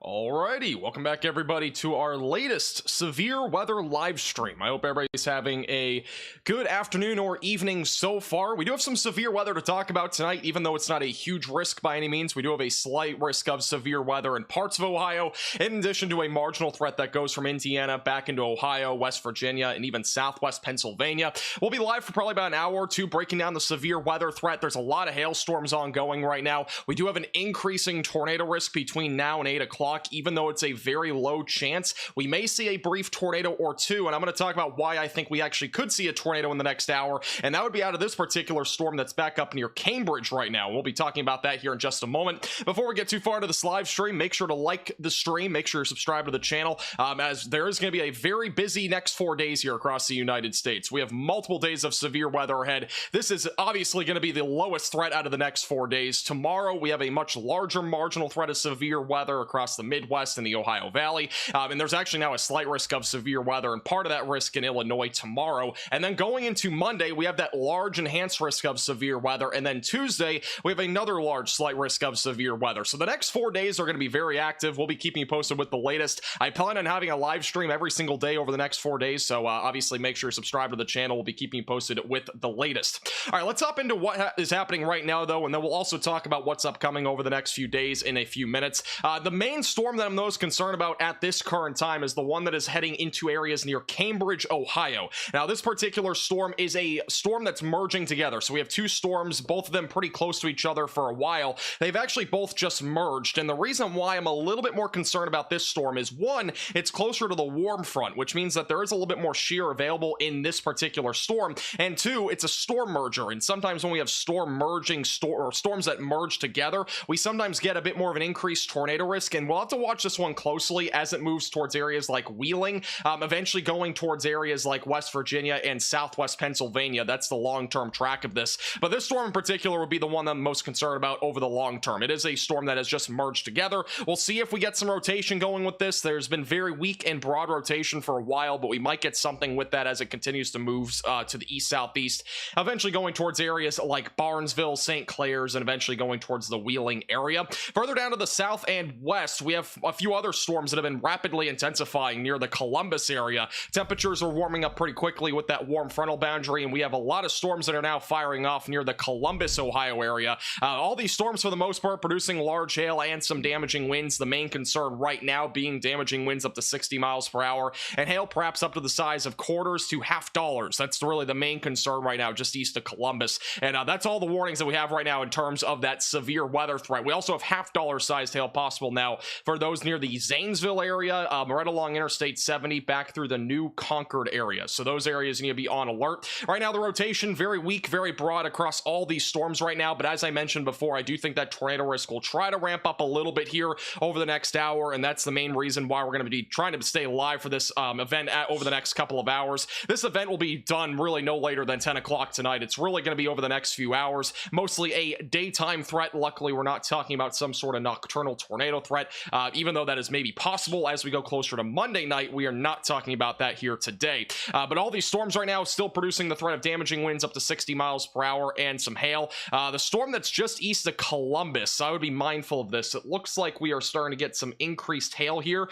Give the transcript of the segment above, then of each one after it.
Alrighty, welcome back everybody to our latest severe weather live stream. I hope everybody's having a good afternoon or evening so far. We do have some severe weather to talk about tonight, even though it's not a huge risk by any means. We do have a slight risk of severe weather in parts of Ohio, in addition to a marginal threat that goes from Indiana back into Ohio, West Virginia, and even Southwest Pennsylvania. We'll be live for probably about an hour or two breaking down the severe weather threat. There's a lot of hailstorms ongoing right now. We do have an increasing tornado risk between now and 8 o'clock. Even though it's a very low chance, we may see a brief tornado or two, and I'm going to talk about why I think we actually could see a tornado in the next hour, and that would be out of this particular storm that's back up near Cambridge right now. We'll be talking about that here in just a moment. Before we get too far into this live stream, make sure to like the stream, make sure you're subscribed to the channel, as there is going to be a very busy next 4 days here across the United States. We have multiple days of severe weather ahead. This is obviously going to be the lowest threat out of the next 4 days. Tomorrow, we have a much larger marginal threat of severe weather across the Midwest and the Ohio Valley, and there's actually now a slight risk of severe weather and part of that risk in Illinois tomorrow. And then going into Monday, we have that large enhanced risk of severe weather, and then Tuesday we have another large slight risk of severe weather. So the next 4 days are going to be very active. We'll be keeping you posted with the latest. I plan on having a live stream every single day over the next 4 days, so obviously make sure you're subscribed to the channel. We'll be keeping you posted with the latest. All right, let's hop into what is happening right now though, and then we'll also talk about what's upcoming over the next few days in a few minutes. The main storm that I'm most concerned about at this current time is the one that is heading into areas near Cambridge, Ohio. Now, this particular storm is a storm that's merging together. So we have two storms, both of them pretty close to each other for a while. They've actually both just merged. And the reason why I'm a little bit more concerned about this storm is, one, it's closer to the warm front, which means that there is a little bit more shear available in this particular storm. And two, it's a storm merger. And sometimes when we have storm merging or storms that merge together, we sometimes get a bit more of an increased tornado risk. And we'll have to watch this one closely as it moves towards areas like Wheeling, eventually going towards areas like West Virginia and Southwest Pennsylvania. That's the long-term track of this. But this storm in particular would be the one that I'm most concerned about over the long term. It is a storm that has just merged together. We'll see if we get some rotation going with this. There's been very weak and broad rotation for a while, but we might get something with that as it continues to move to the east-southeast, eventually going towards areas like Barnesville, St. Clair's, and eventually going towards the Wheeling area. Further down to the south and west, we have a few other storms that have been rapidly intensifying near the Columbus area. Temperatures are warming up pretty quickly with that warm frontal boundary, and we have a lot of storms that are now firing off near the Columbus, Ohio area. All these storms, for the most part, producing large hail and some damaging winds. The main concern right now being damaging winds up to 60 miles per hour, and hail perhaps up to the size of quarters to $50. That's really the main concern right now, just east of Columbus. And that's all the warnings that we have right now in terms of that severe weather threat. We also have $50 sized hail possible now for those near the Zanesville area, right along Interstate 70 back through the New Concord area. So those areas need to be on alert. Right now, the rotation, very weak, very broad across all these storms right now. But as I mentioned before, I do think that tornado risk will try to ramp up a little bit here over the next hour. And that's the main reason why we're going to be trying to stay live for this event over the next couple of hours. This event will be done really no later than 10 o'clock tonight. It's really going to be over the next few hours, mostly a daytime threat. Luckily, we're not talking about some sort of nocturnal tornado threat, even though that is maybe possible as we go closer to Monday night. We are not talking about that here today. But all these storms right now still producing the threat of damaging winds up to 60 miles per hour and some hail. The storm that's just east of Columbus, I would be mindful of this. It looks like we are starting to get some increased hail here.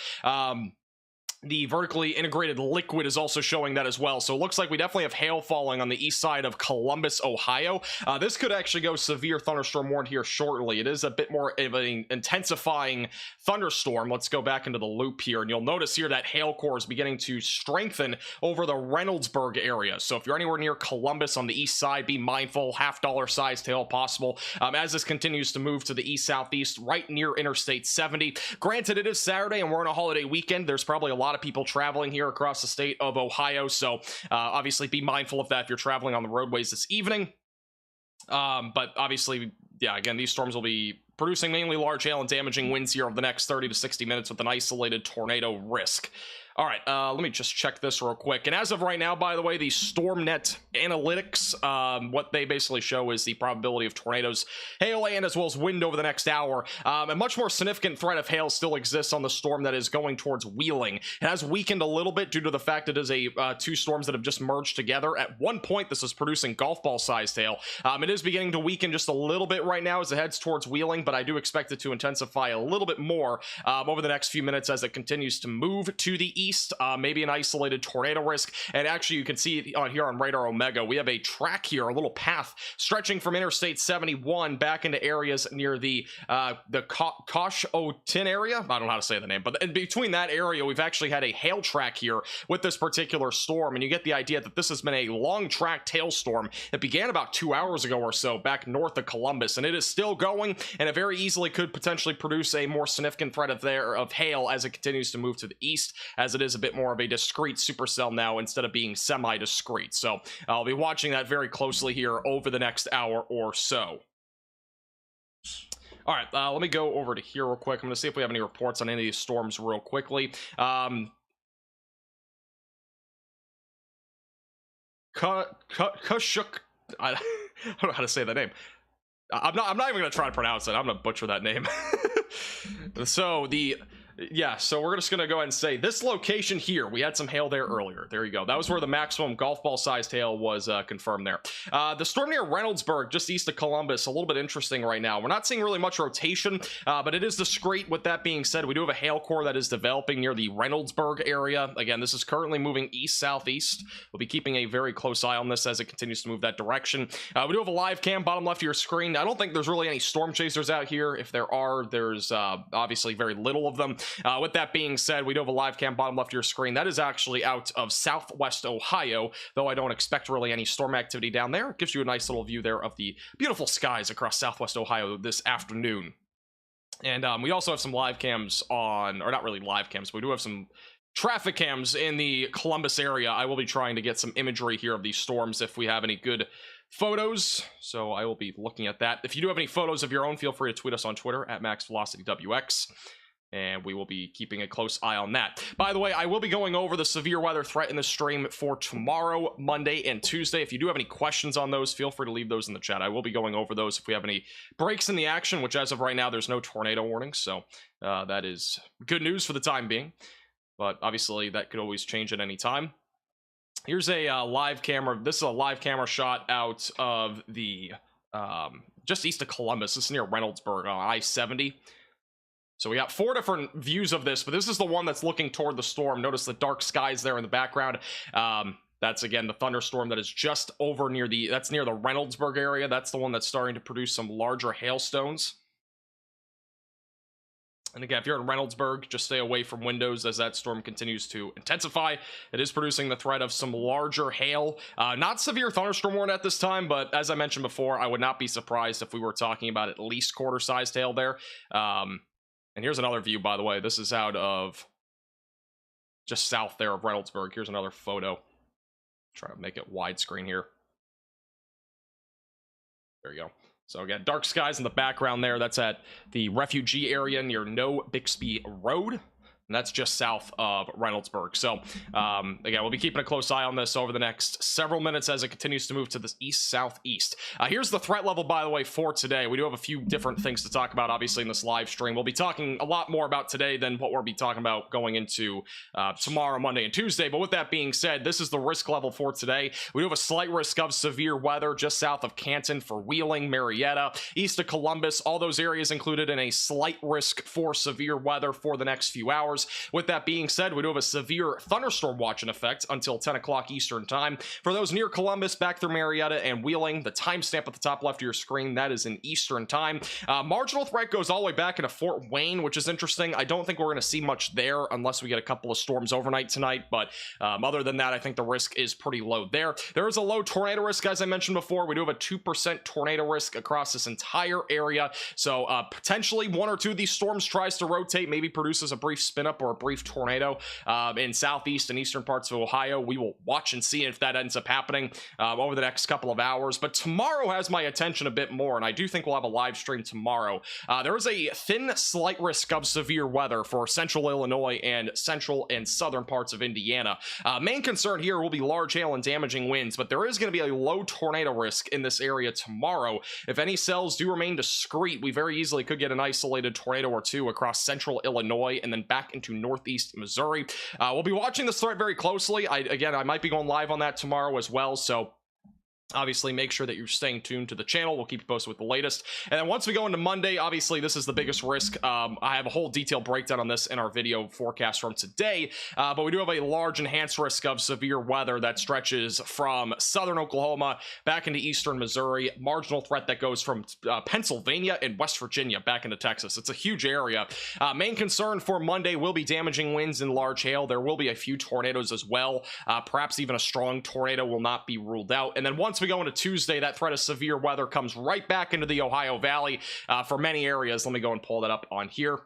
The vertically integrated liquid is also showing that as well. So it looks like we definitely have hail falling on the east side of Columbus, Ohio. This could actually go severe thunderstorm warned here shortly. It is a bit more of an intensifying thunderstorm. Let's go back into the loop here, and you'll notice here that hail core is beginning to strengthen over the Reynoldsburg area. So if you're anywhere near Columbus on the east side, be mindful. $50 sized hail possible as this continues to move to the east-southeast right near Interstate 70. Granted, it is Saturday and we're on a holiday weekend. There's probably a lot of people traveling here across the state of Ohio, so obviously be mindful of that if you're traveling on the roadways this evening. But obviously, yeah, again, these storms will be producing mainly large hail and damaging winds here over the next 30 to 60 minutes with an isolated tornado risk. All right, let me just check this real quick. And as of right now, by the way, the StormNet analytics, what they basically show is the probability of tornadoes, hail, and as well as wind over the next hour. A much more significant threat of hail still exists on the storm that is going towards Wheeling. It has weakened a little bit due to the fact it is a two storms that have just merged together. At one point, this was producing golf ball-sized hail. It is beginning to weaken just a little bit right now as it heads towards Wheeling, but I do expect it to intensify a little bit more over the next few minutes as it continues to move to the east, maybe an isolated tornado risk. And actually, you can see it on here on Radar Omega. We have a track here, a little path stretching from Interstate 71 back into areas near the Kosh-O-Tin area. I don't know how to say the name, but in between that area, we've actually had a hail track here with this particular storm, and you get the idea that this has been a long-tracked hailstorm that began about 2 hours ago or so back north of Columbus, and it is still going, and it very easily could potentially produce a more significant threat of hail as it continues to move to the east, as it is a bit more of a discrete supercell now instead of being semi-discrete. So I'll be watching that very closely here over the next hour or so. All right, let me go over to here real quick. I'm going to see if we have any reports on any of these storms real quickly. Kashuk, I don't know how to say that name. I'm not even going to try to pronounce it. I'm going to butcher that name. So so we're just going to go ahead and say this location here, we had some hail there earlier. There you go. That was where the maximum golf ball sized hail was confirmed there. The storm near Reynoldsburg, just east of Columbus, a little bit interesting right now. We're not seeing really much rotation, but it is discrete. With that being said, we do have a hail core that is developing near the Reynoldsburg area. Again, this is currently moving east-southeast. We'll be keeping a very close eye on this as it continues to move that direction. We do have a live cam bottom left of your screen. I don't think there's really any storm chasers out here. If there are, there's obviously very little of them. With that being said, we do have a live cam bottom left of your screen. That is actually out of southwest Ohio, though I don't expect really any storm activity down there. It gives you a nice little view there of the beautiful skies across southwest Ohio this afternoon. And we also have some live cams on, or not really live cams, but we do have some traffic cams in the Columbus area. I will be trying to get some imagery here of these storms if we have any good photos, so I will be looking at that. If you do have any photos of your own, feel free to tweet us on Twitter at MaxVelocityWX. And we will be keeping a close eye on that. By the way, I will be going over the severe weather threat in the stream for tomorrow, Monday, and Tuesday. If you do have any questions on those, feel free to leave those in the chat. I will be going over those if we have any breaks in the action, which as of right now, there's no tornado warning. So that is good news for the time being. But obviously, that could always change at any time. Here's a live camera. This is a live camera shot out of the just east of Columbus. This is near Reynoldsburg on I-70. So we got 4 different views of this, but this is the one that's looking toward the storm. Notice the dark skies there in the background. That's again the thunderstorm that is just over near that's near the Reynoldsburg area. That's the one that's starting to produce some larger hailstones. And again, if you're in Reynoldsburg, just stay away from windows as that storm continues to intensify. It is producing the threat of some larger hail. Not severe thunderstorm warning at this time, but as I mentioned before, I would not be surprised if we were talking about at least quarter-sized hail there. And here's another view, by the way. This is out of just south there of Reynoldsburg. Here's another photo. Try to make it widescreen here. There you go. So again, dark skies in the background there. That's at the refugee area near No Bixby Road. And that's just south of Reynoldsburg. So, again, we'll be keeping a close eye on this over the next several minutes as it continues to move to the east-southeast. Here's the threat level, by the way, for today. We do have a few different things to talk about, obviously, in this live stream. We'll be talking a lot more about today than what we'll be talking about going into tomorrow, Monday, and Tuesday. But with that being said, this is the risk level for today. We do have a slight risk of severe weather just south of Canton for Wheeling, Marietta, east of Columbus. All those areas included in a slight risk for severe weather for the next few hours. With that being said, we do have a severe thunderstorm watch in effect until 10 o'clock Eastern time. For those near Columbus, back through Marietta and Wheeling, the timestamp at the top left of your screen, that is in Eastern time. Marginal threat goes all the way back into Fort Wayne, which is interesting. I don't think we're going to see much there unless we get a couple of storms overnight tonight, but other than that, I think the risk is pretty low there. There is a low tornado risk, as I mentioned before. We do have a 2% tornado risk across this entire area, so potentially 1 or 2 of these storms tries to rotate, maybe produces a brief spin up or a brief tornado in southeast and eastern parts of Ohio. We will watch and see if that ends up happening over the next couple of hours. But tomorrow has my attention a bit more, and I do think we'll have a live stream tomorrow. There is a thin, slight risk of severe weather for central Illinois and central and southern parts of Indiana. Main concern here will be large hail and damaging winds, but there is going to be a low tornado risk in this area tomorrow. If any cells do remain discrete, we very easily could get an isolated tornado or two across central Illinois and then back into northeast Missouri. We'll be watching this threat very closely. I might be going live on that tomorrow as well, so obviously make sure that you're staying tuned to the channel. We'll keep you posted with the latest. And then once we go into Monday, obviously this is the biggest risk. I have a whole detailed breakdown on this in our video forecast from today, but we do have a large enhanced risk of severe weather that stretches from southern Oklahoma back into eastern Missouri. Marginal threat that goes from Pennsylvania and West Virginia back into Texas. It's a huge area. Main concern for Monday will be damaging winds and large hail. There will be a few tornadoes as well. Perhaps even a strong tornado will not be ruled out. And then once we go into Tuesday, that threat of severe weather comes right back into the Ohio Valley for many areas. Let me go and pull that up on here.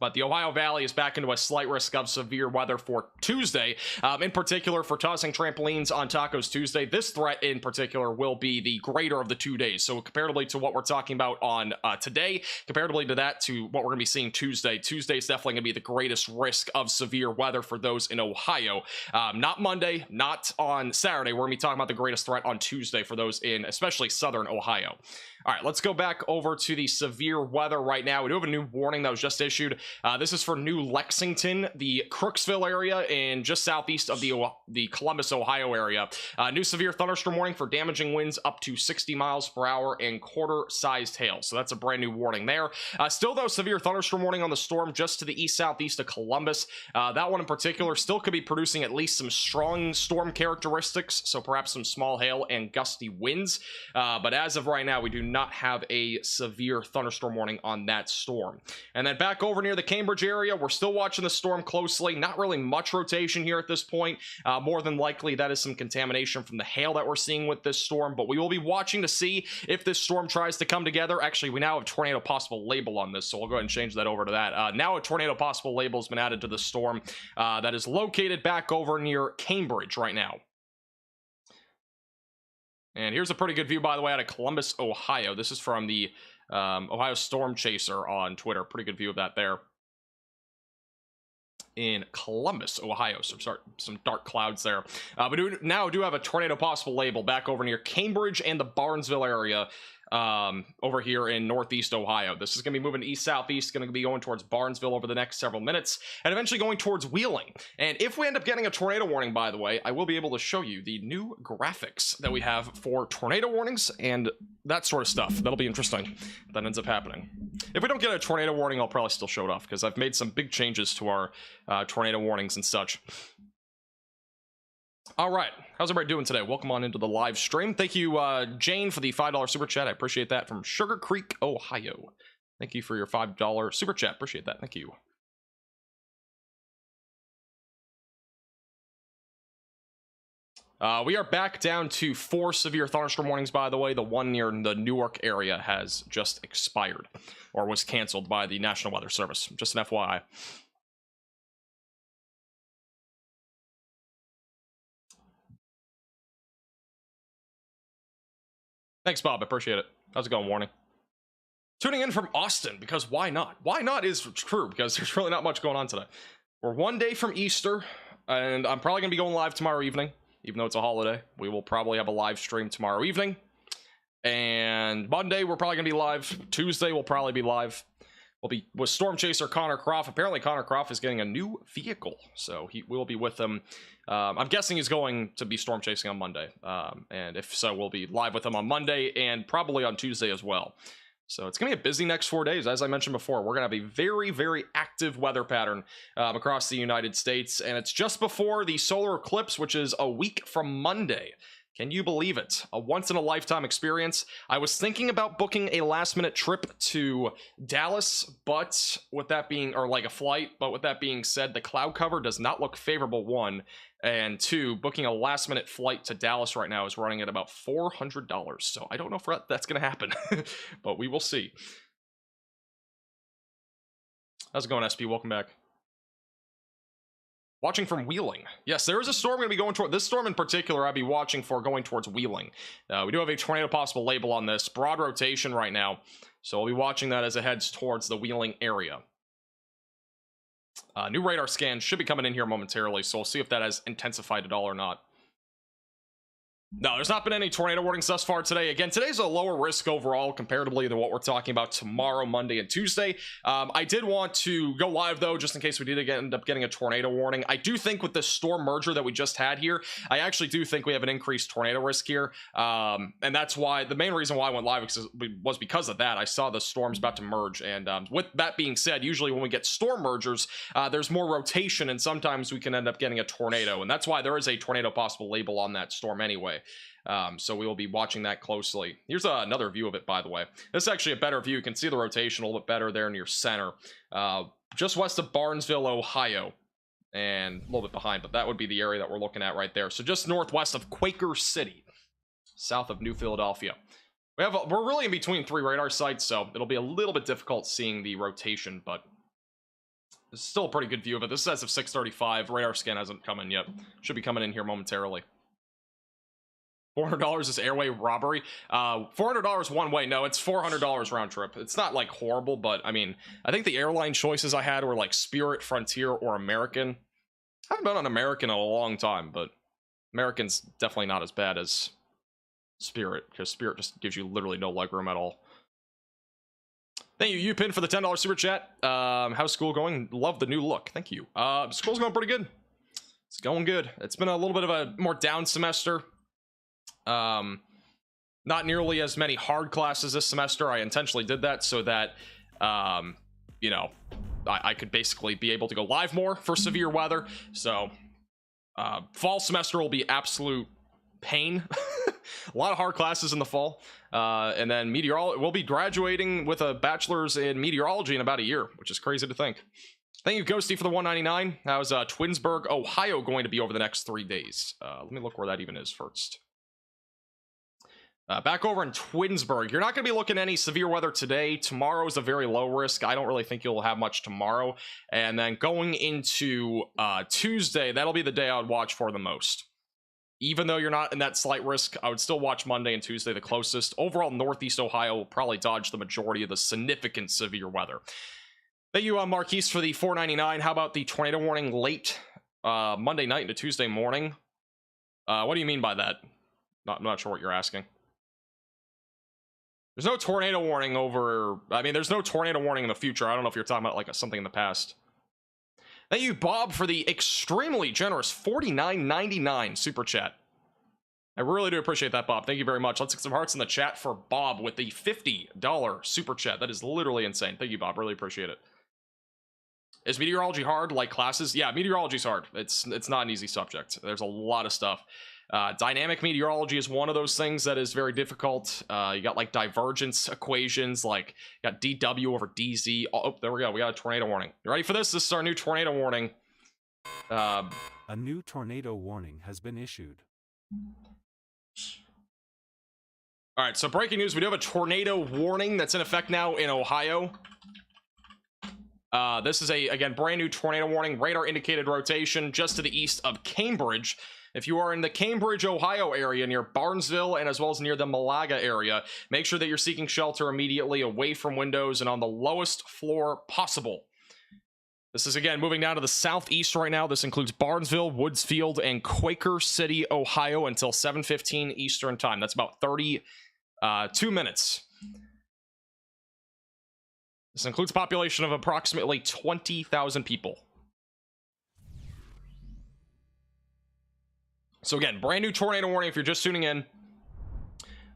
But the Ohio Valley is back into a slight risk of severe weather for Tuesday, in particular for tossing trampolines on Tacos Tuesday. This threat in particular will be the greater of the 2 days. So comparatively to what we're talking about on today, comparatively to that to what we're going to be seeing Tuesday, Tuesday is definitely going to be the greatest risk of severe weather for those in Ohio. Not Monday, not on Saturday. We're going to be talking about the greatest threat on Tuesday for those in especially southern Ohio. All right, let's go back over to the severe weather right now. We do have a new warning that was just issued. This is for New Lexington, the Crooksville area, and just southeast of the Columbus, Ohio area. New severe thunderstorm warning for damaging winds up to 60 miles per hour and quarter-sized hail. So that's a brand new warning there. Still, though, severe thunderstorm warning on the storm just to the east-southeast of Columbus. That one in particular still could be producing at least some strong storm characteristics, so perhaps some small hail and gusty winds. But as of right now, we do not have a severe thunderstorm warning on that storm. And then back over near the Cambridge area, we're still watching the storm closely. Not really much rotation here at this point. More than likely, that is some contamination from the hail that we're seeing with this storm, but we will be watching to see if this storm tries to come together. Actually, we now have tornado possible label on this, so we'll go ahead and change that over to that. Now a tornado possible label has been added to the storm that is located back over near Cambridge right now. And here's a pretty good view, by the way, out of Columbus, Ohio. This is from the Ohio Storm Chaser on Twitter. Pretty good view of that there in Columbus, Ohio. So start some dark clouds there. But we now do have a tornado possible label back over near Cambridge and the Barnesville area over here in northeast Ohio. This is going to be moving east-southeast, going to be going towards Barnesville over the next several minutes, and eventually going towards Wheeling. And if we end up getting a tornado warning, by the way, I will be able to show you the new graphics that we have for tornado warnings and that sort of stuff. That'll be interesting if that ends up happening. If we don't get a tornado warning, I'll probably still show it off, because I've made some big changes to our tornado warnings and such. All right, how's everybody doing today? Welcome on into the live stream. Thank you, Jane, for the $5 super chat. I appreciate that, from Sugar Creek, Ohio. Thank you for your $5 super chat. Appreciate that. Thank you. We are back down to 4 severe thunderstorm warnings, by the way. The one near the Newark area has just expired, or was canceled by the National Weather Service. Just an FYI. Thanks, Bob. I appreciate it. How's it going, Warning? Tuning in from Austin, because why not? Why not is true, because there's really not much going on today. We're 1 day from Easter, and I'm probably going to be going live tomorrow evening, even though it's a holiday. We will probably have a live stream tomorrow evening. And Monday, we're probably going to be live. Tuesday, we'll probably be live. We'll be with Storm Chaser Connor Croft. Apparently, Connor Croft is getting a new vehicle, so he will be with him. I'm guessing he's going to be storm chasing on Monday, and if so, we'll be live with him on Monday and probably on Tuesday as well. So it's going to be a busy next 4 days. As I mentioned before, we're going to have a very, very active weather pattern across the United States, and it's just before the solar eclipse, which is a week from Monday. Can you believe it? A once-in-a-lifetime experience. I was thinking about booking a last-minute trip to Dallas, but with that being, or like a flight, but with that being said, the cloud cover does not look favorable, 1. And 2, booking a last-minute flight to Dallas right now is running at about $400. So I don't know if that's going to happen, but we will see. How's it going, SP? Welcome back. Watching from Wheeling. Yes, there is a storm going to be going toward this storm in particular. I'd be watching for going towards Wheeling. We do have a tornado possible label on this. Broad rotation right now. So we'll be watching that as it heads towards the Wheeling area. New radar scan should be coming in here momentarily. So we'll see if that has intensified at all or not. No, there's not been any tornado warnings thus far today. Again, today's a lower risk overall comparatively than what we're talking about tomorrow, Monday, and Tuesday. I did want to go live, though, just in case we did end up getting a tornado warning. I do think with the storm merger that we just had here, I actually do think we have an increased tornado risk here. And that's why, the main reason why I went live was because of that. I saw the storms about to merge. And with that being said, usually when we get storm mergers, there's more rotation, and sometimes we can end up getting a tornado. And that's why there is a tornado possible label on that storm anyway. So we will be watching that closely. Here's another view of it, by the way. This is actually a better view. You can see the rotation a little bit better there near center. Just west of Barnesville, Ohio. And a little bit behind, but that would be the area that we're looking at right there. So just northwest of Quaker City, south of New Philadelphia. We're really in between 3 radar sites, so it'll be a little bit difficult seeing the rotation, but it's still a pretty good view of it. This is as of 6:35. Radar scan hasn't come in yet. Should be coming in here momentarily. $400 is airway robbery. $400 one way. No, it's $400 round trip. It's not like horrible, but I mean, I think the airline choices I had were like Spirit, Frontier, or American. I haven't been on American in a long time, but American's definitely not as bad as Spirit, because Spirit just gives you literally no legroom at all. Thank you, Upin, for the $10 super chat. How's school going? Love the new look. Thank you. School's going pretty good. It's going good. It's been a little bit of a more down semester. Not nearly as many hard classes this semester. I intentionally did that so that, you know, I could basically be able to go live more for severe weather. So, fall semester will be absolute pain. A lot of hard classes in the fall. And then we'll be graduating with a bachelor's in meteorology in about a year, which is crazy to think. Thank you, Ghosty, for the $1.99. How's Twinsburg, Ohio going to be over the next 3 days? Let me look where that even is first. Back over in Twinsburg, you're not going to be looking at any severe weather today. Tomorrow is a very low risk. I don't really think you'll have much tomorrow. And then going into Tuesday, that'll be the day I would watch for the most. Even though you're not in that slight risk, I would still watch Monday and Tuesday the closest. Overall, Northeast Ohio will probably dodge the majority of the significant severe weather. Thank you, Marquise, for the $4.99. How about the tornado warning late Monday night into Tuesday morning? What do you mean by that? I'm not sure what you're asking. There's no tornado warning there's no tornado warning in the future. I don't know if you're talking about like something in the past. Thank you, Bob, for the extremely generous $49.99 super chat. I really do appreciate that, Bob. Thank you very much. Let's get some hearts in the chat for Bob with the $50 super chat. That is literally insane. Thank you, Bob. Really appreciate it. Is meteorology hard like classes? Yeah, meteorology's hard. It's not an easy subject. There's a lot of stuff. Dynamic meteorology is one of those things that is very difficult. You got like divergence equations, like you got dW over dz. Oh, there we go. We got a tornado warning. You ready for this? This is our new tornado warning. A new tornado warning has been issued. All right, so breaking news. We do have a tornado warning that's in effect now in Ohio. This is again, brand new tornado warning. Radar indicated rotation just to the east of Cambridge. If you are in the Cambridge, Ohio area near Barnesville and as well as near the Malaga area, make sure that you're seeking shelter immediately away from windows and on the lowest floor possible. This is again moving down to the southeast right now. This includes Barnesville, Woodsfield, and Quaker City, Ohio until 7:15 Eastern time. That's about 32 minutes. This includes a population of approximately 20,000 people. So again, brand new tornado warning if you're just tuning in.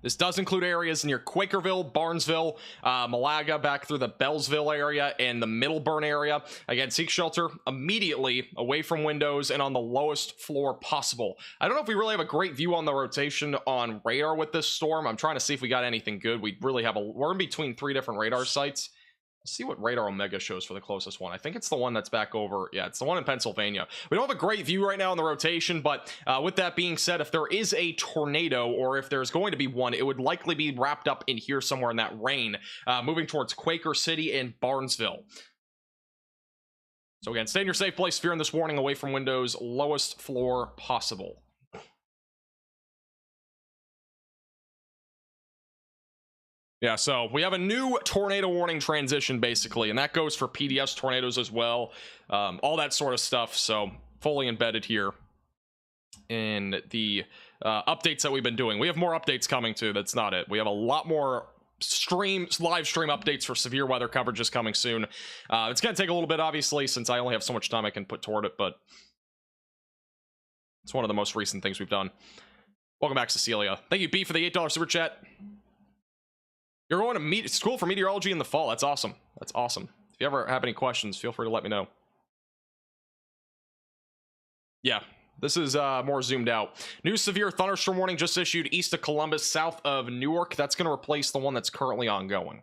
This does include areas near Quakerville, Barnesville, Malaga, back through the Bellsville area and the Middleburn area. Again, seek shelter immediately away from windows and on the lowest floor possible. I don't know if we really have a great view on the rotation on radar with this storm. I'm trying to see if we got anything good. We're in between 3 different radar sites. Let's see what Radar Omega shows for the closest one. I think it's the one that's back over. Yeah, it's the one in Pennsylvania. We don't have a great view right now on the rotation, but with that being said, if there is a tornado or if there's going to be one, it would likely be wrapped up in here somewhere in that rain, moving towards Quaker City and Barnesville. So again, stay in your safe place if you're in this warning, away from windows, lowest floor possible. Yeah, so we have a new tornado warning transition, basically, and that goes for PDS tornadoes as well, all that sort of stuff. So fully embedded here in the updates that we've been doing. We have more updates coming too. That's not it. We have a lot more live stream updates for severe weather coverages coming soon. It's gonna take a little bit, obviously, since I only have so much time I can put toward it, but it's one of the most recent things we've done. Welcome back, Cecilia. Thank you, B, for the $8 super chat. You're going to school for meteorology in the fall. That's awesome. That's awesome. If you ever have any questions, feel free to let me know. Yeah, this is more zoomed out. New severe thunderstorm warning just issued east of Columbus, south of Newark. That's going to replace the one that's currently ongoing.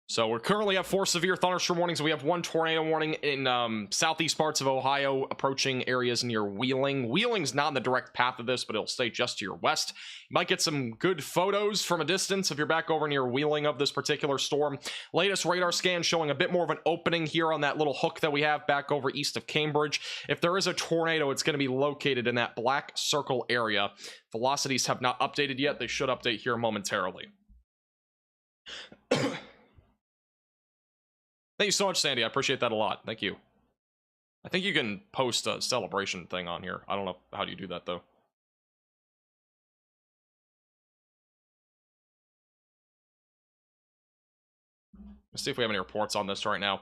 So we currently have 4 severe thunderstorm warnings. We have 1 tornado warning in southeast parts of Ohio, approaching areas near Wheeling. Wheeling's not in the direct path of this, but it'll stay just to your west. You might get some good photos from a distance if you're back over near Wheeling of this particular storm. Latest radar scan showing a bit more of an opening here on that little hook that we have back over east of Cambridge. If there is a tornado, it's going to be located in that black circle area. Velocities have not updated yet. They should update here momentarily. Thank you so much, Sandy. I appreciate that a lot. Thank you. I think you can post a celebration thing on here. I don't know how do you do that, though. Let's see if we have any reports on this right now.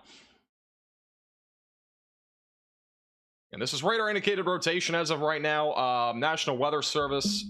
And this is radar indicated rotation as of right now. National Weather Service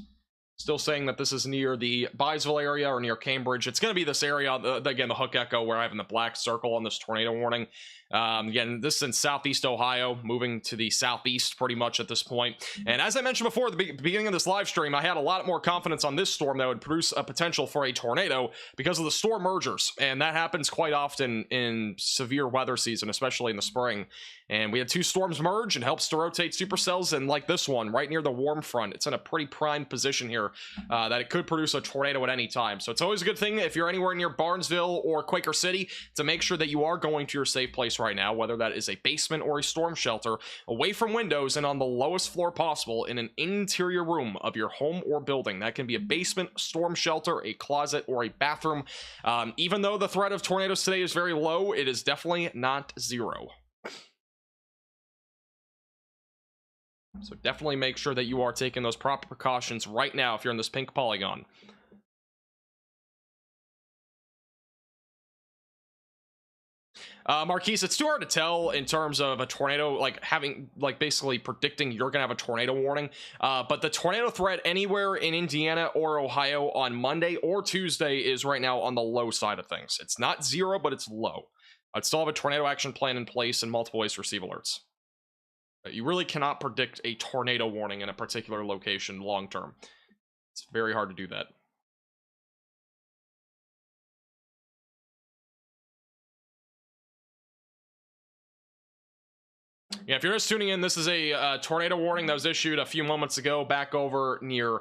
still saying that this is near the Byesville area or near Cambridge. It's going to be this area, again, the hook echo where I have in the black circle on this tornado warning. Again, this is in southeast Ohio, moving to the southeast pretty much at this point. And as I mentioned before at the beginning of this live stream, I had a lot more confidence on this storm that would produce a potential for a tornado because of the storm mergers. And that happens quite often in severe weather season, especially in the spring. And we had 2 storms merge and helps to rotate supercells. And like this one, right near the warm front, it's in a pretty prime position here that it could produce a tornado at any time. So it's always a good thing if you're anywhere near Barnesville or Quaker City to make sure that you are going to your safe place right now, whether that is a basement or a storm shelter, away from windows and on the lowest floor possible in an interior room of your home or building. That can be a basement, storm shelter, a closet, or a bathroom. Even though the threat of tornadoes today is very low, it is definitely not zero. So definitely make sure that you are taking those proper precautions right now if you're in this pink polygon. Marquise, it's too hard to tell in terms of a tornado, basically predicting you're gonna have a tornado warning. But the tornado threat anywhere in Indiana or Ohio on Monday or Tuesday is right now on the low side of things. It's not zero, but it's low. I'd still have a tornado action plan in place and multiple ways to receive alerts. You really cannot predict a tornado warning in a particular location long term. It's very hard to do that. Yeah, if you're just tuning in, this is a tornado warning that was issued a few moments ago back over near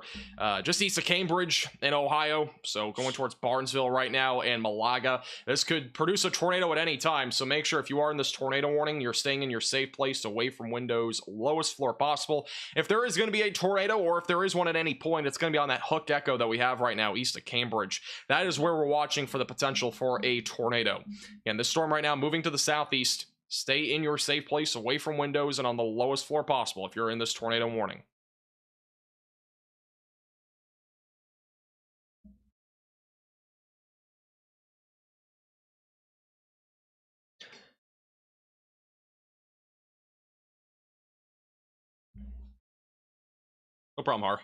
just east of Cambridge in Ohio. So going towards Barnesville right now and Malaga. This could produce a tornado at any time. So make sure if you are in this tornado warning, you're staying in your safe place away from windows, lowest floor possible. If there is going to be a tornado or if there is one at any point, it's going to be on that hook echo that we have right now east of Cambridge. That is where we're watching for the potential for a tornado. And this storm right now moving to the southeast. Stay in your safe place away from windows and on the lowest floor possible if you're in this tornado warning. No problem, Har.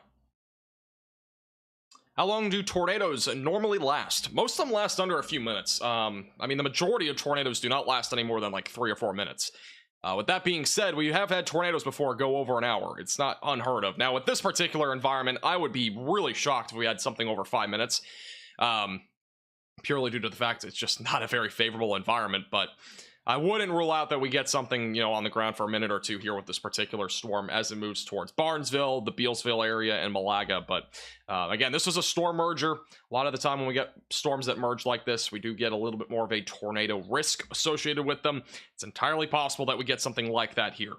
How long do tornadoes normally last? Most of them last under a few minutes. I mean, the majority of tornadoes do not last any more than like 3 or 4 minutes. With that being said, we have had tornadoes before go over an hour. It's not unheard of. Now, with this particular environment, I would be really shocked if we had something over 5 minutes. Purely due to the fact it's just not a very favorable environment, but I wouldn't rule out that we get something, you know, on the ground for a minute or two here with this particular storm as it moves towards Barnesville, the Bealsville area, and Malaga. But again, this was a storm merger. A lot of the time when we get storms that merge like this, we do get a little bit more of a tornado risk associated with them. It's entirely possible that we get something like that here.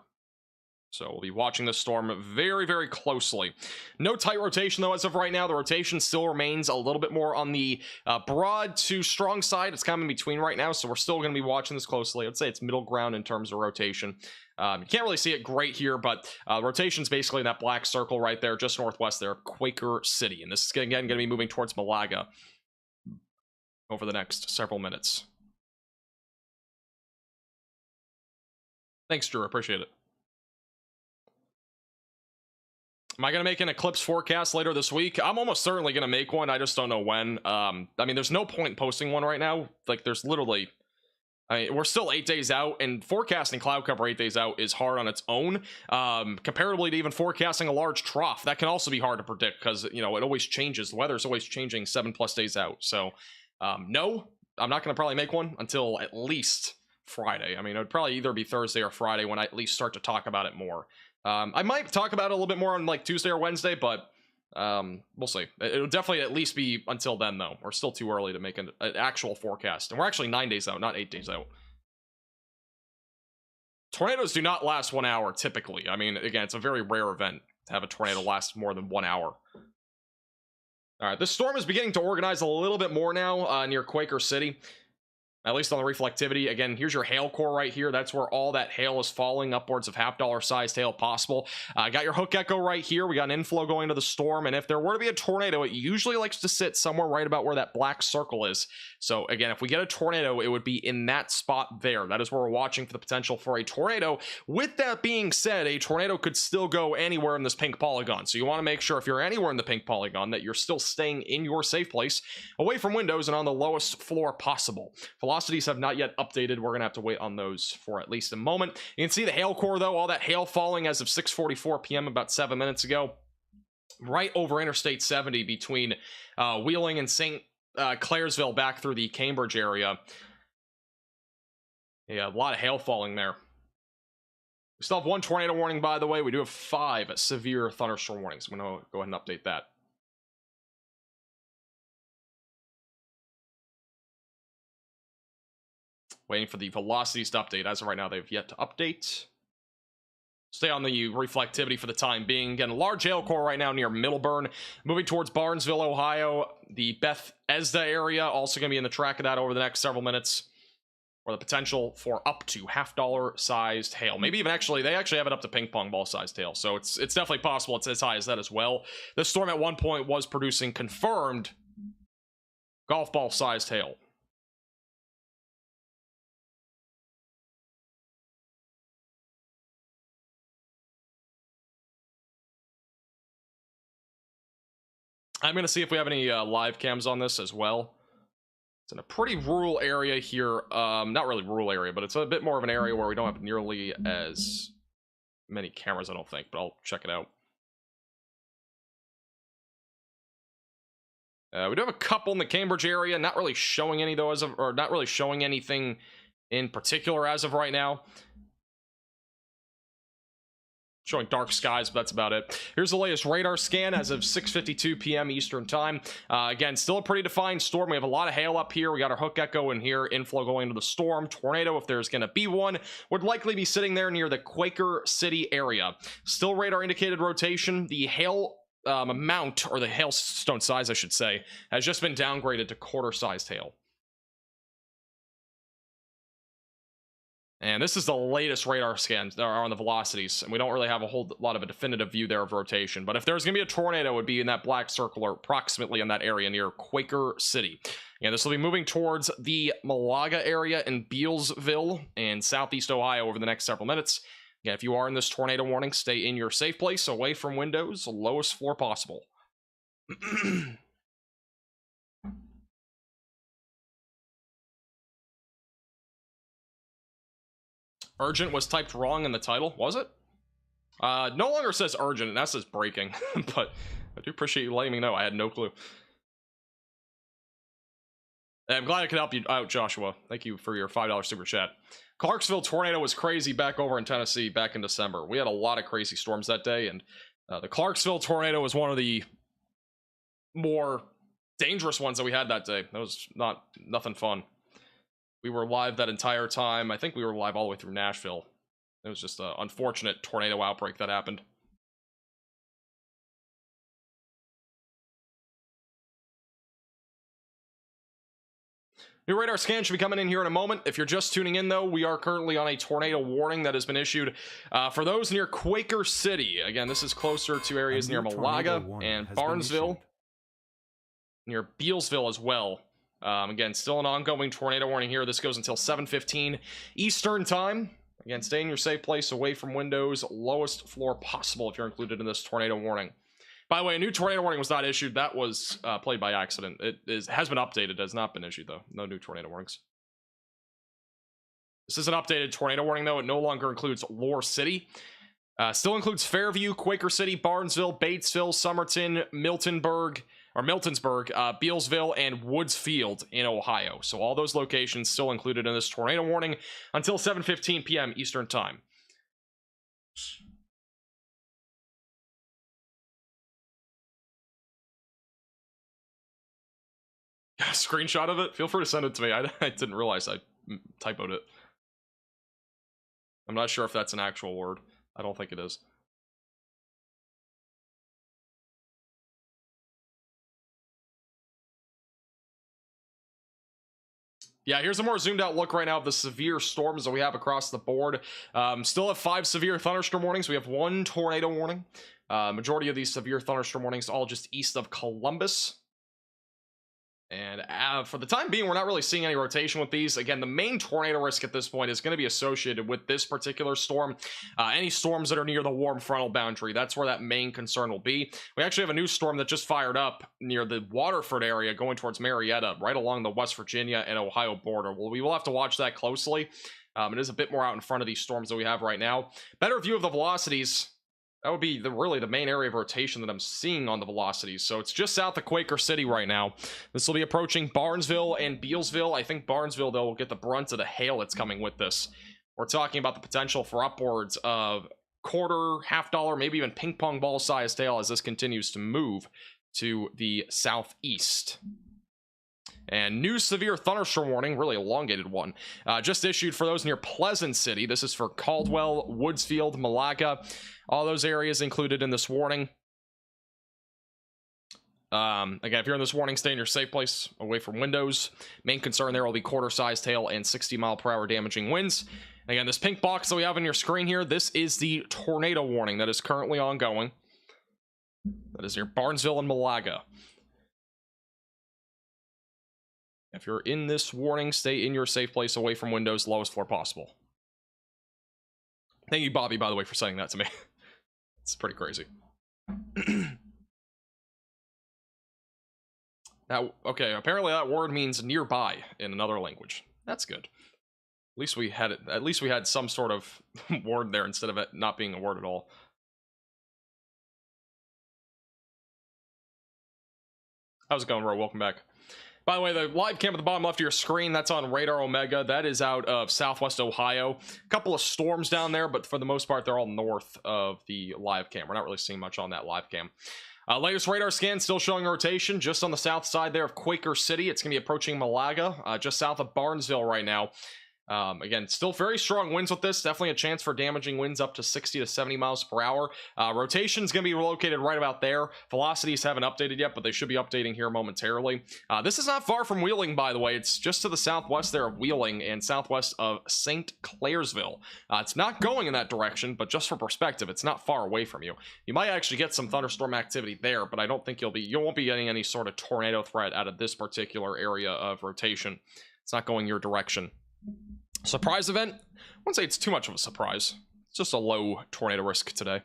So we'll be watching this storm very, very closely. No tight rotation, though, as of right now. The rotation still remains a little bit more on the broad to strong side. It's kind of in between right now, so we're still going to be watching this closely. I'd say it's middle ground in terms of rotation. You can't really see it great here, but rotation's basically in that black circle right there, just northwest there, Quaker City. And this is, again, going to be moving towards Malaga over the next several minutes. Thanks, Drew. Appreciate it. Am I going to make an eclipse forecast later this week? I'm almost certainly going to make one. I just don't know when. I mean, there's no point in posting one right now. Like, there's literally... I mean, we're still 8 days out, and forecasting cloud cover 8 days out is hard on its own. Comparatively to even forecasting a large trough, that can also be hard to predict because, you know, it always changes. The weather's always changing 7+ days out. So, no, I'm not going to probably make one until at least Friday. I mean, it would probably either be Thursday or Friday when I at least start to talk about it more. I might talk about it a little bit more on like Tuesday or Wednesday, but we'll see. It'll definitely at least be until then, though. We're still too early to make an actual forecast. And we're actually 9 days out, not 8 days out. Tornadoes do not last 1 hour, typically. I mean, again, it's a very rare event to have a tornado last more than 1 hour. All right, this storm is beginning to organize a little bit more now near Quaker City. At least on the reflectivity. Again, here's your hail core right here. That's where all that hail is falling, upwards of $half sized hail possible. Got your hook echo right here. We got an inflow going to the storm, and if there were to be a tornado, it usually likes to sit somewhere right about where that black circle is. So again, if we get a tornado, it would be in that spot there. That is where we're watching for the potential for a tornado. With that being said, a tornado could still go anywhere in this pink polygon. So you want to make sure if you're anywhere in the pink polygon that you're still staying in your safe place, away from windows and on the lowest floor possible. Velocities have not yet updated. We're gonna have to wait on those for at least a moment. You can see the hail core, though, all that hail falling as of 6:44 p.m. about 7 minutes ago, right over Interstate 70 between Wheeling and St. Clairsville back through the Cambridge area. Yeah, a lot of hail falling there. We still have 1 tornado warning, by the way. We do have 5 severe thunderstorm warnings. I'm gonna go ahead and update that. Waiting for the velocities to update. As of right now, they've yet to update. Stay on the reflectivity for the time being. Again, large hail core right now near Middleburn. Moving towards Barnesville, Ohio. The Bethesda area also going to be in the track of that over the next several minutes. Or the potential for up to $half sized hail. Maybe even actually, they actually have it up to ping pong ball sized hail. So it's definitely possible it's as high as that as well. This storm at one point was producing confirmed golf ball sized hail. I'm going to see if we have any live cams on this as well. It's in a pretty rural area here. Not really rural area, but it's a bit more of an area where we don't have nearly as many cameras, I don't think, but I'll check it out. We do have a couple in the Cambridge area, not really showing any though, or not really showing anything in particular as of right now. Showing dark skies, but that's about it. Here's the latest radar scan as of 6:52 p.m. Eastern time. Again, still a pretty defined storm. We have a lot of hail up here. We got our hook echo in here, inflow going into the storm. Tornado, if there's going to be one, would likely be sitting there near the Quaker City area. Still radar indicated rotation. The hail amount, or the hailstone size, I should say, has just been downgraded to quarter-sized hail. And this is the latest radar scans that are on the velocities, and we don't really have a whole lot of a definitive view there of rotation. But if there's going to be a tornado, it would be in that black circle or approximately in that area near Quaker City. And this will be moving towards the Malaga area in Bealsville and southeast Ohio over the next several minutes. Again, if you are in this tornado warning, stay in your safe place, away from windows, lowest floor possible. Urgent was typed wrong in the title, was it? No longer says urgent, and that says breaking, but I do appreciate you letting me know. I had no clue. I'm glad I could help you out, Joshua. Thank you for your $5 super chat. Clarksville tornado was crazy back over in Tennessee back in December. We had a lot of crazy storms that day, and the Clarksville tornado was one of the more dangerous ones that we had that day. That was nothing fun. We were live that entire time. I think we were live all the way through Nashville. It was just an unfortunate tornado outbreak that happened. New radar scan should be coming in here in a moment. If you're just tuning in, though, we are currently on a tornado warning that has been issued for those near Quaker City. Again, this is closer to areas near Malaga and Barnesville, near Bealsville as well. Again, still an ongoing tornado warning here. This goes until 7:15 Eastern time. Again, stay in your safe place, away from windows, lowest floor possible if you're included in this tornado warning. By the way, a new tornado warning was not issued. That was played by accident. It has been updated. It has not been issued, though. No new tornado warnings. This is an updated tornado warning, though. It no longer includes Lore City. Still includes Fairview, Quaker City, Barnesville, Batesville, Somerton, Miltonsburg, Bealsville, and Woods Field in Ohio. So all those locations still included in this tornado warning until 7:15 p.m. Eastern Time. Screenshot of it? Feel free to send it to me. I didn't realize I typoed it. I'm not sure if that's an actual word. I don't think it is. Yeah, here's a more zoomed out look right now of the severe storms that we have across the board. Still have 5 severe thunderstorm warnings. We have 1 tornado warning. Majority of these severe thunderstorm warnings all just east of Columbus. And for the time being, we're not really seeing any rotation with these. Again, the main tornado risk at this point is going to be associated with this particular storm. Any storms that are near the warm frontal boundary, that's where that main concern will be. We actually have a new storm that just fired up near the Waterford area going towards Marietta, right along the West Virginia and Ohio border. Well, we will have to watch that closely. It is a bit more out in front of these storms that we have right now. Better view of the velocities. That would be really the main area of rotation that I'm seeing on the velocities. So it's just south of Quaker City right now. This will be approaching Barnesville and Bealsville. I think Barnesville, though, will get the brunt of the hail that's coming with this. We're talking about the potential for upwards of quarter, $half, maybe even ping pong ball sized hail as this continues to move to the southeast. And new severe thunderstorm warning, really elongated one, just issued for those near Pleasant City. This is for Caldwell, Woodsfield, Malaga, all those areas included in this warning. Again, if you're in this warning, stay in your safe place, away from windows. Main concern there will be quarter-sized hail and 60-mile-per-hour damaging winds. Again, this pink box that we have on your screen here, this is the tornado warning that is currently ongoing. That is near Barnesville and Malaga. If you're in this warning, stay in your safe place, away from windows, lowest floor possible. Thank you, Bobby, by the way, for sending that to me. It's pretty crazy. Now, okay, apparently that word means nearby in another language. That's good. At least we had it. At least we had some sort of word there instead of it not being a word at all. How's it going, Ro? Welcome back. By the way, the live cam at the bottom left of your screen, that's on Radar Omega. That is out of Southwest Ohio. A couple of storms down there, but for the most part, they're all north of the live cam. We're not really seeing much on that live cam. Latest radar scan still showing rotation just on the south side there of Quaker City. It's going to be approaching Malaga, just south of Barnesville right now. Again, still very strong winds with this. Definitely a chance for damaging winds up to 60 to 70 miles per hour. Rotation is going to be located right about there. Velocities haven't updated yet, but they should be updating here momentarily. This is not far from Wheeling, by the way. It's just to the southwest there of Wheeling and southwest of St. Clairsville. It's not going in that direction, but just for perspective, it's not far away from you. You might actually get some thunderstorm activity there, but I don't think you won't be getting any sort of tornado threat out of this particular area of rotation. It's not going your direction. Surprise event? I wouldn't say it's too much of a surprise. It's just a low tornado risk today.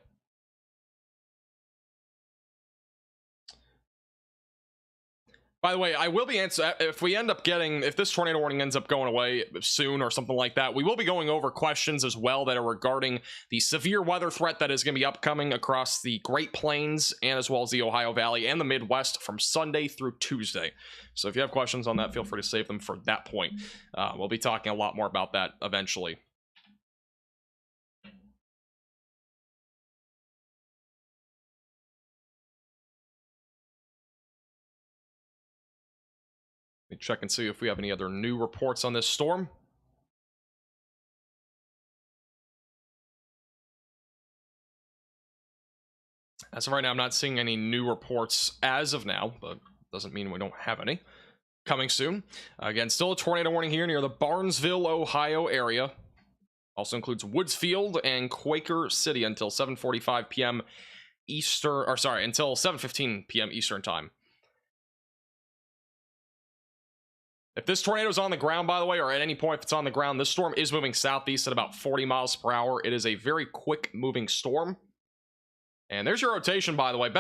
By the way, I will be answering if this tornado warning ends up going away soon or something like that, we will be going over questions as well that are regarding the severe weather threat that is going to be upcoming across the Great Plains and as well as the Ohio Valley and the Midwest from Sunday through Tuesday. So if you have questions on that, feel free to save them for that point. We'll be talking a lot more about that eventually. Let me check and see if we have any other new reports on this storm. As of right now, I'm not seeing any new reports as of now, but doesn't mean we don't have any coming soon. Again, still a tornado warning here near the Barnesville, Ohio area. Also includes Woodsfield and Quaker City until 7:45 p.m. until 7:15 p.m. Eastern time. If this tornado is on the ground, by the way, or at any point if it's on the ground, this storm is moving southeast at about 40 miles per hour. It is a very quick moving storm. And there's your rotation, by the way.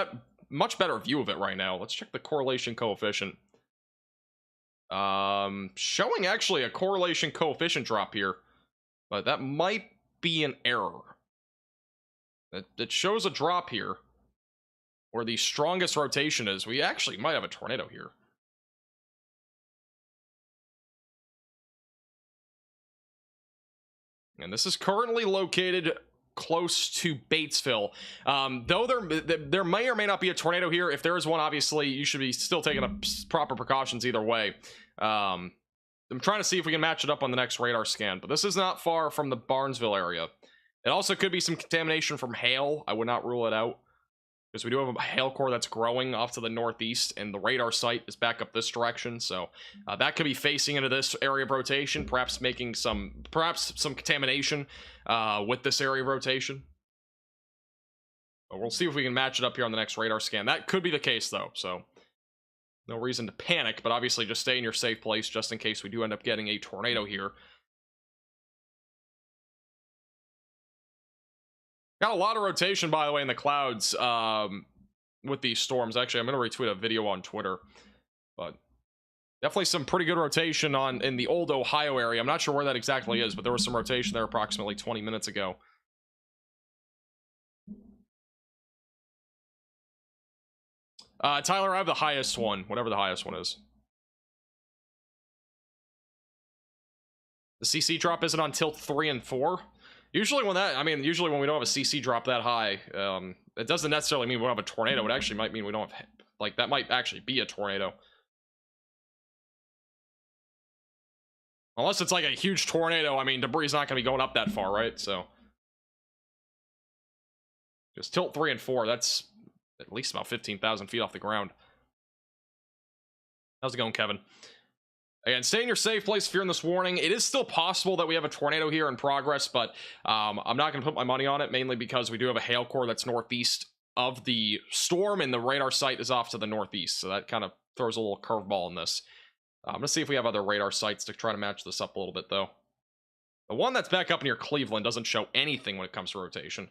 Much better view of it right now. Let's check the correlation coefficient. Showing actually a correlation coefficient drop here, but that might be an error. It shows a drop here where the strongest rotation is. We actually might have a tornado here. And this is currently located close to Batesville. Though there may or may not be a tornado here. If there is one, obviously, you should be still taking the proper precautions either way. I'm trying to see if we can match it up on the next radar scan, but this is not far from the Barnesville area. It also could be some contamination from hail. I would not rule it out, because we do have a hail core that's growing off to the northeast, and the radar site is back up this direction, so that could be facing into this area of rotation, perhaps some contamination with this area of rotation. But we'll see if we can match it up here on the next radar scan. That could be the case, though, so no reason to panic, but obviously just stay in your safe place just in case we do end up getting a tornado here. Got a lot of rotation, by the way, in the clouds with these storms. Actually, I'm going to retweet a video on Twitter, but definitely some pretty good rotation in the old Ohio area. I'm not sure where that exactly is, but there was some rotation there approximately 20 minutes ago. Tyler, I have the highest one, whatever the highest one is. The CC drop isn't on tilt 3 and 4. Usually when we don't have a CC drop that high, it doesn't necessarily mean we'll have a tornado. It actually might mean we don't have, like, that might actually be a tornado. Unless it's like a huge tornado, I mean, debris is not going to be going up that far, right? So just tilt 3 and 4, that's at least about 15,000 feet off the ground. How's it going, Kevin? Again, stay in your safe place if you're in this warning. It is still possible that we have a tornado here in progress, but I'm not going to put my money on it, mainly because we do have a hail core that's northeast of the storm, and the radar site is off to the northeast, so that kind of throws a little curveball in this. I'm going to see if we have other radar sites to try to match this up a little bit, though. The one that's back up near Cleveland doesn't show anything when it comes to rotation.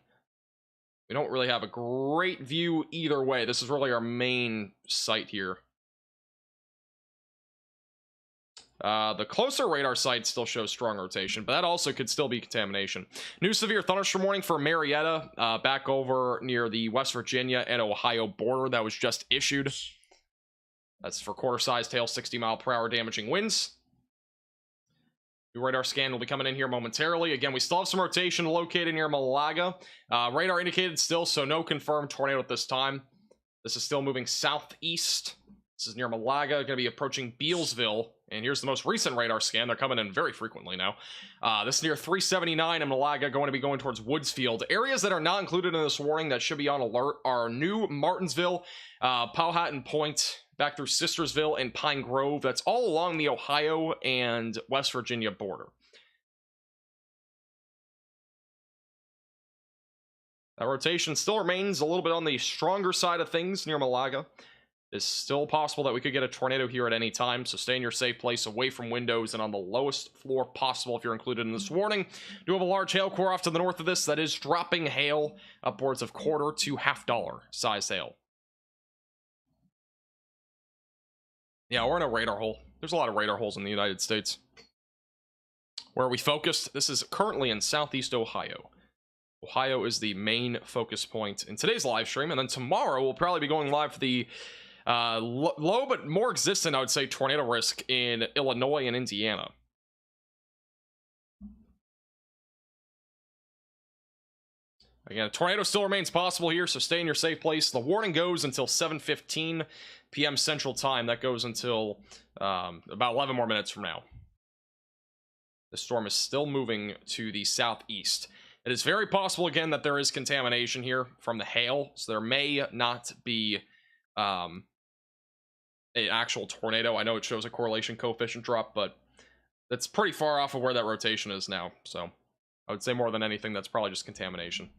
We don't really have a great view either way. This is really our main site here. The closer radar site still shows strong rotation, but that also could still be contamination. New severe thunderstorm warning for Marietta, back over near the West Virginia and Ohio border that was just issued. That's for quarter-sized hail, 60-mile-per-hour damaging winds. New radar scan will be coming in here momentarily. Again, we still have some rotation located near Malaga. Radar indicated still, so no confirmed tornado at this time. This is still moving southeast. This is near Malaga, going to be approaching Bealsville. And here's the most recent radar scan. They're coming in very frequently now. This is near 379 in Malaga, going to be going towards Woodsfield. Areas that are not included in this warning that should be on alert are New Martinsville, Powhatan Point, back through Sistersville and Pine Grove. That's all along the Ohio and West Virginia border. That rotation still remains a little bit on the stronger side of things near Malaga. It's still possible that we could get a tornado here at any time, so stay in your safe place away from windows and on the lowest floor possible if you're included in this warning. We do have a large hail core off to the north of this that is dropping hail upwards of quarter to $half size hail. Yeah, we're in a radar hole. There's a lot of radar holes in the United States. Where are we focused? This is currently in southeast Ohio. Ohio is the main focus point in today's live stream, and then tomorrow we'll probably be going live for the low but more existent, I would say, tornado risk in Illinois and Indiana. Again, a tornado still remains possible here, so stay in your safe place. The warning goes until 7:15 p.m. Central Time. That goes until about 11 more minutes from now. The storm is still moving to the southeast. It is very possible, again, that there is contamination here from the hail, so there may not be an actual tornado. I know it shows a correlation coefficient drop, but that's pretty far off of where that rotation is now. So I would say more than anything, that's probably just contamination.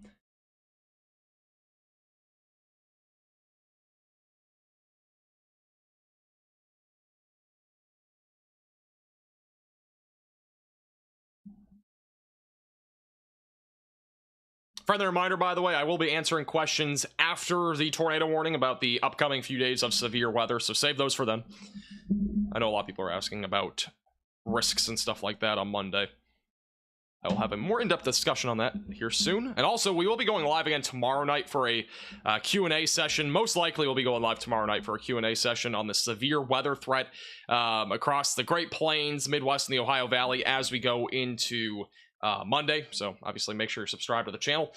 Friendly reminder, by the way, I will be answering questions after the tornado warning about the upcoming few days of severe weather, so save those for then. I know a lot of people are asking about risks and stuff like that on Monday. I will have a more in-depth discussion on that here soon. And also, we will be going live again tomorrow night for a Q&A session. Most likely, we'll be going live tomorrow night for a Q&A session on the severe weather threat across the Great Plains, Midwest, and the Ohio Valley as we go into Monday. So obviously make sure you're subscribed to the channel.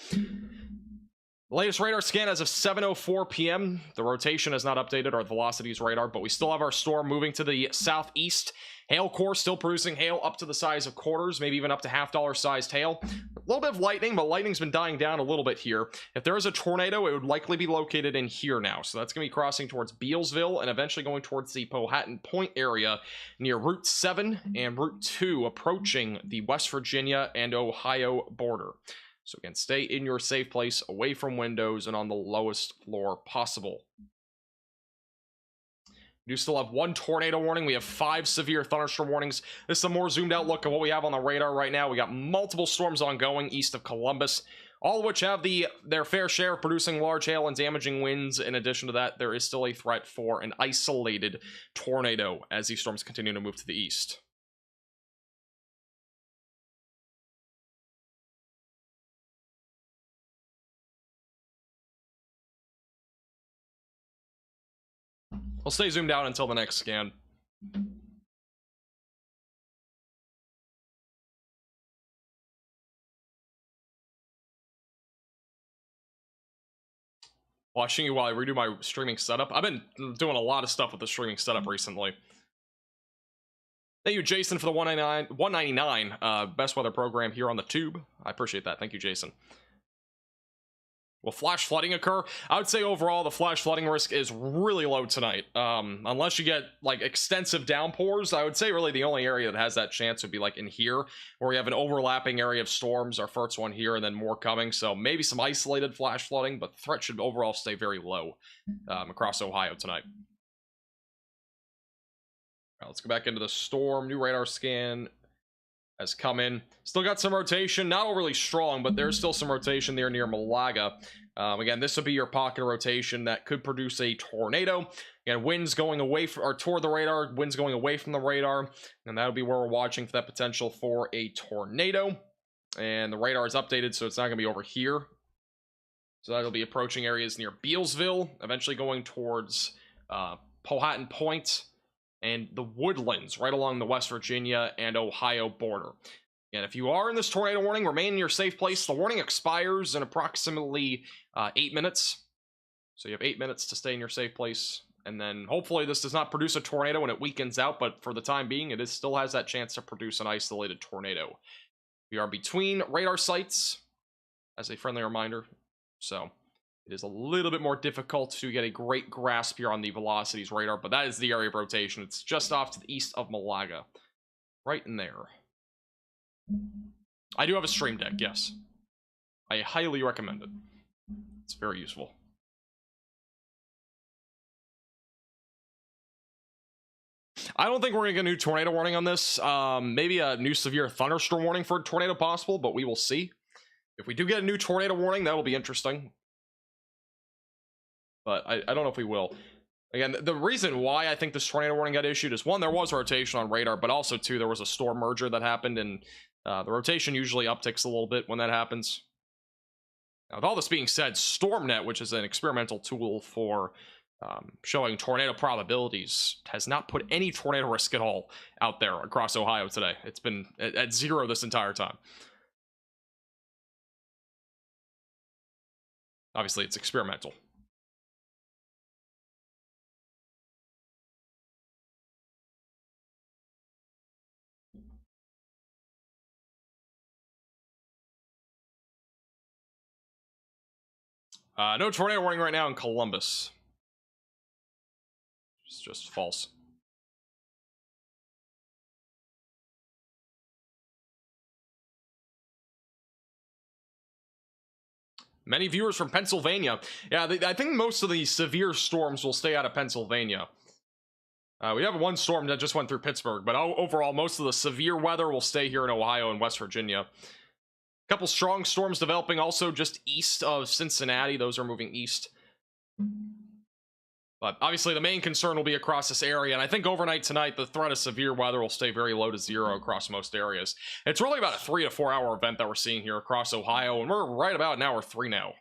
The latest radar scan as of 7:04 p.m. The rotation has not updated our velocities radar, but we still have our storm moving to the southeast. Hail core still producing hail up to the size of quarters, maybe even up to $half sized hail. A little bit of lightning, but lightning's been dying down a little bit here. If there is a tornado, it would likely be located in here now. So that's going to be crossing towards Bealsville and eventually going towards the Powhatan Point area near Route 7 and Route 2, approaching the West Virginia and Ohio border. So again, stay in your safe place, away from windows, and on the lowest floor possible. We do still have one tornado warning. We have 5 severe thunderstorm warnings. This is a more zoomed out look at what we have on the radar right now. We got multiple storms ongoing east of Columbus, all of which have their fair share of producing large hail and damaging winds. In addition to that, there is still a threat for an isolated tornado as these storms continue to move to the east. I'll stay zoomed out until the next scan. Watching you while I redo my streaming setup. I've been doing a lot of stuff with the streaming setup recently. Thank you, Jason, for the $199 best weather program here on the tube. I appreciate that. Thank you, Jason. Will flash flooding occur? I would say overall the flash flooding risk is really low tonight. Unless you get like extensive downpours, I would say really the only area that has that chance would be like in here, where we have an overlapping area of storms, our first one here and then more coming. So maybe some isolated flash flooding, but the threat should overall stay very low across Ohio tonight. All right, let's go back into the storm. New radar scan has come in. Still got some rotation, not overly strong, but there's still some rotation there near Malaga. Again, this would be your pocket of rotation that could produce a tornado. Again, winds going away or toward the radar, winds going away from the radar, and that'll be where we're watching for that potential for a tornado. And the radar is updated, so it's not going to be over here. So that'll be approaching areas near Bealsville, eventually going towards Powhatan Point and the Woodlands right along the West Virginia and Ohio border. And if you are in this tornado warning, remain in your safe place. The warning expires in approximately 8 minutes. So you have 8 minutes to stay in your safe place. And then hopefully this does not produce a tornado when it weakens out, but for the time being, it still has that chance to produce an isolated tornado. We are between radar sites, as a friendly reminder. So it is a little bit more difficult to get a great grasp here on the velocities radar, but that is the area of rotation. It's just off to the east of Malaga. Right in there. I do have a stream deck, yes. I highly recommend it. It's very useful. I don't think we're going to get a new tornado warning on this. Maybe a new severe thunderstorm warning for a tornado possible, but we will see. If we do get a new tornado warning, that will be interesting. But I don't know if we will. Again, the reason why I think this tornado warning got issued is, one, there was rotation on radar, but also, two, there was a storm merger that happened, and the rotation usually upticks a little bit when that happens. Now, with all this being said, StormNet, which is an experimental tool for showing tornado probabilities, has not put any tornado risk at all out there across Ohio today. It's been at 0 this entire time. Obviously, it's experimental. No tornado warning right now in Columbus. It's just false. Many viewers from Pennsylvania. Yeah, I think most of the severe storms will stay out of Pennsylvania. We have one storm that just went through Pittsburgh, but overall, most of the severe weather will stay here in Ohio and West Virginia. A couple strong storms developing also just east of Cincinnati. Those are moving east. But obviously, the main concern will be across this area, and I think overnight tonight, the threat of severe weather will stay very low to 0 across most areas. It's really about a 3 to 4 hour event that we're seeing here across Ohio, and we're right about an hour 3 now.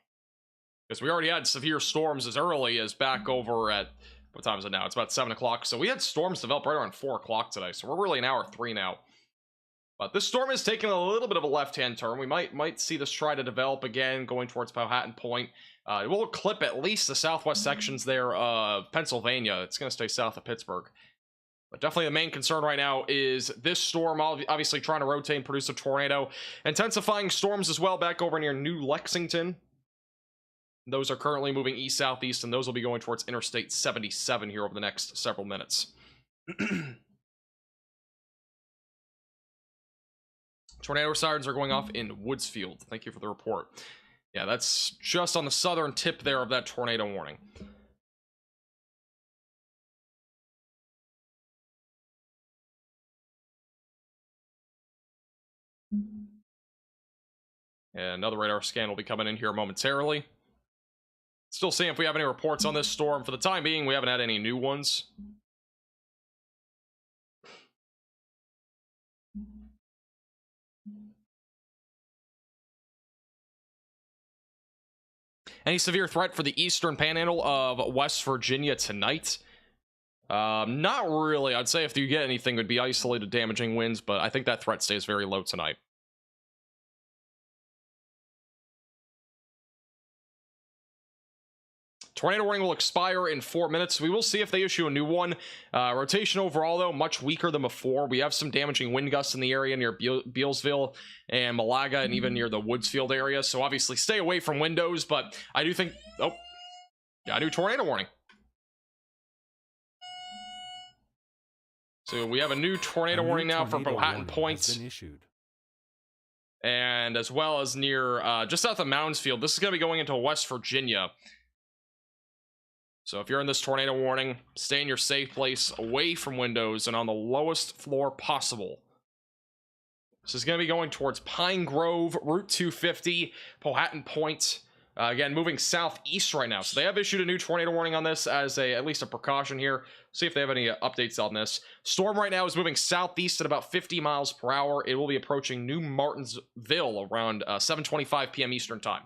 Because we already had severe storms as early as back over at, what time is it now? It's about 7 o'clock. So we had storms develop right around 4 o'clock today, so we're really an hour 3 now. But this storm is taking a little bit of a left-hand turn. We might see this try to develop again, going towards Powhatan Point. It will clip at least the southwest sections there of Pennsylvania. It's going to stay south of Pittsburgh. But definitely the main concern right now is this storm, obviously trying to rotate and produce a tornado. Intensifying storms as well back over near New Lexington. Those are currently moving east-southeast, and those will be going towards Interstate 77 here over the next several minutes. Tornado sirens are going off in Woodsfield. Thank you for the report. Yeah, that's just on the southern tip there of that tornado warning. And another radar scan will be coming in here momentarily. Still seeing if we have any reports on this storm. For the time being, we haven't had any new ones. Any severe threat for the eastern panhandle of West Virginia tonight? Not really. I'd say if you get anything, it would be isolated damaging winds, but I think that threat stays very low tonight. Tornado warning will expire in 4 minutes. We will see if they issue a new one. Rotation overall, though, much weaker than before. We have some damaging wind gusts in the area near Bealsville and Malaga and even near the Woodsfield area. So obviously stay away from windows, but I do think... Oh, got a new tornado warning. So we have a new tornado warning now for Powhatan Point. And as well as near, just south of Moundsfield. This is going to be going into West Virginia. So if you're in this tornado warning, stay in your safe place, away from windows, and on the lowest floor possible. This is going to be going towards Pine Grove, Route 250, Powhatan Point. Again, moving southeast right now. So they have issued a new tornado warning on this as at least a precaution here. See if they have any updates on this. Storm right now is moving southeast at about 50 miles per hour. It will be approaching New Martinsville around 7:25 p.m. Eastern Time.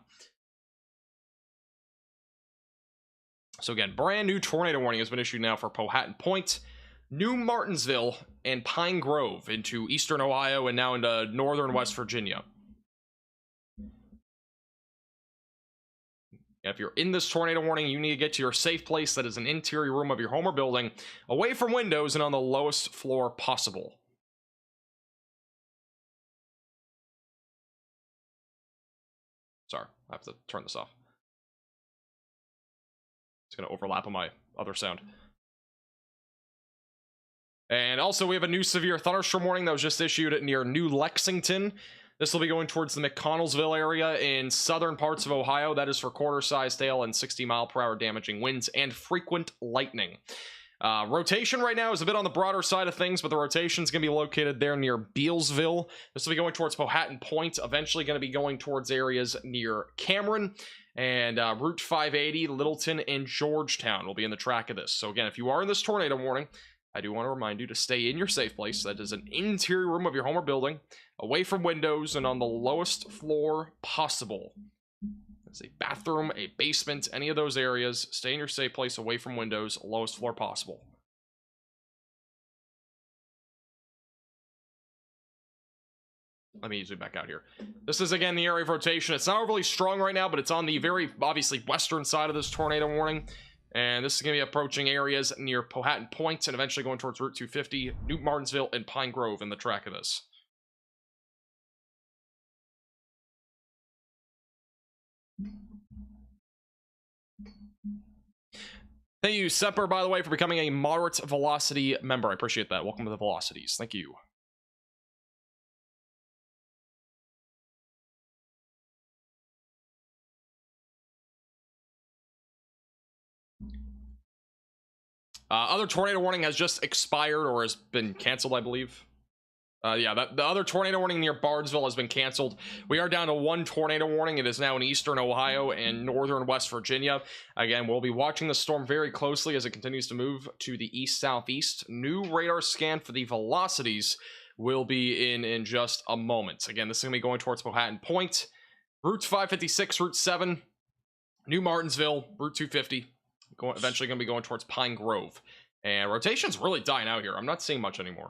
So again, brand new tornado warning has been issued now for Powhatan Point, New Martinsville, and Pine Grove into eastern Ohio and now into northern West Virginia. If you're in this tornado warning, you need to get to your safe place that is an interior room of your home or building, away from windows and on the lowest floor possible. Sorry, I have to turn this off. It's going to overlap on my other sound. And also, we have a new severe thunderstorm warning that was just issued near New Lexington. This will be going towards the McConnellsville area in southern parts of Ohio. That is for quarter-sized hail and 60-mile-per-hour damaging winds and frequent lightning. Rotation right now is a bit on the broader side of things, but the rotation is going to be located there near Bealsville. This will be going towards Powhatan Point, eventually going to be going towards areas near Cameron. and Route 580, Littleton, and Georgetown will be in the track of this. So again, if you are in this tornado warning, I do want to remind you to stay in your safe place. That is an interior room of your home or building, away from windows and on the lowest floor possible. It's a bathroom, a basement, any of those areas. Stay in your safe place, away from windows, lowest floor possible. Let me zoom back out here. This is, again, the area of rotation. It's not overly strong right now, but it's on the very, obviously, western side of this tornado warning. And this is going to be approaching areas near Powhatan Point and eventually going towards Route 250, New Martinsville, and Pine Grove in the track of this. Thank you, Sepper, by the way, for becoming a moderate velocity member. I appreciate that. Welcome to the Velocities. Thank you. Other tornado warning has just expired or has been canceled, I believe. Yeah, the other tornado warning near Bardesville has been canceled. We are down to one tornado warning. It is now in eastern Ohio and northern West Virginia. Again, we'll be watching the storm very closely as it continues to move to the east-southeast. New radar scan for the velocities will be in just a moment. Again, this is going to be going towards Powhatan Point, Route 556, Route 7, New Martinsville, Route 250. Eventually going to be going towards Pine Grove. And rotation's really dying out here. I'm not seeing much anymore.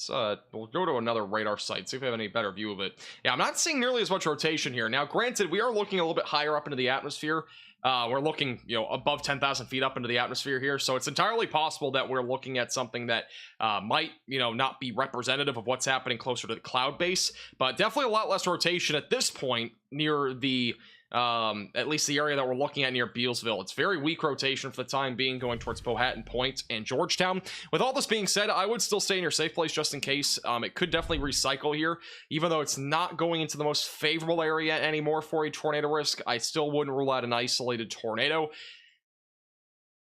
We'll go to another radar site, see if we have any better view of it. Yeah, I'm not seeing nearly as much rotation here. Now, granted, we are looking a little bit higher up into the atmosphere. We're looking, above 10,000 feet up into the atmosphere here. So it's entirely possible that we're looking at something that might, not be representative of what's happening closer to the cloud base. But definitely a lot less rotation at this point near the... at least the area that we're looking at near Bealsville. It's very weak rotation for the time being, going towards Powhatan Point and Georgetown. With all this being said, I would still stay in your safe place just in case. It could definitely recycle here, even though it's not going into the most favorable area anymore for a tornado risk. I still wouldn't rule out an isolated tornado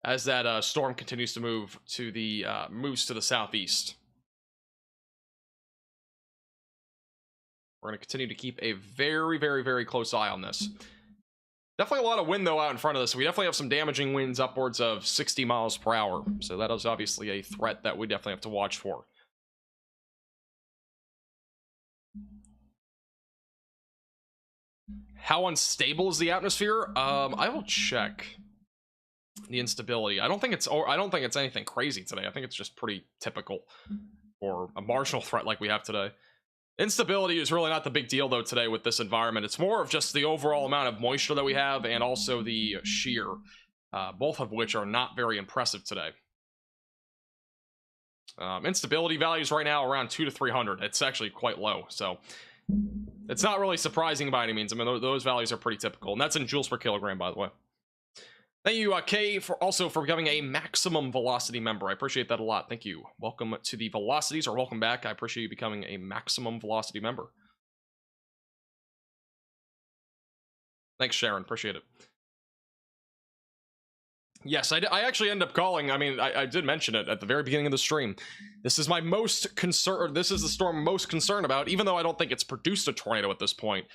as that storm continues to move to the moves to the southeast. We're going to continue to keep a very, very, very close eye on this. Definitely a lot of wind, though, out in front of this. We definitely have some damaging winds upwards of 60 miles per hour. So that is obviously a threat that we definitely have to watch for. How unstable is the atmosphere? I will check the instability. I don't think it's anything crazy today. I think it's just pretty typical or a marginal threat like we have today. Instability is really not the big deal, though, today with this environment. It's more of just the overall amount of moisture that we have and also the shear, both of which are not very impressive today. Instability values right now around 200 to 300. It's actually quite low, so it's not really surprising by any means. I mean, those values are pretty typical, and that's in joules per kilogram, by the way. Thank you, Kay, for becoming a maximum velocity member. I appreciate that a lot. Thank you. Welcome to the Velocities, or welcome back. I appreciate you becoming a maximum velocity member. Thanks, Sharon. Appreciate it. Yes, I actually ended up calling. I mean, I did mention it at the very beginning of the stream. This is my most concerned. This is the storm I'm most concerned about, even though I don't think it's produced a tornado at this point.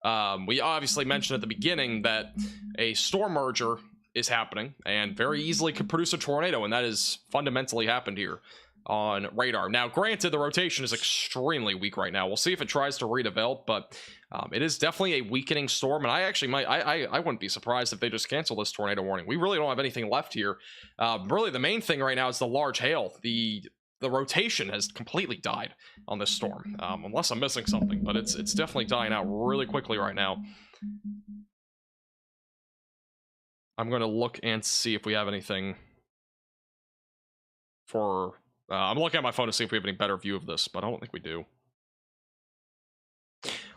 We obviously mentioned at the beginning that a storm merger is happening and very easily could produce a tornado, and that has fundamentally happened here on radar. Now, granted, the rotation is extremely weak right now. We'll see if it tries to redevelop, but it is definitely a weakening storm, and I actually I wouldn't be surprised if they just cancel this tornado warning. We really don't have anything left here. Really, the main thing right now is the large hail. The rotation has completely died on this storm, unless I'm missing something, but it's definitely dying out really quickly right now. I'm going to look and see if we have anything for... I'm looking at my phone to see if we have any better view of this, but I don't think we do.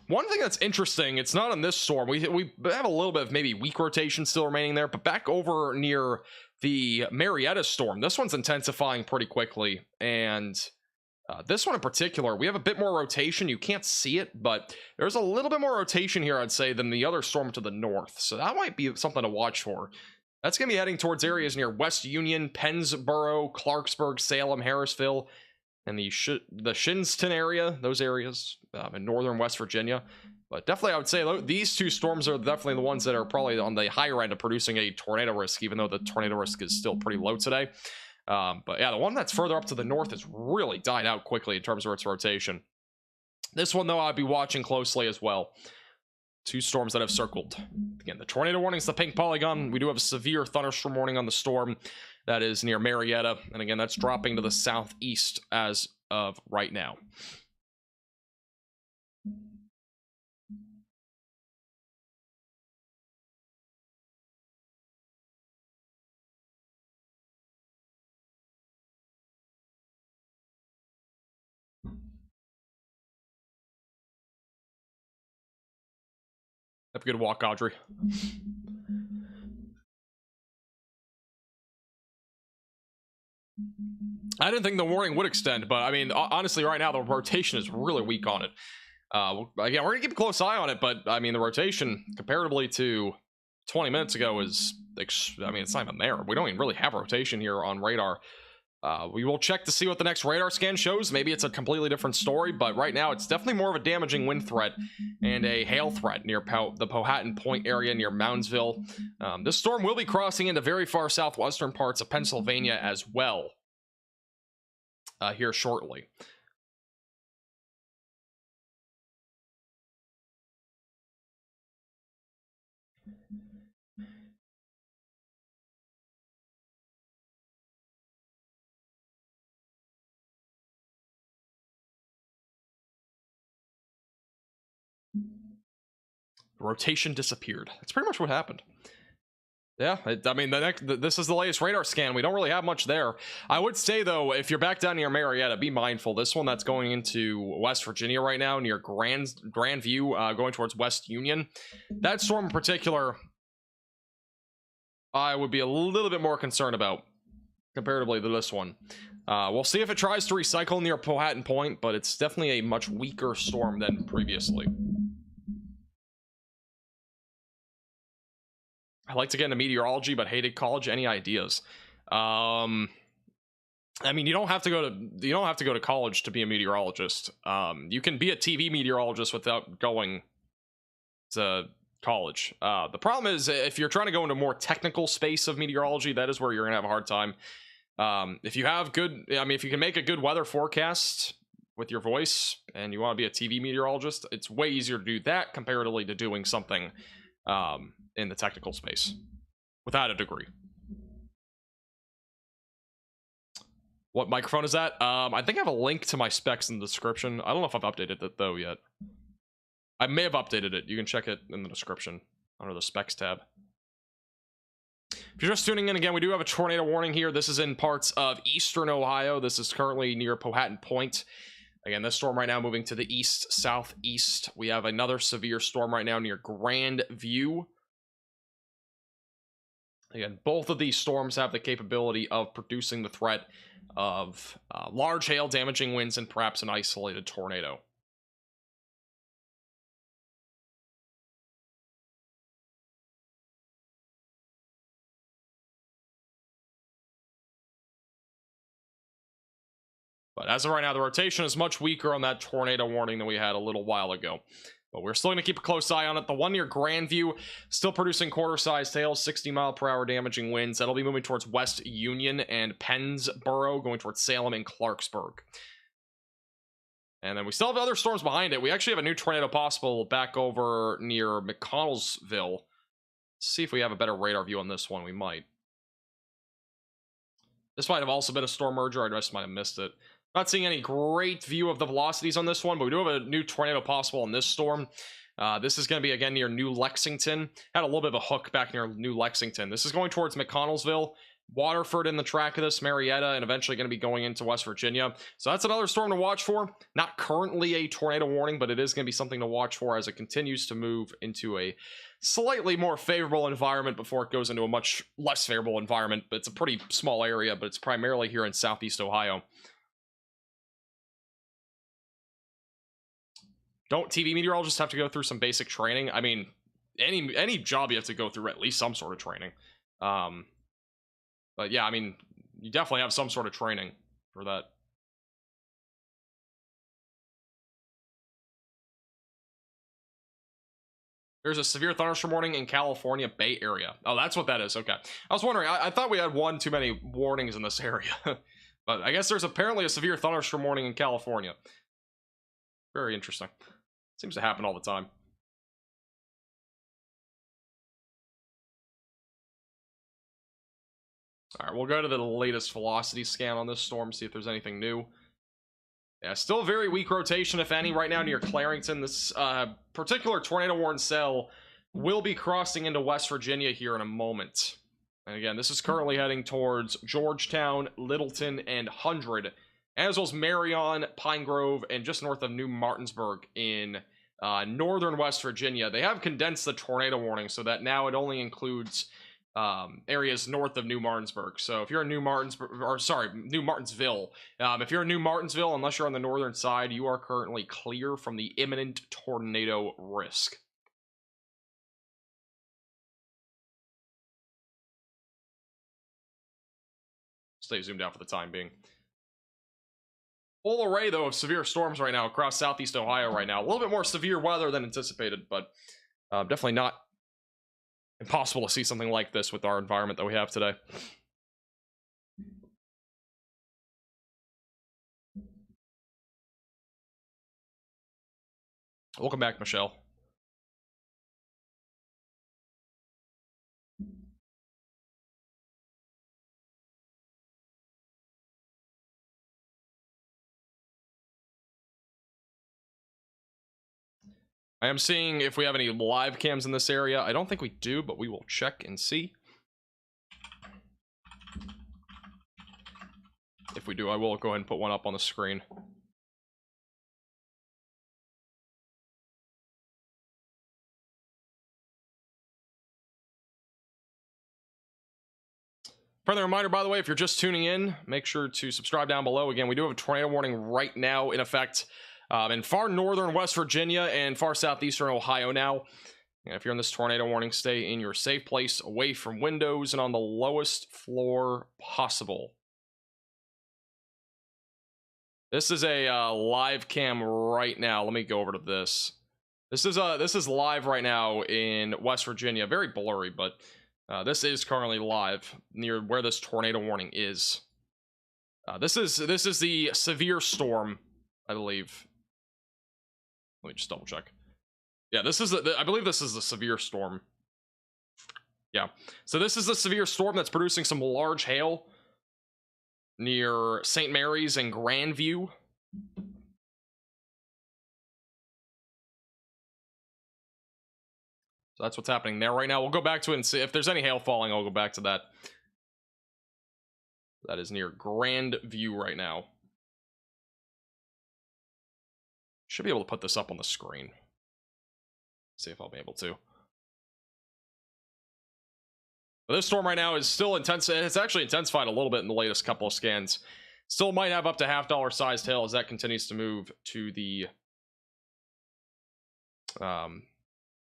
One thing that's interesting, it's not on this storm. We have a little bit of maybe weak rotation still remaining there, but back over near the Marietta storm, this one's intensifying pretty quickly, and... this one in particular, we have a bit more rotation. You can't see it, but there's a little bit more rotation here, I'd say, than the other storm to the north. So that might be something to watch for. That's going to be heading towards areas near West Union, Pennsboro, Clarksburg, Salem, Harrisville, and the Shinston area, those areas in northern West Virginia. But definitely, I would say these two storms are definitely the ones that are probably on the higher end of producing a tornado risk, even though the tornado risk is still pretty low today. But yeah, the one that's further up to the north has really died out quickly in terms of its rotation. This one, though, I'd be watching closely as well. Two storms that have circled. Again, the tornado warning is the pink polygon. We do have a severe thunderstorm warning on the storm that is near Marietta. And again, that's dropping to the southeast as of right now. Have a good walk, Audrey. I didn't think the warning would extend, but I mean, honestly, right now the rotation is really weak on it. Again, we're gonna keep a close eye on it, but I mean, the rotation comparatively to 20 minutes ago is, I mean, it's not even there. We don't even really have rotation here on radar. We will check to see what the next radar scan shows. Maybe it's a completely different story, but right now it's definitely more of a damaging wind threat and a hail threat near the Powhatan Point area near Moundsville. This storm will be crossing into very far southwestern parts of Pennsylvania as well here shortly. Rotation disappeared. That's pretty much what happened. Yeah, I mean, this is the latest radar scan. We don't really have much there. I would say, though, if you're back down near Marietta, be mindful. This one that's going into West Virginia right now, near Grandview, going towards West Union. That storm in particular, I would be a little bit more concerned about, comparatively to this one. We'll see if it tries to recycle near Powhatan Point, but it's definitely a much weaker storm than previously. I like to get into meteorology, but hated college. Any ideas? I mean, you don't have to go to college to be a meteorologist. You can be a TV meteorologist without going to college. The problem is, if you're trying to go into a more technical space of meteorology, that is where you're gonna have a hard time. If you have if you can make a good weather forecast with your voice and you want to be a TV meteorologist, it's way easier to do that comparatively to doing something in the technical space without a degree. What microphone is that? I think I have a link to my specs in the description. I don't know if I've updated it though yet. I may have updated it. You can check it in the description under the specs tab. If you're just tuning in again, we do have a tornado warning here. This is in parts of eastern Ohio. This is currently near Powhatan Point. Again, this storm right now moving to the east southeast. We have another severe storm right now near Grandview. Again, both of these storms have the capability of producing the threat of large hail, damaging winds, and perhaps an isolated tornado. But as of right now, the rotation is much weaker on that tornado warning than we had a little while ago. But we're still going to keep a close eye on it. The one near Grandview, still producing quarter-sized hail, 60-mile-per-hour damaging winds. That'll be moving towards West Union and Pennsboro, going towards Salem and Clarksburg. And then we still have other storms behind it. We actually have a new tornado possible back over near McConnellsville. Let's see if we have a better radar view on this one. We might. This might have also been a storm merger. I just might have missed it. Not seeing any great view of the velocities on this one, but we do have a new tornado possible in this storm. This is going to be, again, near New Lexington. Had a little bit of a hook back near New Lexington. This is going towards McConnellsville, Waterford in the track of this, Marietta, and eventually going to be going into West Virginia. So that's another storm to watch for. Not currently a tornado warning, but it is going to be something to watch for as it continues to move into a slightly more favorable environment before it goes into a much less favorable environment. But it's a pretty small area, but it's primarily here in southeast Ohio. Don't TV meteorologists have to go through some basic training? I mean, any job you have to go through at least some sort of training. But yeah, I mean, you definitely have some sort of training for that. There's a severe thunderstorm warning in California Bay Area. Oh, that's what that is. Okay. I was wondering, I thought we had one too many warnings in this area. But I guess there's apparently a severe thunderstorm warning in California. Very interesting. Seems to happen all the time. Alright, we'll go to the latest velocity scan on this storm, see if there's anything new. Yeah, still very weak rotation, if any, right now near Clarington. This particular tornado-warned cell will be crossing into West Virginia here in a moment. And again, this is currently heading towards Georgetown, Littleton, and Hundred, as well as Marion, Pine Grove, and just north of New Martinsburg in northern West Virginia. They have condensed the tornado warning so that now it only includes areas north of New Martinsburg. So if you're in New Martinsburg, or sorry, New Martinsville, if you're in New Martinsville, unless you're on the northern side, you are currently clear from the imminent tornado risk. Stay zoomed out for the time being. Full array, though, of severe storms right now across southeast Ohio right now. A little bit more severe weather than anticipated, but definitely not impossible to see something like this with our environment that we have today. Welcome back, Michelle. I am seeing if we have any live cams in this area. I don't think we do, but we will check and see. If we do, I will go ahead and put one up on the screen. Friendly reminder, by the way, if you're just tuning in, make sure to subscribe down below. Again, we do have a tornado warning right now in effect in far northern West Virginia and far southeastern Ohio now. And if you're in this tornado warning, stay in your safe place, away from windows and on the lowest floor possible. This is a live cam right now. Let me go over to this. This is live right now in West Virginia. Very blurry, but this is currently live near where this tornado warning is. This is the severe storm, I believe. Let me just double check. Yeah, this is I believe this is the severe storm. Yeah, so this is the severe storm that's producing some large hail near St. Mary's and Grandview. So that's what's happening there right now. We'll go back to it and see if there's any hail falling. I'll go back to that. That is near Grandview right now. Should be able to put this up on the screen. See if I'll be able to. But this storm right now is still intense. It's actually intensified a little bit in the latest couple of scans. Still might have up to $half sized hail as that continues to move to the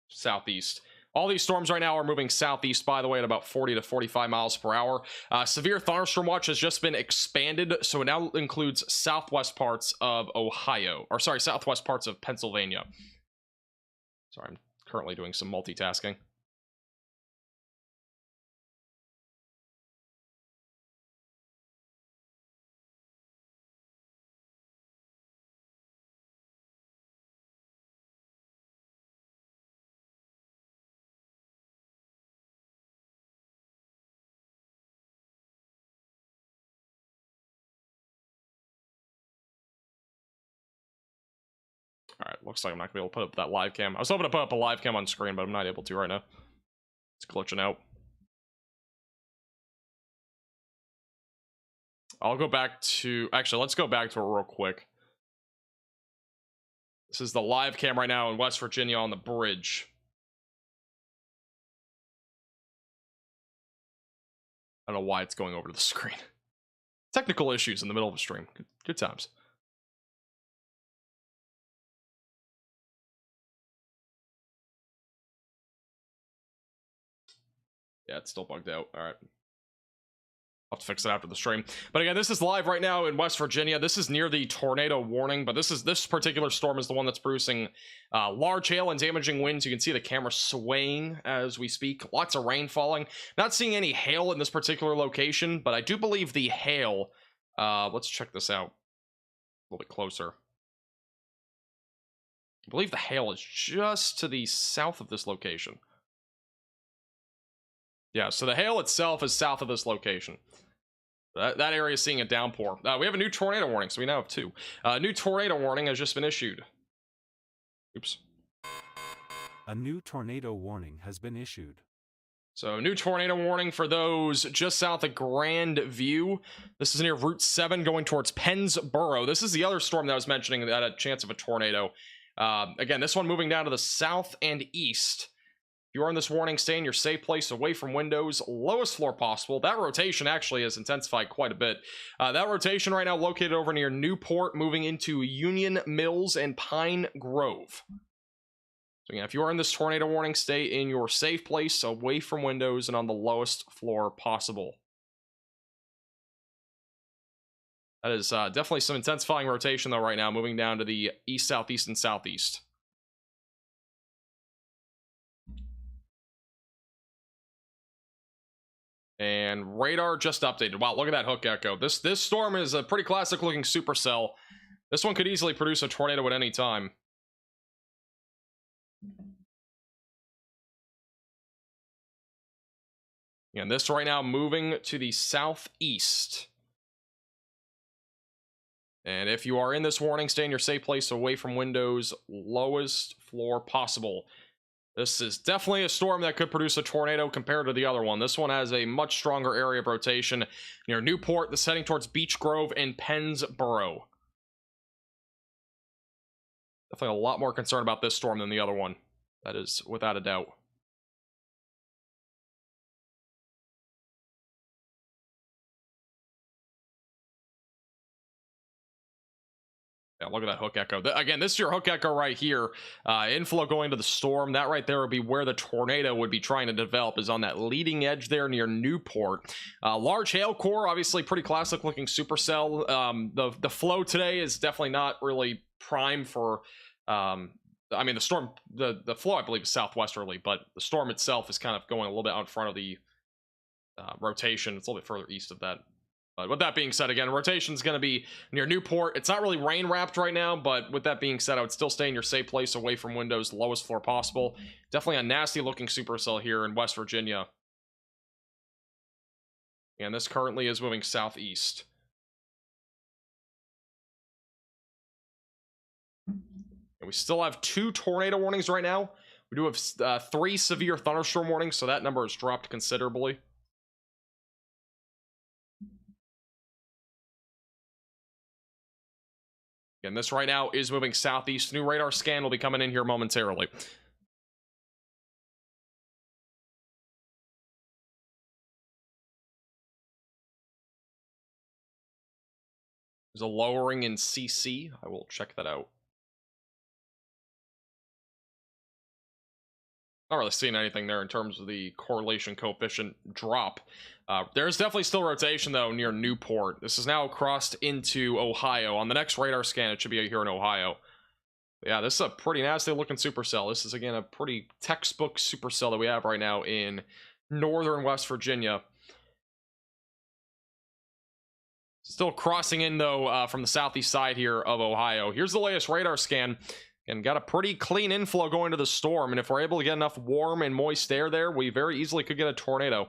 southeast. All these storms right now are moving southeast, by the way, at about 40 to 45 miles per hour. Severe thunderstorm watch has just been expanded, so it now includes southwest parts of Ohio, or sorry, southwest parts of Pennsylvania. Sorry, I'm currently doing some multitasking. All right, looks like I'm not gonna be able to put up that live cam. I was hoping to put up a live cam on screen, but I'm not able to right now. It's glitching out. I'll go back to... Actually, let's go back to it real quick. This is the live cam right now in West Virginia on the bridge. I don't know why it's going over to the screen. Technical issues in the middle of a stream. Good times. Yeah, it's still bugged out. All right. I'll have to fix it after the stream. But again, this is live right now in West Virginia. This is near the tornado warning, but this particular storm is the one that's producing large hail and damaging winds. You can see the camera swaying as we speak. Lots of rain falling. Not seeing any hail in this particular location, but I do believe the hail... let's check this out a little bit closer. I believe the hail is just to the south of this location. Yeah, so the hail itself is south of this location. That area is seeing a downpour. We have a new tornado warning, so we now have two. New tornado warning has just been issued. Oops. A new tornado warning has been issued. So, new tornado warning for those just south of Grand View. This is near Route 7 going towards Pennsboro. This is the other storm that I was mentioning that had a chance of a tornado. Again, this one moving down to the south and east. If you are in this warning, stay in your safe place away from windows, lowest floor possible. That rotation actually has intensified quite a bit. That rotation right now located over near Newport, moving into Union Mills and Pine Grove. So yeah, if you are in this tornado warning, stay in your safe place away from windows and on the lowest floor possible. That is definitely some intensifying rotation though right now, moving down to the east, southeast, and southeast. And radar just updated. Wow, look at that hook echo. This storm is a pretty classic looking supercell. This one could easily produce a tornado at any time. And this right now moving to the southeast. And if you are in this warning, stay in your safe place away from windows, lowest floor possible. This is definitely a storm that could produce a tornado compared to the other one. This one has a much stronger area of rotation near Newport. This heading towards Beech Grove and Pennsboro. Definitely a lot more concerned about this storm than the other one. That is without a doubt. Yeah, look at that hook echo. Again, this is your hook echo right here. Inflow going to the storm. That right there would be where the tornado would be trying to develop, is on that leading edge there near Newport. Large hail core, obviously pretty classic looking supercell. The flow today is definitely not really prime for... I mean, the storm, the flow, I believe, is southwesterly, but the storm itself is kind of going a little bit out in front of the rotation. It's a little bit further east of that. But with that being said, again, rotation is going to be near Newport. It's not really rain wrapped right now, but with that being said, I would still stay in your safe place away from windows, lowest floor possible. Definitely a nasty looking supercell here in West Virginia. And this currently is moving southeast. And we still have 2 tornado warnings right now. We do have 3 severe thunderstorm warnings, so that number has dropped considerably. And this right now is moving southeast. New radar scan will be coming in here momentarily. There's a lowering in CC. I will check that out. Not really seeing anything there in terms of the correlation coefficient drop. There's definitely still rotation, though, near Newport. This is now crossed into Ohio. On the next radar scan, it should be here in Ohio. But yeah, this is a pretty nasty-looking supercell. This is, again, a pretty textbook supercell that we have right now in northern West Virginia. Still crossing in, though, from the southeast side here of Ohio. Here's the latest radar scan. And got a pretty clean inflow going to the storm. And if we're able to get enough warm and moist air there, we very easily could get a tornado.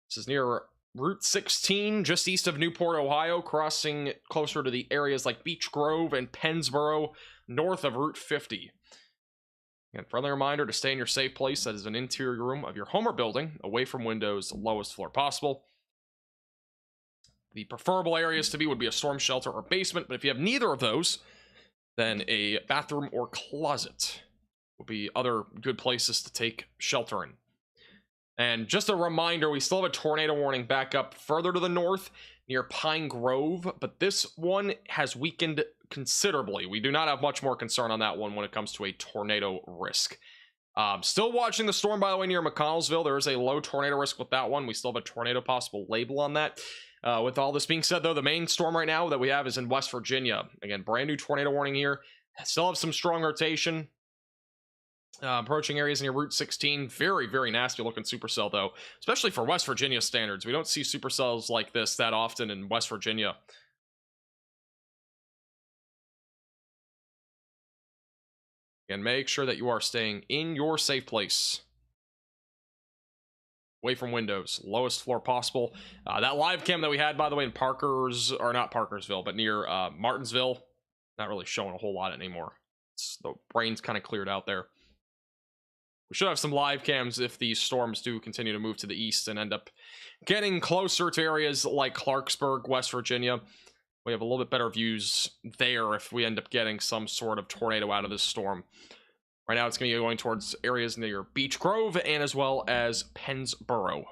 This is near Route 16, just east of Newport, Ohio, crossing closer to the areas like Beech Grove and Pennsboro, north of Route 50. And friendly reminder to stay in your safe place. That is an interior room of your home or building, away from windows, lowest floor possible. The preferable areas to be would be a storm shelter or basement, but if you have neither of those, then a bathroom or closet will be other good places to take shelter in. And just a reminder, we still have a tornado warning back up further to the north near Pine Grove, but this one has weakened considerably. We do not have much more concern on that one when it comes to a tornado risk. Still watching the storm, by the way, near McConnellsville. There is a low tornado risk with that one. We still have a tornado possible label on that. With all this being said, though, the main storm right now that we have is in West Virginia. Again, brand new tornado warning here. Still have some strong rotation. Approaching areas near Route 16. Very, very nasty looking supercell, though, especially for West Virginia standards. We don't see supercells like this that often in West Virginia. And make sure that you are staying in your safe place. Away from windows. Lowest floor possible. That live cam that we had, by the way, in not Parkersville, but near Martinsville. Not really showing a whole lot anymore. The brain's kind of cleared out there. We should have some live cams if these storms do continue to move to the east and end up getting closer to areas like Clarksburg, West Virginia. We have a little bit better views there if we end up getting some sort of tornado out of this storm. Right now, it's going to be going towards areas near Beech Grove and as well as Pennsboro.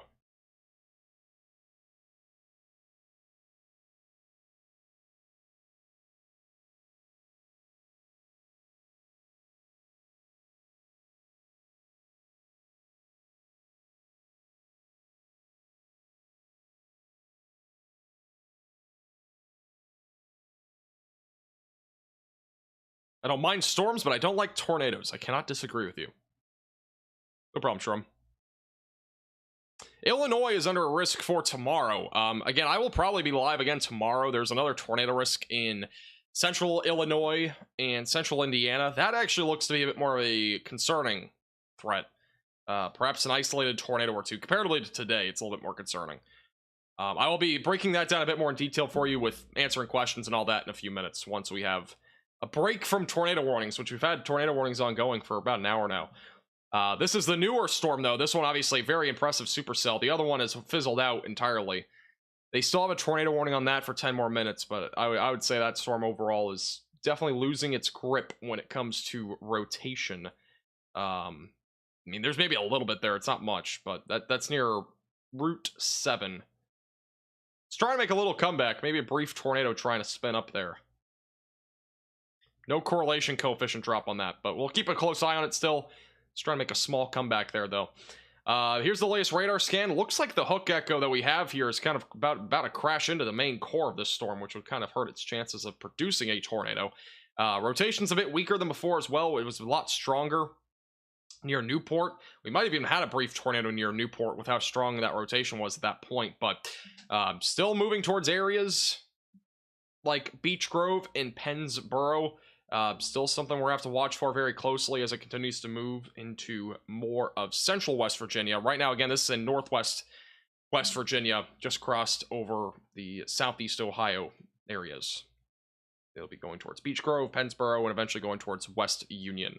I don't mind storms, but I don't like tornadoes. I cannot disagree with you. No problem, Shrum. Illinois is under a risk for tomorrow. Again, I will probably be live again tomorrow. There's another tornado risk in central Illinois and central Indiana. That actually looks to be a bit more of a concerning threat. Perhaps an isolated tornado or two. Comparatively to today, it's a little bit more concerning. I will be breaking that down a bit more in detail for you with answering questions and all that in a few minutes once we have a break from tornado warnings, which we've had tornado warnings ongoing for about an hour now. This is the newer storm, though. This one, obviously, very impressive supercell. The other one is fizzled out entirely. They still have a tornado warning on that for 10 more minutes, but I would say that storm overall is definitely losing its grip when it comes to rotation. I mean, there's maybe a little bit there. It's not much, but that's near Route 7. Let's try to make a little comeback. Maybe a brief tornado trying to spin up there. No correlation coefficient drop on that, but we'll keep a close eye on it still. Let's try to make a small comeback there, though. Here's the latest radar scan. Looks like the hook echo that we have here is kind of about to crash into the main core of this storm, which would kind of hurt its chances of producing a tornado. Rotation's a bit weaker than before as well. It was a lot stronger near Newport. We might have even had a brief tornado near Newport with how strong that rotation was at that point, but still moving towards areas like Beech Grove and Pennsboro. Still something we're going to have to watch for very closely as it continues to move into more of central West Virginia. Right now, again, this is in northwest West Virginia, just crossed over the southeast Ohio areas. They'll be going towards Beech Grove, Pennsboro, and eventually going towards West Union.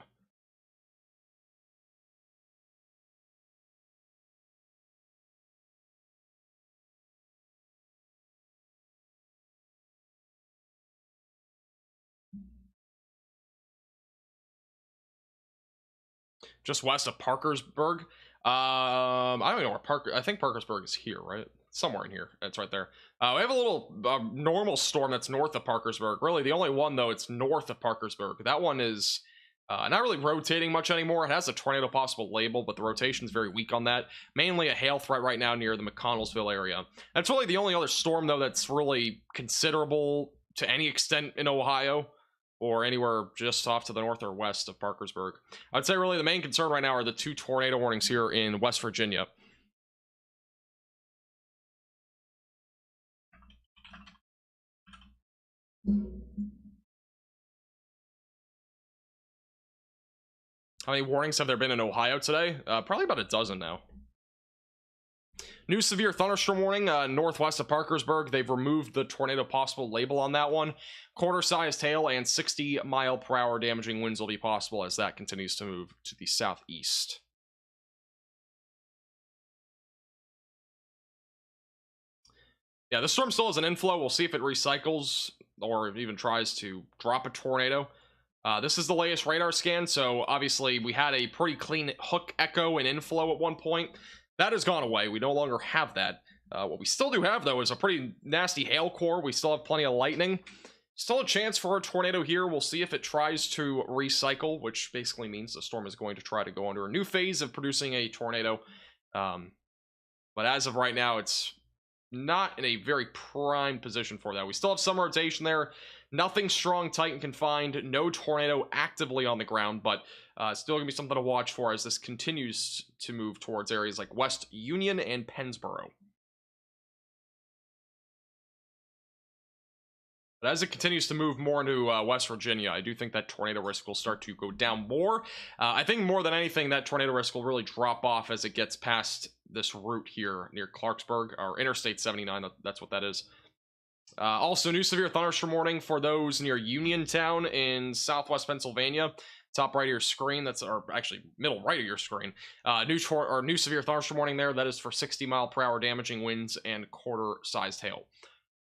Just west of Parkersburg. I don't know where I think Parkersburg is here, right? Somewhere in here. It's right there. We have a little normal storm that's north of Parkersburg. Really, the only one, though, it's north of Parkersburg. That one is not really rotating much anymore. It has a tornado possible label, but the rotation's very weak on that. Mainly a hail threat right now near the McConnellsville area. That's really the only other storm, though, that's really considerable to any extent in Ohio, or anywhere just off to the north or west of Parkersburg. I'd say really the main concern right now are the 2 tornado warnings here in West Virginia. How many warnings have there been in Ohio today? Probably about a dozen now. New severe thunderstorm warning northwest of Parkersburg. They've removed the tornado possible label on that one. Quarter-sized hail and 60-mile-per-hour damaging winds will be possible as that continues to move to the southeast. Yeah, this storm still has an inflow. We'll see if it recycles or if it even tries to drop a tornado. This is the latest radar scan, so obviously we had a pretty clean hook echo and inflow at one point. That has gone away. We no longer have that. What we still do have, though, is a pretty nasty hail core. We still have plenty of lightning. Still a chance for a tornado here. We'll see if it tries to recycle, which basically means the storm is going to try to go under a new phase of producing a tornado. But as of right now, it's not in a very prime position for that. We still have some rotation there. Nothing strong, tight, and confined. No tornado actively on the ground, but still going to be something to watch for as this continues to move towards areas like West Union and Pennsboro. But as it continues to move more into West Virginia, I do think that tornado risk will start to go down more. I think more than anything, that tornado risk will really drop off as it gets past this route here near Clarksburg, or Interstate 79, that's what that is. Also, new severe thunderstorm warning for those near Uniontown in southwest Pennsylvania. Top right of your screen, or actually middle right of your screen. New severe thunderstorm warning there. That is for 60-mile-per-hour damaging winds and quarter-sized hail.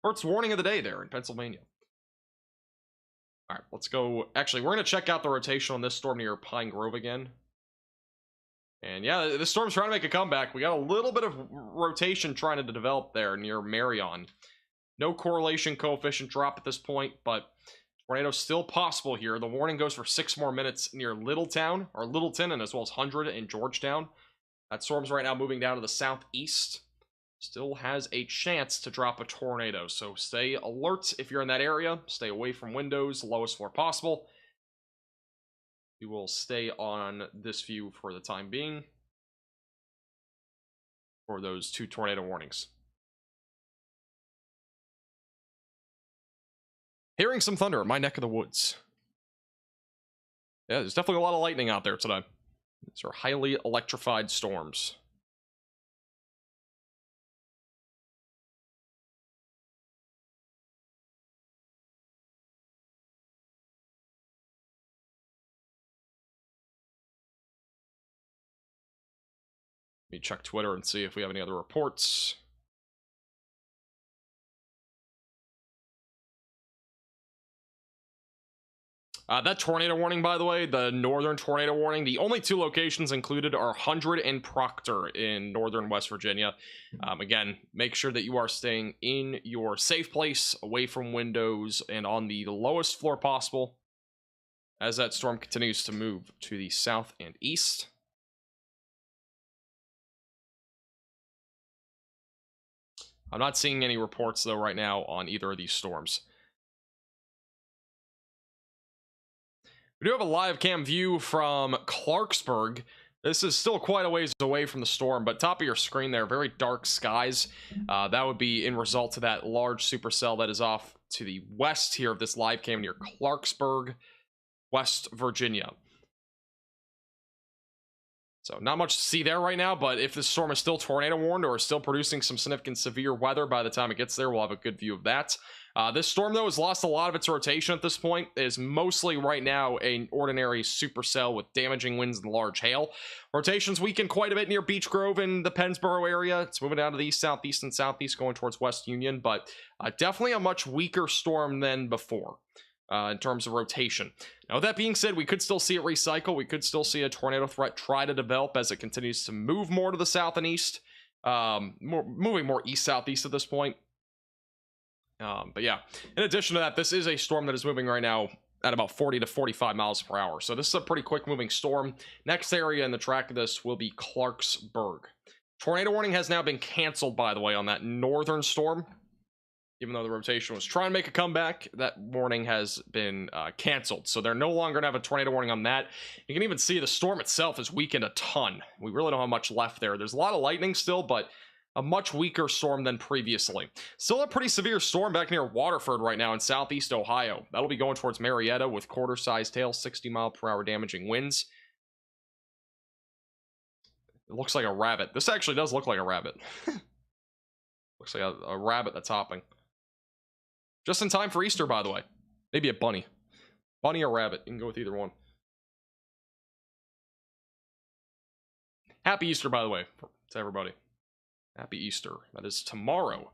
First warning of the day there in Pennsylvania. All right, let's go. Actually, we're going to check out the rotation on this storm near Pine Grove again. And yeah, the storm's trying to make a comeback. We got a little bit of rotation trying to develop there near Marion. No correlation coefficient drop at this point, but tornado still possible here. The warning goes for 6 more minutes near Littleton, and as well as 100 in Georgetown. That storm's right now moving down to the southeast. Still has a chance to drop a tornado, so stay alert if you're in that area. Stay away from windows, lowest floor possible. We will stay on this view for the time being for those 2 tornado warnings. Hearing some thunder in my neck of the woods. Yeah, there's definitely a lot of lightning out there today. These are highly electrified storms. Let me check Twitter and see if we have any other reports. That tornado warning, by the way, the northern tornado warning, the only 2 locations included are 100 and Proctor in northern West Virginia. Again, make sure that you are staying in your safe place, away from windows, and on the lowest floor possible as that storm continues to move to the south and east. I'm not seeing any reports, though, right now on either of these storms. We do have a live cam view from Clarksburg. This is still quite a ways away from the storm, but top of your screen there, very dark skies. That would be in result to that large supercell that is off to the west here of this live cam near Clarksburg, West Virginia. So not much to see there right now, but if this storm is still tornado warned or is still producing some significant severe weather by the time it gets there, we'll have a good view of that. This storm, though, has lost a lot of its rotation at this point. It is mostly right now an ordinary supercell with damaging winds and large hail. Rotation's weakened quite a bit near Beech Grove in the Pennsboro area. It's moving down to the east, southeast, and southeast, going towards West Union, but definitely a much weaker storm than before in terms of rotation. Now, with that being said, we could still see it recycle. We could still see a tornado threat try to develop as it continues to move more to the south and east, moving more east-southeast at this point. But yeah, in addition to that, this is a storm that is moving right now at about 40 to 45 miles per hour. So this is a pretty quick moving storm. Next area in the track of this will be Clarksburg. Tornado warning has now been canceled, by the way, on that northern storm. Even though the rotation was trying to make a comeback, that warning has been canceled. So they're no longer going to have a tornado warning on that. You can even see the storm itself has weakened a ton. We really don't have much left there. There's a lot of lightning still, but a much weaker storm than previously. Still a pretty severe storm back near Waterford right now in southeast Ohio. That'll be going towards Marietta with quarter-sized hail, 60-mile-per-hour damaging winds. It looks like a rabbit. This actually does look like a rabbit. Looks like a rabbit that's hopping. Just in time for Easter, by the way. Maybe a bunny. Bunny or rabbit. You can go with either one. Happy Easter, by the way, to everybody. Happy Easter. That is tomorrow.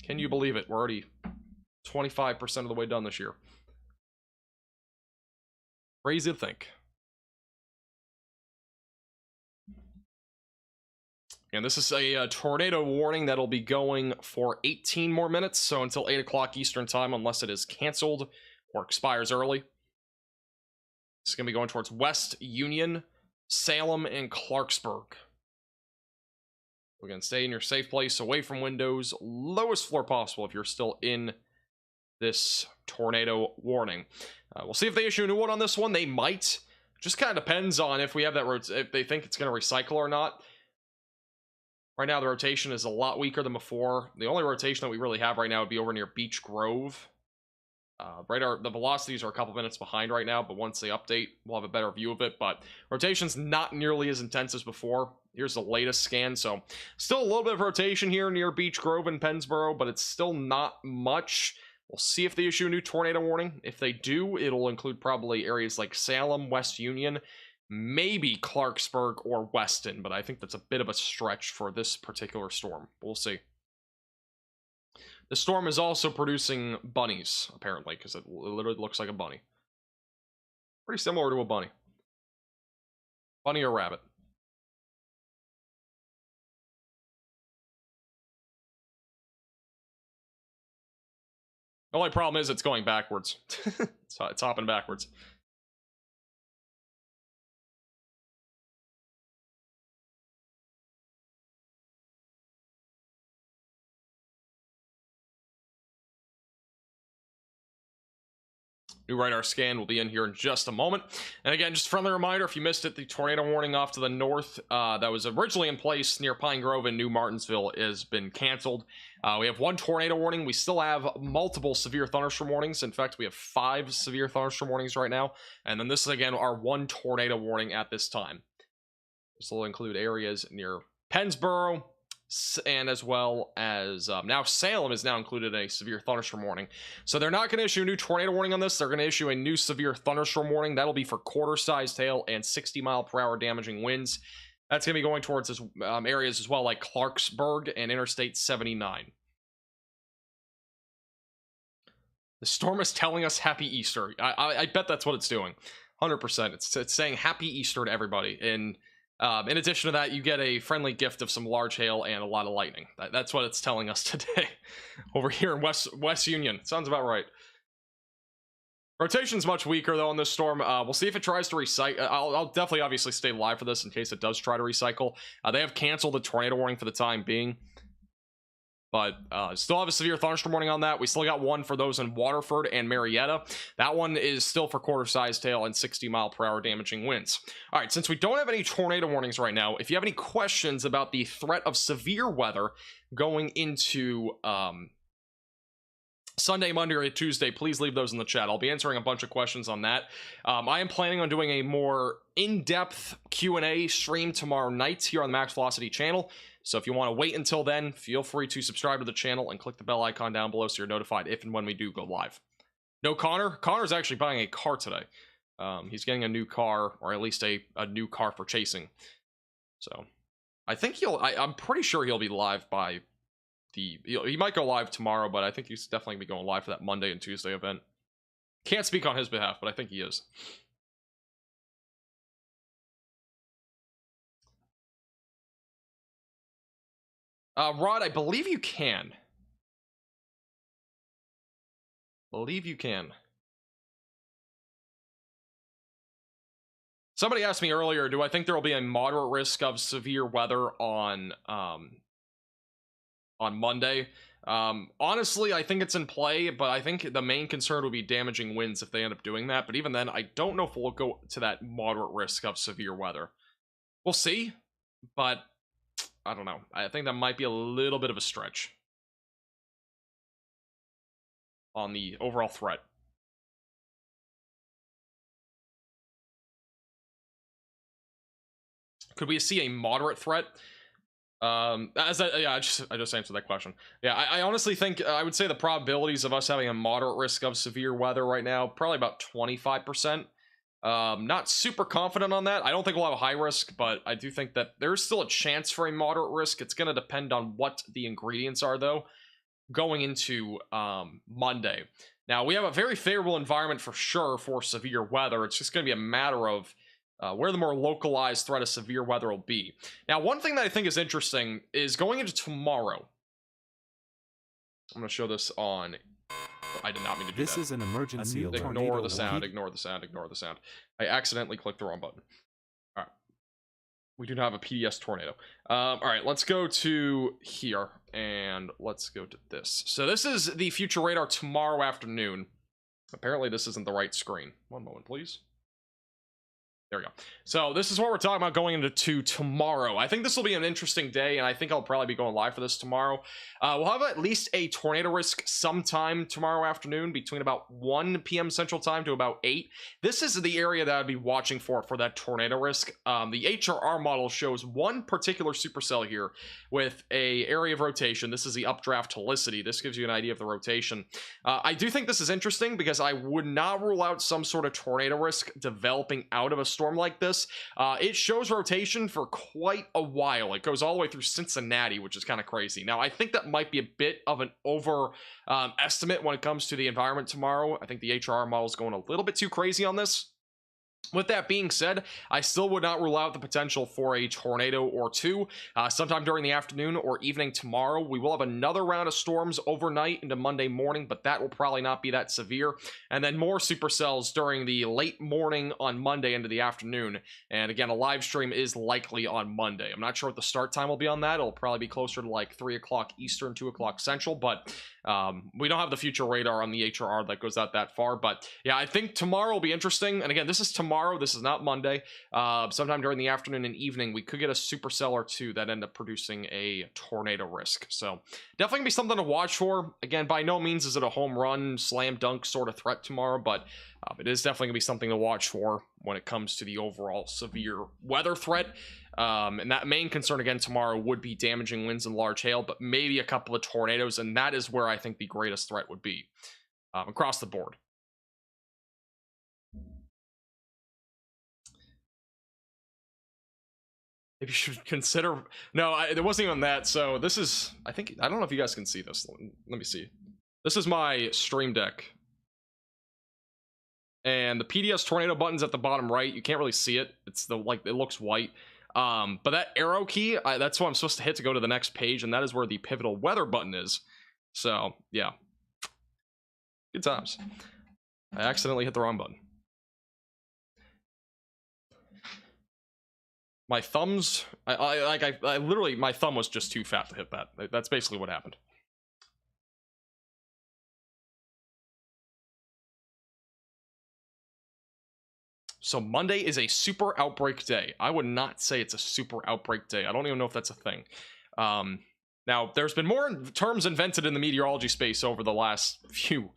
Can you believe it? We're already 25% of the way done this year. Crazy to think. And this is a tornado warning that'll be going for 18 more minutes, so until 8 o'clock Eastern time, unless it is canceled or expires early. It's going to be going towards West Union, Salem, and Clarksburg. We're going to stay in your safe place, away from windows, lowest floor possible if you're still in this tornado warning. We'll see if they issue a new one on this one. They might. Just kind of depends on if we have that if they think it's going to recycle or not. Right now, the rotation is a lot weaker than before. The only rotation that we really have right now would be over near Beech Grove. The velocities are a couple minutes behind right now, but once they update, we'll have a better view of it. But rotation's not nearly as intense as before. Here's the latest scan, so still a little bit of rotation here near Beech Grove and Pennsboro, but it's still not much. We'll see if they issue a new tornado warning. If they do, it'll include probably areas like Salem, West Union, maybe Clarksburg or Weston, but I think that's a bit of a stretch for this particular storm. We'll see. The storm is also producing bunnies, apparently, because it literally looks like a bunny. Pretty similar to a bunny. Bunny or rabbit. The only problem is it's going backwards. It's hopping backwards. New radar scan will be in here in just a moment. And again, just a friendly reminder, if you missed it, the tornado warning off to the north that was originally in place near Pine Grove and New Martinsville has been canceled. We have one tornado warning. We still have multiple severe thunderstorm warnings. In fact, we have 5 severe thunderstorm warnings right now. And then this is, again, our one tornado warning at this time. This will include areas near Pennsboro, and as well as now Salem is now included in a severe thunderstorm warning. So they're not going to issue a new tornado warning on this. They're going to issue a new severe thunderstorm warning. That'll be for quarter-sized hail and 60-mile-per-hour damaging winds. That's going to be going towards areas as well, like Clarksburg and Interstate 79. The storm is telling us Happy Easter. I bet that's what it's doing. 100%. It's saying Happy Easter to everybody. And in addition to that, you get a friendly gift of some large hail and a lot of lightning. That's what it's telling us today over here in West Union. Sounds about right. Rotation's much weaker, though, on this storm. We'll see if it tries to recycle. I'll definitely obviously stay live for this in case it does try to recycle. They have canceled the tornado warning for the time being. But still have a severe thunderstorm warning on that. We still got one for those in Waterford and Marietta. That one is still for quarter-sized hail and 60-mile-per-hour damaging winds. All right, since we don't have any tornado warnings right now, if you have any questions about the threat of severe weather going into Sunday, Monday, or Tuesday, please leave those in the chat. I'll be answering a bunch of questions on that. I am planning on doing a more in-depth Q&A stream tomorrow night here on the Max Velocity channel. So if you want to wait until then, feel free to subscribe to the channel and click the bell icon down below so you're notified if and when we do go live. No Connor. Connor's actually buying a car today. He's getting a new car, or at least a new car for chasing. So I think I'm pretty sure he'll be live by he might go live tomorrow, but I think he's definitely going to be going live for that Monday and Tuesday event. Can't speak on his behalf, but I think he is. Rod, I believe you can. Somebody asked me earlier, do I think there will be a moderate risk of severe weather on Monday? Honestly, I think it's in play, but I think the main concern will be damaging winds if they end up doing that. But even then, I don't know if we'll go to that moderate risk of severe weather. We'll see, but I don't know. I think that might be a little bit of a stretch on the overall threat. Could we see a moderate threat? I just answered that question. Yeah, I honestly think I would say the probabilities of us having a moderate risk of severe weather right now, probably about 25%. Not super confident on that. I don't think we'll have a high risk, but I do think that there's still a chance for a moderate risk. It's going to depend on what the ingredients are, though, going into Monday. Now, we have a very favorable environment for sure for severe weather. It's just going to be a matter of where the more localized threat of severe weather will be. Now, one thing that I think is interesting is going into tomorrow. I'm going to show this on. I did not mean to do that. This is an emergency alert. Ignore the sound, ignore the sound, ignore the sound. I accidentally clicked the wrong button. All right. We do not have a PDS tornado. All right, let's go to here and let's go to this. So this is the future radar tomorrow afternoon. Apparently this isn't the right screen. One moment, please. There we go. So this is what we're talking about going into tomorrow. I think this will be an interesting day, and I think I'll probably be going live for this tomorrow. We'll have at least a tornado risk sometime tomorrow afternoon between about 1 p.m. Central Time to about 8. This is the area that I'd be watching for that tornado risk. The HRR model shows one particular supercell here with a area of rotation. This is the updraft helicity. This gives you an idea of the rotation. I do think this is interesting because I would not rule out some sort of tornado risk developing out of a storm like this. It shows rotation for quite a while. It goes all the way through Cincinnati, which is kind of crazy. Now, I think that might be a bit of an over estimate when it comes to the environment tomorrow. I think the HRR model is going a little bit too crazy on this. With that being said, I still would not rule out the potential for a tornado or two sometime during the afternoon or evening tomorrow. We will have another round of storms overnight into Monday morning, but that will probably not be that severe. And then more supercells during the late morning on Monday into the afternoon. And again, a live stream is likely on Monday. I'm not sure what the start time will be on that. It'll probably be closer to like 3 o'clock Eastern, 2 o'clock Central, but we don't have the future radar on the HRR that goes out that far. But yeah, I think tomorrow will be interesting. And again, this is tomorrow. This is not Monday. Sometime during the afternoon and evening, we could get a supercell or two that end up producing a tornado risk. So definitely gonna be something to watch for. Again, by no means is it a home run, slam dunk sort of threat tomorrow, but it is definitely gonna be something to watch for when it comes to the overall severe weather threat. And that main concern again tomorrow would be damaging winds and large hail, but maybe a couple of tornadoes, and that is where I think the greatest threat would be across the board. Maybe you should consider. No, there wasn't even that. So this is, I don't know if you guys can see this. Let me see. This is my stream deck. And the PDS tornado button's at the bottom right. You can't really see it. It's the, like, it looks white. But that arrow key, that's what I'm supposed to hit to go to the next page, and that is where the pivotal weather button is. So, yeah. Good times. I accidentally hit the wrong button. My thumbs, I literally, my thumb was just too fat to hit that. That's basically what happened. So Monday is a super outbreak day. I would not say it's a super outbreak day. I don't even know if that's a thing. Now, there's been more terms invented in the meteorology space over the last few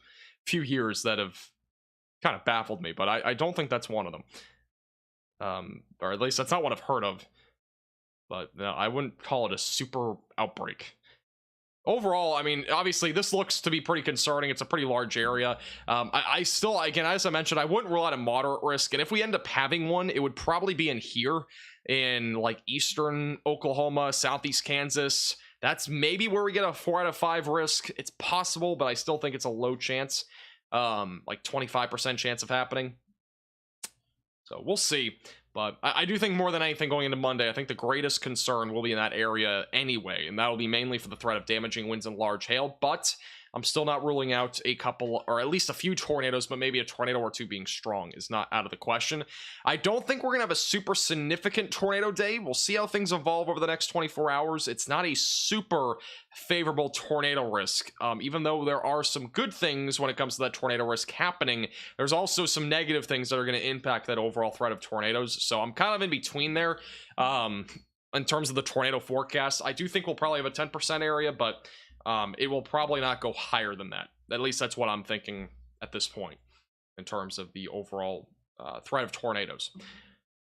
years that have kind of baffled me, but I don't think that's one of them. Or at least that's not what I've heard of. But no, I wouldn't call it a super outbreak. Overall, I mean, obviously, this looks to be pretty concerning. It's a pretty large area. I still, again, as I mentioned, I wouldn't rule out a moderate risk. And if we end up having one, it would probably be in here in like eastern Oklahoma, southeast Kansas. That's maybe where we get a 4 out of 5 risk. It's possible, but I still think it's a low chance. Like 25% chance of happening. So we'll see. But I do think more than anything going into Monday, I think the greatest concern will be in that area anyway, and that'll be mainly for the threat of damaging winds and large hail, but I'm still not ruling out a couple, or at least a few tornadoes, but maybe a tornado or two being strong is not out of the question. I don't think we're going to have a super significant tornado day. We'll see how things evolve over the next 24 hours. It's not a super favorable tornado risk. Even though there are some good things when it comes to that tornado risk happening, there's also some negative things that are going to impact that overall threat of tornadoes. So I'm kind of in between there. In terms of the tornado forecast, I do think we'll probably have a 10% area, but it will probably not go higher than that. At least that's what I'm thinking at this point in terms of the overall threat of tornadoes.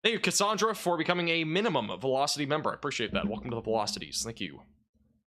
Thank you, Cassandra, for becoming a minimum velocity member. I appreciate that. Welcome to the Velocities. Thank you.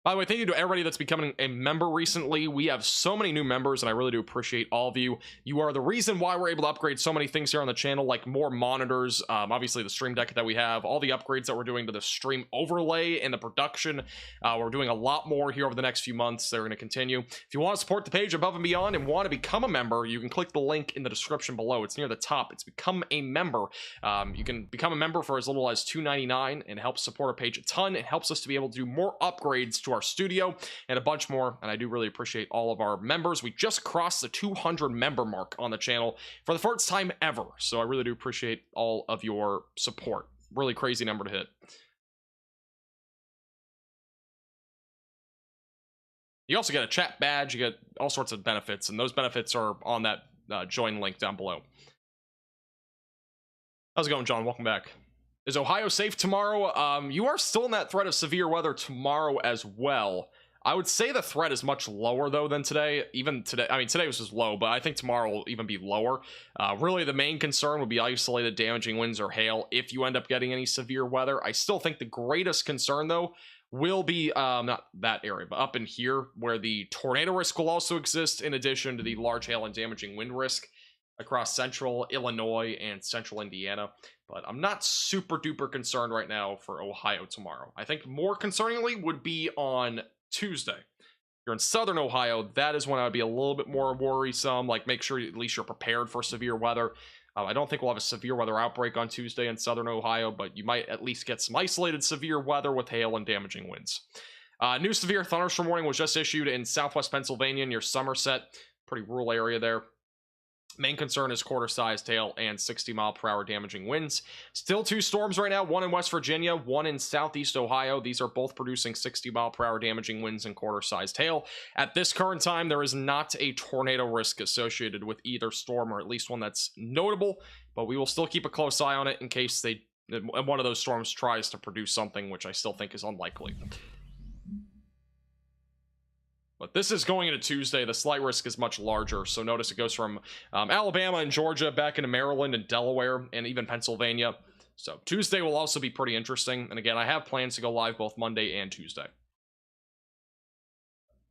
By the way, thank you to everybody that's becoming a member recently. We have so many new members, and I really do appreciate all of you. You are the reason why we're able to upgrade so many things here on the channel, like more monitors, obviously the stream deck that we have, all the upgrades that we're doing to the stream overlay and the production. We're doing a lot more here over the next few months. They're going to continue. If you want to support the page above and beyond and want to become a member, you can click the link in the description below. It's near the top. It's Become a Member. You can become a member for as little as $2.99 and help support our page a ton. It helps us to be able to do more upgrades to our studio and a bunch more, and I do really appreciate all of our members. We just crossed the 200 member mark on the channel for the first time ever, so I really do appreciate all of your support. Really crazy number to hit. You also get a chat badge, you get all sorts of benefits, and those benefits are on that join link down below. How's it going, John? Welcome back. Is Ohio safe tomorrow? You are still in that threat of severe weather tomorrow as well. I would say the threat is much lower, though, than today. Even today, I mean, today was just low, but I think tomorrow will even be lower. Really, the main concern would be isolated damaging winds or hail if you end up getting any severe weather. I still think the greatest concern, though, will be not that area, but up in here, where the tornado risk will also exist, in addition to the large hail and damaging wind risk across central Illinois and central Indiana. But I'm not super duper concerned right now for Ohio tomorrow. I think more concerningly would be on Tuesday. If you're in southern Ohio, that is when I would be a little bit more worrisome. Like, make sure at least you're prepared for severe weather. I don't think we'll have a severe weather outbreak on Tuesday in southern Ohio, but you might at least get some isolated severe weather with hail and damaging winds. New severe thunderstorm warning was just issued in southwest Pennsylvania near Somerset. Pretty rural area there. Main concern is quarter-sized hail and 60-mile-per-hour damaging winds. Still two storms right now, one in West Virginia, one in southeast Ohio. These are both producing 60-mile-per-hour damaging winds and quarter-sized hail. At this current time, there is not a tornado risk associated with either storm, or at least one that's notable, but we will still keep a close eye on it in case one of those storms tries to produce something, which I still think is unlikely. But this is going into Tuesday. The slight risk is much larger. So notice it goes from Alabama and Georgia back into Maryland and Delaware and even Pennsylvania. So Tuesday will also be pretty interesting. And again, I have plans to go live both Monday and Tuesday.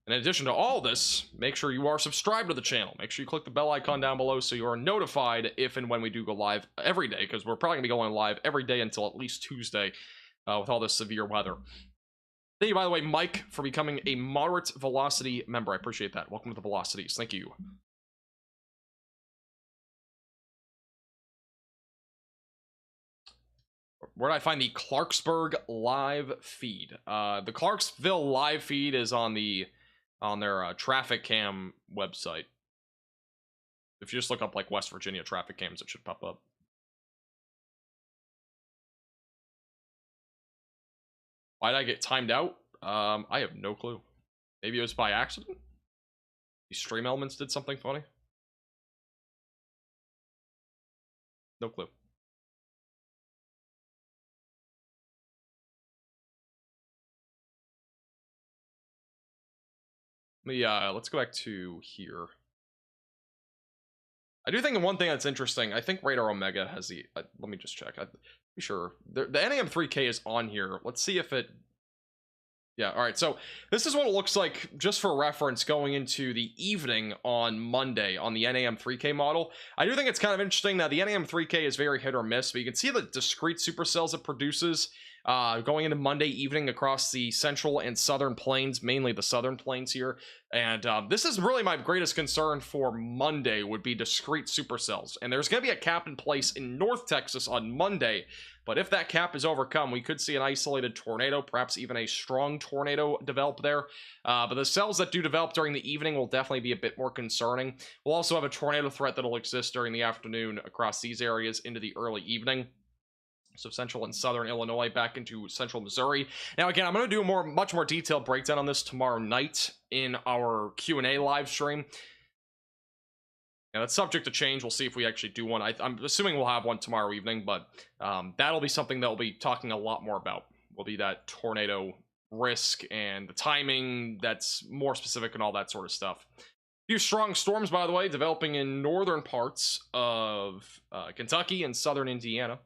And in addition to all this, make sure you are subscribed to the channel. Make sure you click the bell icon down below so you are notified if and when we do go live every day, because we're probably going to be going live every day until at least Tuesday with all this severe weather. Thank you, by the way, Mike, for becoming a moderate velocity member. I appreciate that. Welcome to the velocities. Thank you. Where did I find the Clarksburg live feed? The Clarksville live feed is on their traffic cam website. If you just look up like West Virginia traffic cams, it should pop up. Why did I get timed out? I have no clue. Maybe it was by accident? These stream elements did something funny? No clue. Let's go back to here. I do think the one thing that's interesting, I think Radar Omega has the, let me just check. I'm pretty sure the NAM3K is on here. Let's see if it, yeah, all right. So this is what it looks like just for reference going into the evening on Monday on the NAM3K model. I do think it's kind of interesting that the NAM3K is very hit or miss, but you can see the discrete supercells it produces going into Monday evening across the central and southern plains, mainly the southern plains here. And this is really my greatest concern for Monday would be discrete supercells. And there's going to be a cap in place in North Texas on Monday. But if that cap is overcome, we could see an isolated tornado, perhaps even a strong tornado develop there. But the cells that do develop during the evening will definitely be a bit more concerning. We'll also have a tornado threat that will exist during the afternoon across these areas into the early evening. So central and southern Illinois back into central Missouri. Now, again, I'm going to do a much more detailed breakdown on this tomorrow night in our Q&A live stream. Yeah, that's subject to change. We'll see if we actually do one. I'm assuming we'll have one tomorrow evening, but that'll be something that we'll be talking a lot more about. Will be that tornado risk and the timing that's more specific and all that sort of stuff. A few strong storms, by the way, developing in northern parts of Kentucky and southern Indiana.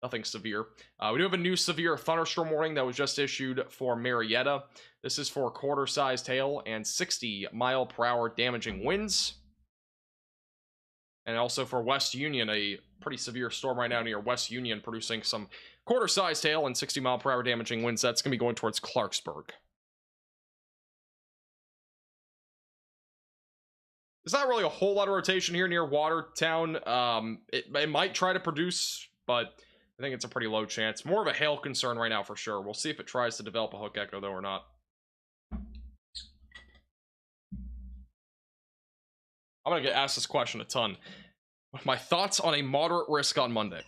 Nothing severe. We do have a new severe thunderstorm warning that was just issued for Marietta. This is for quarter-sized hail and 60-mile-per-hour damaging winds. And also for West Union, a pretty severe storm right now near West Union, producing some quarter-sized hail and 60-mile-per-hour damaging winds. That's going to be going towards Clarksburg. There's not really a whole lot of rotation here near Watertown. It might try to produce, but I think it's a pretty low chance. More of a hail concern right now for sure. We'll see if it tries to develop a hook echo though or not. I'm going to get asked this question a ton. My thoughts on a moderate risk on Monday.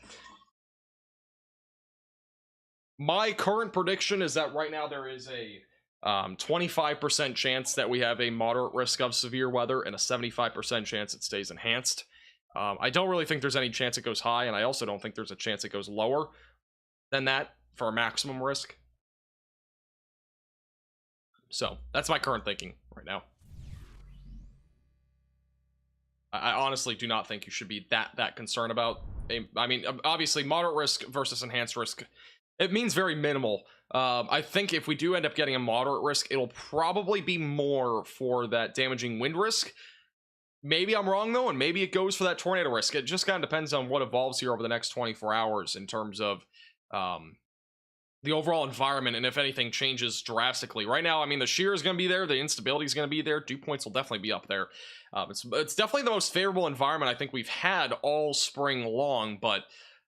My current prediction is that right now there is a 25% chance that we have a moderate risk of severe weather and a 75% chance it stays enhanced. I don't really think there's any chance it goes high, and I also don't think there's a chance it goes lower than that for a maximum risk. So that's my current thinking right now. I honestly do not think you should be that concerned about I mean, obviously moderate risk versus enhanced risk, it means very minimal. I think if we do end up getting a moderate risk, it'll probably be more for that damaging wind risk. Maybe I'm wrong though, and maybe it goes for that tornado risk. It just kind of depends on what evolves here over the next 24 hours in terms of the overall environment and if anything changes drastically. Right now, I mean, the shear is going to be there, the instability is going to be there, dew points will definitely be up there. It's definitely the most favorable environment I think we've had all spring long, but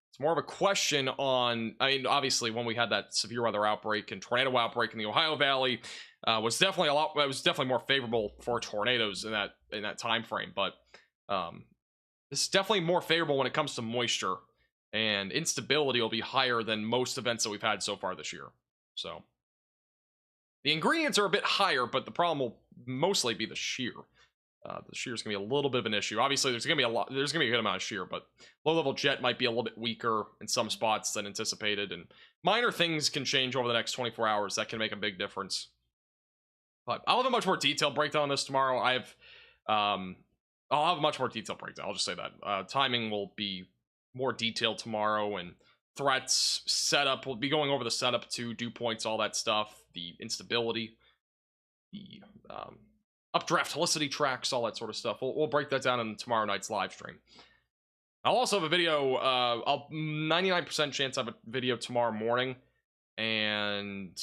it's more of a question on, I mean, obviously when we had that severe weather outbreak and tornado outbreak in the Ohio Valley, was definitely more favorable for tornadoes in that time frame, but this is definitely more favorable when it comes to moisture, and instability will be higher than most events that we've had so far this year. So the ingredients are a bit higher, but the problem will mostly be the shear. The shear is going to be a little bit of an issue. Obviously, there's going to be a good amount of shear, but low-level jet might be a little bit weaker in some spots than anticipated, and minor things can change over the next 24 hours. That can make a big difference. But I'll have a much more detailed breakdown on this tomorrow. I'll have a much more detailed breakdown. I'll just say that. Timing will be more detailed tomorrow, and threats, setup. We'll be going over the setup too, dew points, all that stuff, the instability, the updraft helicity tracks, all that sort of stuff. We'll break that down in tomorrow night's live stream. I'll also have a video. I'll 99% chance I have a video tomorrow morning, and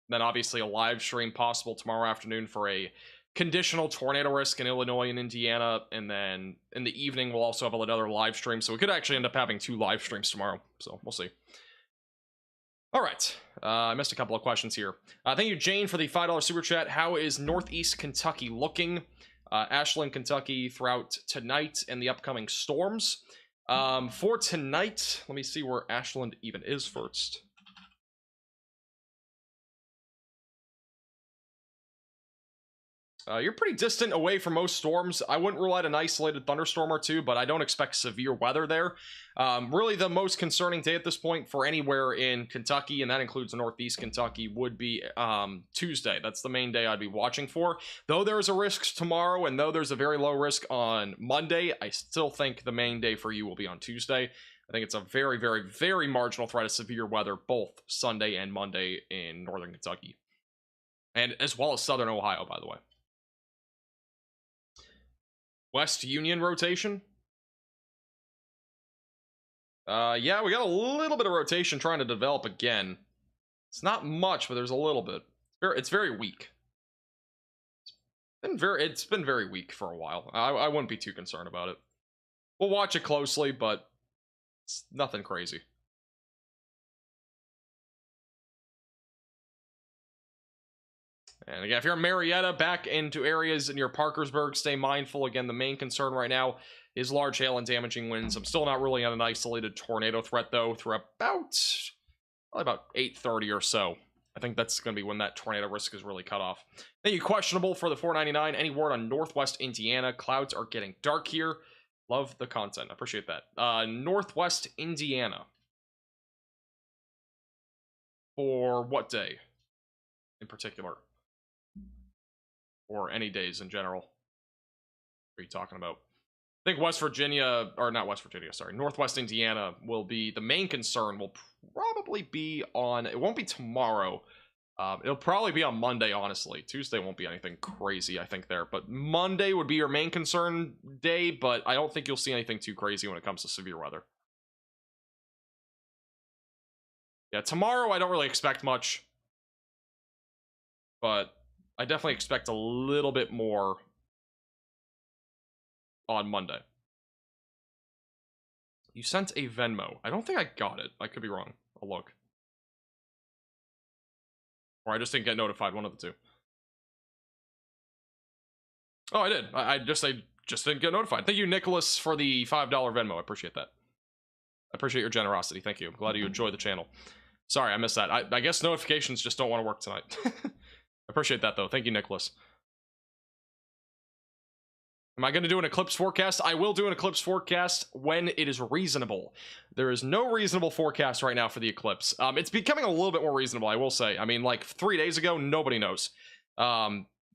then obviously a live stream possible tomorrow afternoon for a conditional tornado risk in Illinois and Indiana, and then in the evening we'll also have another live stream, so we could actually end up having 2 live streams tomorrow, so we'll see. All right, I missed a couple of questions here. Thank you, Jane, for the $5 super chat. How is Northeast Kentucky looking? Ashland, Kentucky throughout tonight and the upcoming storms. For tonight, let me see where Ashland even is first. You're pretty distant away from most storms. I wouldn't rule out an isolated thunderstorm or two, but I don't expect severe weather there. Really, the most concerning day at this point for anywhere in Kentucky, and that includes Northeast Kentucky, would be Tuesday. That's the main day I'd be watching for. Though there's a risk tomorrow, and though there's a very low risk on Monday, I still think the main day for you will be on Tuesday. I think it's a very, very, very marginal threat of severe weather both Sunday and Monday in northern Kentucky, and as well as southern Ohio, by the way. West Union rotation. Yeah, we got a little bit of rotation trying to develop again. It's not much, but there's a little bit. It's very weak. It's been very weak for a while. I wouldn't be too concerned about it. We'll watch it closely, but it's nothing crazy. And again, if you're in Marietta, back into areas near Parkersburg, stay mindful. Again, the main concern right now is large hail and damaging winds. I'm still not really on an isolated tornado threat, though, through probably about 8:30 or so. I think that's going to be when that tornado risk is really cut off. Thank you, questionable, for the $4.99. Any word on Northwest Indiana? Clouds are getting dark here. Love the content. I appreciate that. Northwest Indiana. For what day in particular? Or any days in general? What are you talking about? I think West Virginia, or not West Virginia, sorry, Northwest Indiana will be the main concern. Will probably be on, it won't be tomorrow. It'll probably be on Monday, honestly. Tuesday won't be anything crazy, I think, there. But Monday would be your main concern day, but I don't think you'll see anything too crazy when it comes to severe weather. Yeah, tomorrow I don't really expect much. But I definitely expect a little bit more on Monday. You sent a Venmo. I don't think I got it. I could be wrong. I'll look. Or I just didn't get notified, one of the two. Oh, I did. I just didn't get notified. Thank you, Nicholas, for the $5 Venmo. I appreciate that. I appreciate your generosity. Thank you. I'm glad you enjoy the channel. Sorry, I missed that. I guess notifications just don't want to work tonight. I appreciate that, though. Thank you, Nicholas. Am I going to do an eclipse forecast? I will do an eclipse forecast when it is reasonable. There is no reasonable forecast right now for the eclipse. It's becoming a little bit more reasonable, I will say. I mean, like 3 days ago, nobody knows.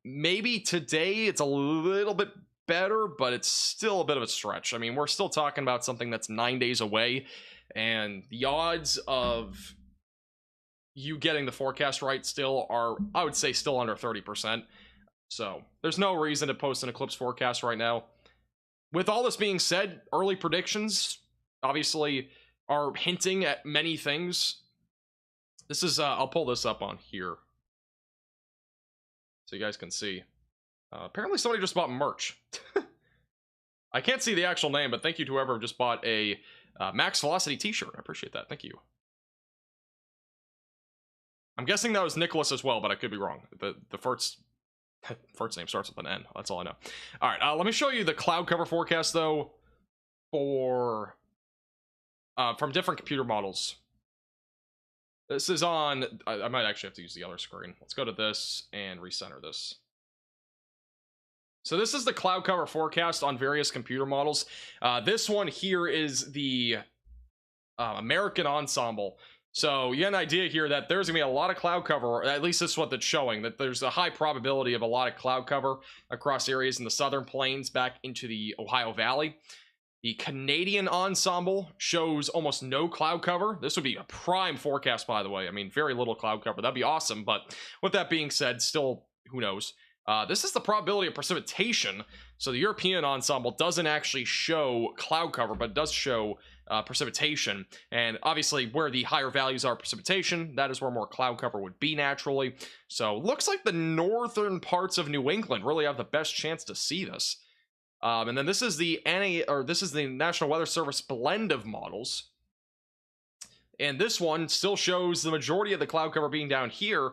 Maybe today it's a little bit better, but it's still a bit of a stretch. I mean, we're still talking about something that's 9 days away, and the odds of you getting the forecast right still are, I would say, still under 30%. So there's no reason to post an eclipse forecast right now. With all this being said, early predictions obviously are hinting at many things. This is, I'll pull this up on here so you guys can see. Apparently somebody just bought merch. I can't see the actual name, but thank you to whoever just bought a Max Velocity t-shirt. I appreciate that. Thank you. I'm guessing that was Nicholas as well, but I could be wrong. The first name starts with an N. That's all I know. All right, let me show you the cloud cover forecast, though, for from different computer models. This is on, I might actually have to use the other screen. Let's go to this and recenter this. So this is the cloud cover forecast on various computer models. This one here is the American Ensemble. So you get an idea here that there's gonna be a lot of cloud cover, or at least this is what that's showing, that there's a high probability of a lot of cloud cover across areas in the southern plains back into the Ohio Valley. The Canadian Ensemble shows almost no cloud cover. This would be a prime forecast, by the way. I mean, very little cloud cover. That'd be awesome, but with that being said, still, who knows? This is the probability of precipitation. So the European Ensemble doesn't actually show cloud cover, but it does show precipitation. And obviously, where the higher values are precipitation, that is where more cloud cover would be naturally. So looks like the northern parts of New England really have the best chance to see this. And then this is the National Weather Service blend of models. And this one still shows the majority of the cloud cover being down here.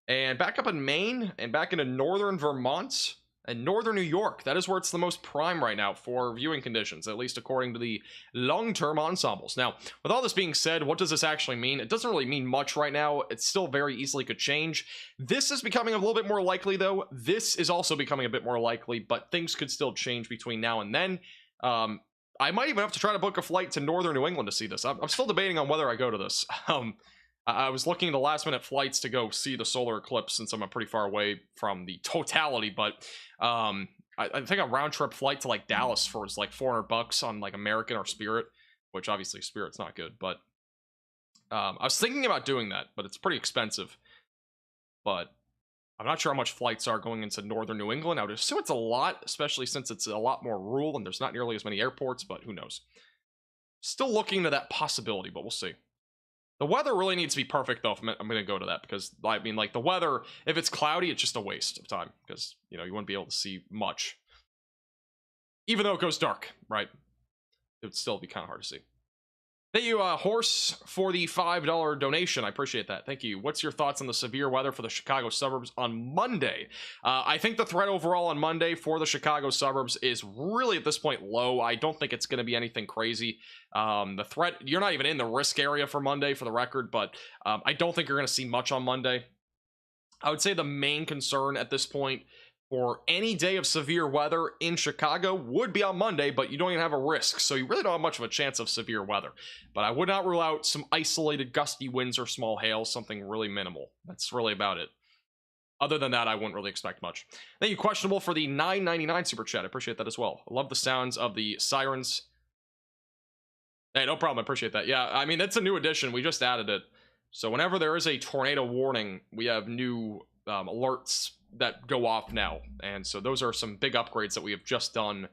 And back up in Maine and back into northern Vermont and northern New York, that is where it's the most prime right now for viewing conditions, at least according to the long-term ensembles. Now, with all this being said, what does this actually mean? It doesn't really mean much right now. It still very easily could change. This is becoming a little bit more likely, though. This is also becoming a bit more likely, but things could still change between now and then. I might even have to try to book a flight to northern New England to see this. I'm still debating on whether I go to this. I was looking at the last minute flights to go see the solar eclipse since I'm pretty far away from the totality, but I think a round trip flight to like Dallas for is like $400 on like American or Spirit, which obviously Spirit's not good, but I was thinking about doing that, but it's pretty expensive. But I'm not sure how much flights are going into northern New England. I would assume it's a lot, especially since it's a lot more rural and there's not nearly as many airports, but who knows. Still looking into that possibility, but we'll see. The weather really needs to be perfect, though, if I'm going to go to that, because, I mean, like, the weather, if it's cloudy, it's just a waste of time, because, you know, you wouldn't be able to see much. Even though it goes dark, right? It would still be kind of hard to see. Thank you, Horse, for the $5 donation. I appreciate that. Thank you. What's your thoughts on the severe weather for the Chicago suburbs on Monday? I think the threat overall on Monday for the Chicago suburbs is really, at this point, low. I don't think it's going to be anything crazy. The threat, you're not even in the risk area for Monday, for the record, but I don't think you're going to see much on Monday. I would say the main concern at this point for any day of severe weather in Chicago would be on Monday, but you don't even have a risk, so you really don't have much of a chance of severe weather. But I would not rule out some isolated gusty winds or small hail, something really minimal. That's really about it. Other than that, I wouldn't really expect much. Thank you, Questionable, for the $9.99 super chat. I appreciate that as well. I love the sounds of the sirens. Hey, no problem. I appreciate that. Yeah, I mean, it's a new addition. We just added it. So whenever there is a tornado warning, we have new alerts that go off now. And so those are some big upgrades that we have just done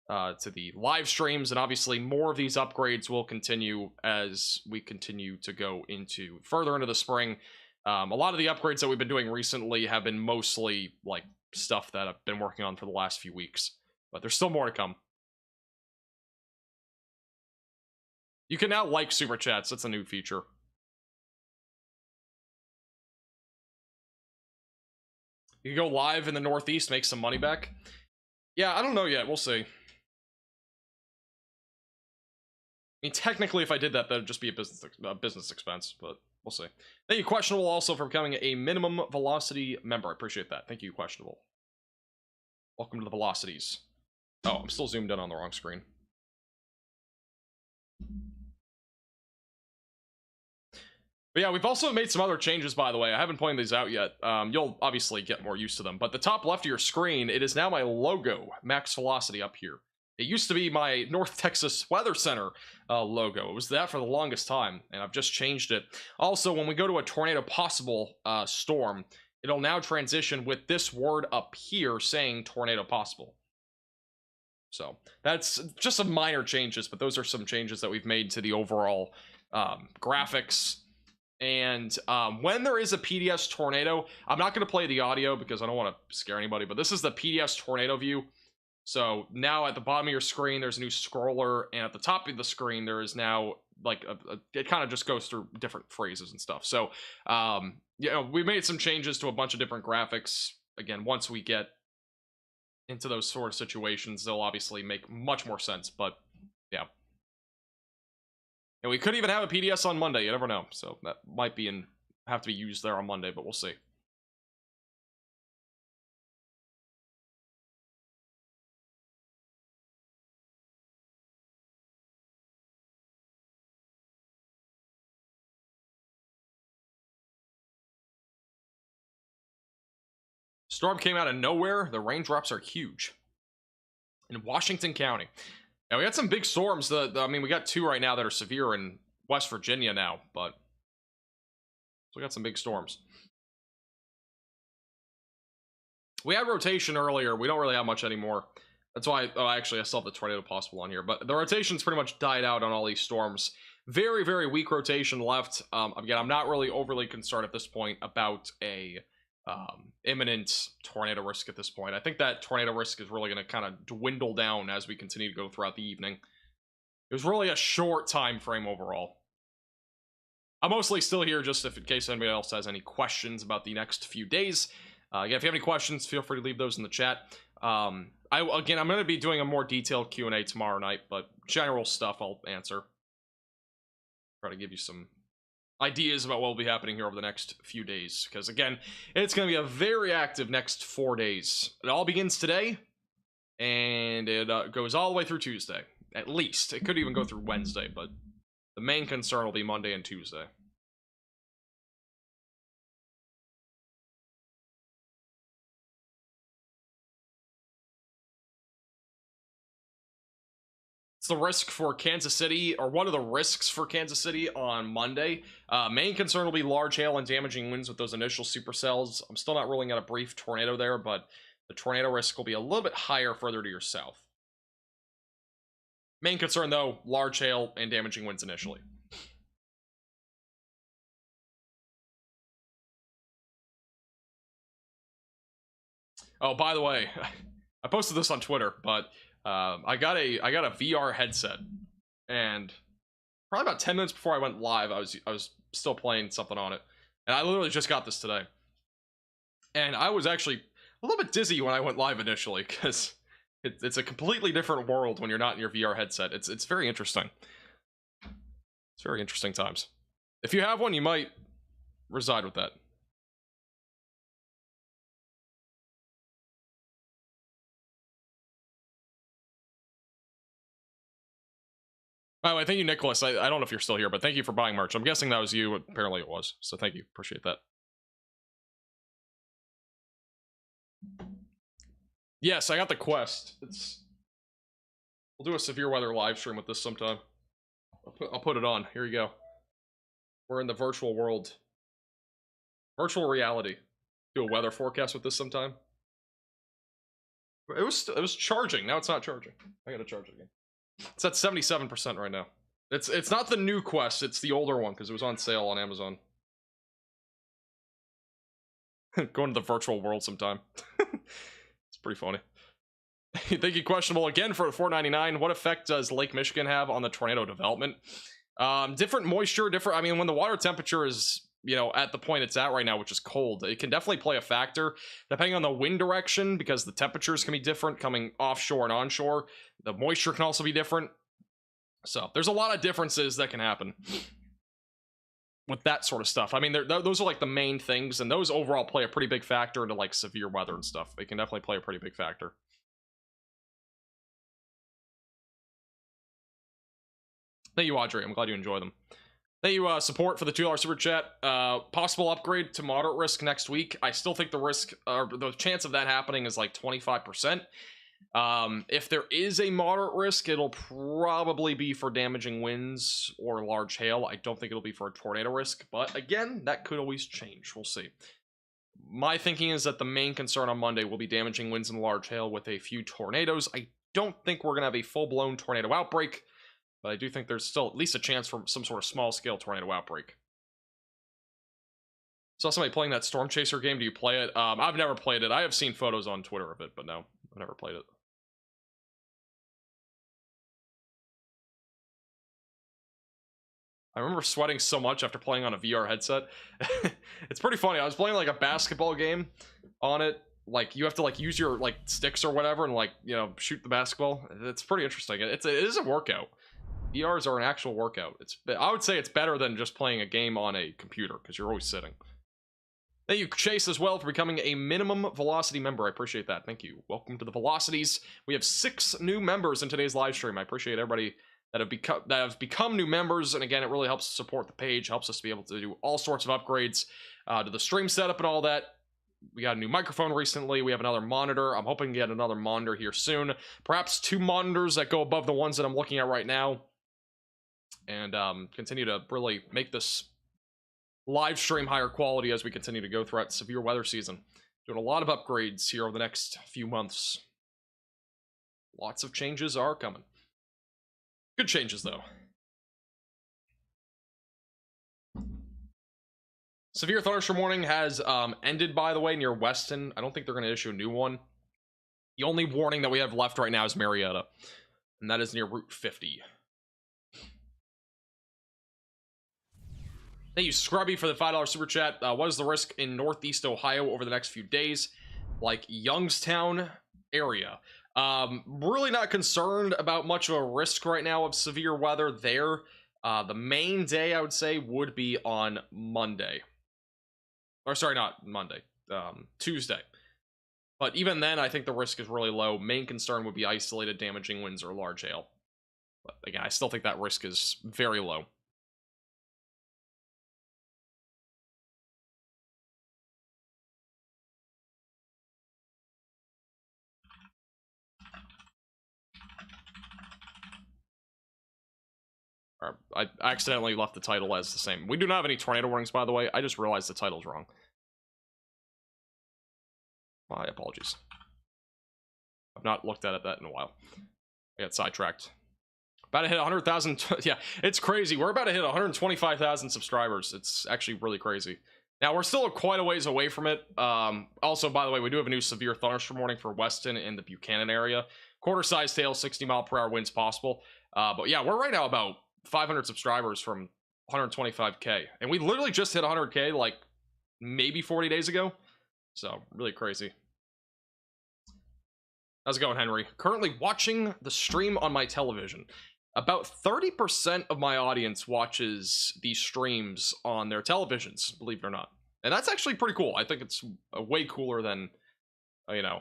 to the live streams. And obviously more of these upgrades will continue as we continue to go further into the spring. A lot of the upgrades that we've been doing recently have been mostly like stuff that I've been working on for the last few weeks. But there's still more to come. You can now like super chats. That's a new feature. You can go live in the Northeast, make some money back. Yeah, I don't know yet. We'll see. I mean, technically, if I did that, that'd just be a business expense, but we'll see. Thank you, Questionable, also for becoming a minimum velocity member. I appreciate that. Thank you, Questionable. Welcome to the velocities. Oh, I'm still zoomed in on the wrong screen. But yeah, we've also made some other changes, by the way. I haven't pointed these out yet. You'll obviously get more used to them. But the top left of your screen, it is now my logo, Max Velocity, up here. It used to be my North Texas Weather Center logo. It was that for the longest time, and I've just changed it. Also, when we go to a tornado possible storm, it'll now transition with this word up here saying tornado possible. So that's just some minor changes, but those are some changes that we've made to the overall graphics. And when there is a PDS tornado, I'm not going to play the audio because I don't want to scare anybody, but this is the PDS tornado view. So now at the bottom of your screen, there's a new scroller, and at the top of the screen, there is now like it kind of just goes through different phrases and stuff. So, you know, we made some changes to a bunch of different graphics. Again, once we get into those sort of situations, they'll obviously make much more sense, but yeah. And we could even have a PDS on Monday, you never know. So that might have to be used there on Monday, but we'll see. Storm came out of nowhere. The raindrops are huge. In Washington County. Now, we got some big storms. I mean, we got 2 right now that are severe in West Virginia now, but so we got some big storms. We had rotation earlier. We don't really have much anymore. That's why, actually, I still have the tornado possible on here, but the rotation's pretty much died out on all these storms. Very, very weak rotation left. Again, I'm not really overly concerned at this point about a imminent tornado risk at this point. I think that tornado risk is really going to kind of dwindle down as we continue to go throughout the evening. It was really a short time frame overall. I'm mostly still here just in case anybody else has any questions about the next few days. Yeah, if you have any questions, feel free to leave those in the chat. Again, I'm going to be doing a more detailed Q&A tomorrow night, but general stuff I'll answer. Try to give you some ideas about what will be happening here over the next few days, because again, it's going to be a very active next 4 days. It all begins today, and it goes all the way through Tuesday, at least. It could even go through Wednesday, but the main concern will be Monday and Tuesday. The risk for Kansas City, or one of the risks for Kansas City on Monday. Main concern will be large hail and damaging winds with those initial supercells. I'm still not ruling out a brief tornado there, but the tornado risk will be a little bit higher further to your south. Main concern, though, large hail and damaging winds initially. Oh, by the way, I posted this on Twitter, but I got a VR headset, and probably about 10 minutes before I went live, I was still playing something on it, and I literally just got this today. And I was actually a little bit dizzy when I went live initially, because it's a completely different world when you're not in your VR headset. It's very interesting. It's very interesting times. If you have one, you might reside with that. By the way, thank you, Nicholas. I don't know if you're still here, but thank you for buying merch. I'm guessing that was you. Apparently it was. So thank you. Appreciate that. Yes, I got the quest. We'll do a severe weather live stream with this sometime. I'll put it on. Here you go. We're in the virtual world. Virtual reality. Do a weather forecast with this sometime. It was charging. Now it's not charging. I gotta charge it again. It's at 77% right now. It's not the new quest. It's the older one because it was on sale on Amazon. Going to the virtual world sometime. It's pretty funny. Thank you, Questionable, again for $4.99. What effect does Lake Michigan have on the tornado development? Different moisture, I mean, when the water temperature is, you know, at the point it's at right now, which is cold, it can definitely play a factor, depending on the wind direction, because the temperatures can be different coming offshore and onshore. The moisture can also be different. So there's a lot of differences that can happen with that sort of stuff. I mean, those are like the main things, and those overall play a pretty big factor into like severe weather and stuff. They can definitely play a pretty big factor. Thank you, Audrey. I'm glad you enjoy them. Thank you, support for the $2 super chat. Possible upgrade to moderate risk next week. I still think the risk, or the chance of that happening is like 25%. If there is a moderate risk, it'll probably be for damaging winds or large hail. I don't think it'll be for a tornado risk, but again, that could always change. We'll see. My thinking is that the main concern on Monday will be damaging winds and large hail with a few tornadoes. I don't think we're going to have a full-blown tornado outbreak, but I do think there's still at least a chance for some sort of small-scale tornado outbreak. Saw somebody playing that Storm Chaser game. Do you play it? I've never played it. I have seen photos on Twitter of it, but no, I've never played it. I remember sweating so much after playing on a VR headset. It's pretty funny. I was playing like a basketball game on it. Like you have to like use your like sticks or whatever and like, you know, shoot the basketball. It's pretty interesting. It is a workout. VRs are an actual workout. I would say it's better than just playing a game on a computer because you're always sitting. Thank you, Chase, as well, for becoming a minimum velocity member. I appreciate that. Thank you. Welcome to the Velocities. We have 6 new members in today's live stream. I appreciate everybody that have become new members, and again, it really helps support the page, helps us to be able to do all sorts of upgrades to the stream setup and all that. We got a new microphone recently. We have another monitor. I'm hoping to get another monitor here soon. Perhaps 2 monitors that go above the ones that I'm looking at right now, and continue to really make this live stream higher quality as we continue to go throughout severe weather season. Doing a lot of upgrades here over the next few months. Lots of changes are coming. Good changes, though. Severe thunderstorm warning has ended, by the way, near Weston. I don't think they're going to issue a new one. The only warning that we have left right now is Marietta, and that is near Route 50. Thank you, Scrubby, for the $5 super chat. What is the risk in Northeast Ohio over the next few days? Like Youngstown area. Really not concerned about much of a risk right now of severe weather there. The main day, I would say, would be on Monday. Or sorry, not Monday. Tuesday. But even then, I think the risk is really low. Main concern would be isolated damaging winds or large hail. But again, I still think that risk is very low. I accidentally left the title as the same. We do not have any tornado warnings, by the way. I just realized the title's wrong. My apologies. I've not looked at that in a while. I got sidetracked. About to hit 100,000. Yeah, it's crazy. We're about to hit 125,000 subscribers. It's actually really crazy. Now, we're still quite a ways away from it. Also, by the way, we do have a new severe thunderstorm warning for Weston and the Buchanan area. Quarter-size hail, 60-mile-per-hour winds possible. But yeah, we're right now about 500 subscribers from 125k, and we literally just hit 100k like maybe 40 days ago, so really crazy. How's it going, Henry? Currently watching the stream on my television. About 30% of my audience watches these streams on their televisions, believe it or not, and that's actually pretty cool. I think it's way cooler than, you know,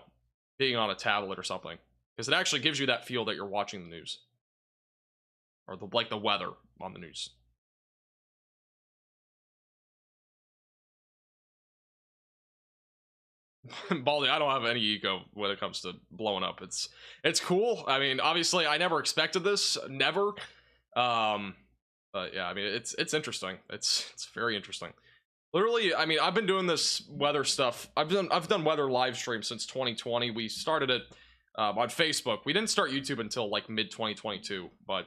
being on a tablet or something, because it actually gives you that feel that you're watching the news. Or like the weather on the news. Baldy, I don't have any ego when it comes to blowing up. It's cool. I mean, obviously, I never expected this, never. But yeah, I mean, it's interesting. It's very interesting. Literally, I mean, I've been doing this weather stuff. I've done weather live streams since 2020. We started it on Facebook. We didn't start YouTube until like mid 2022, but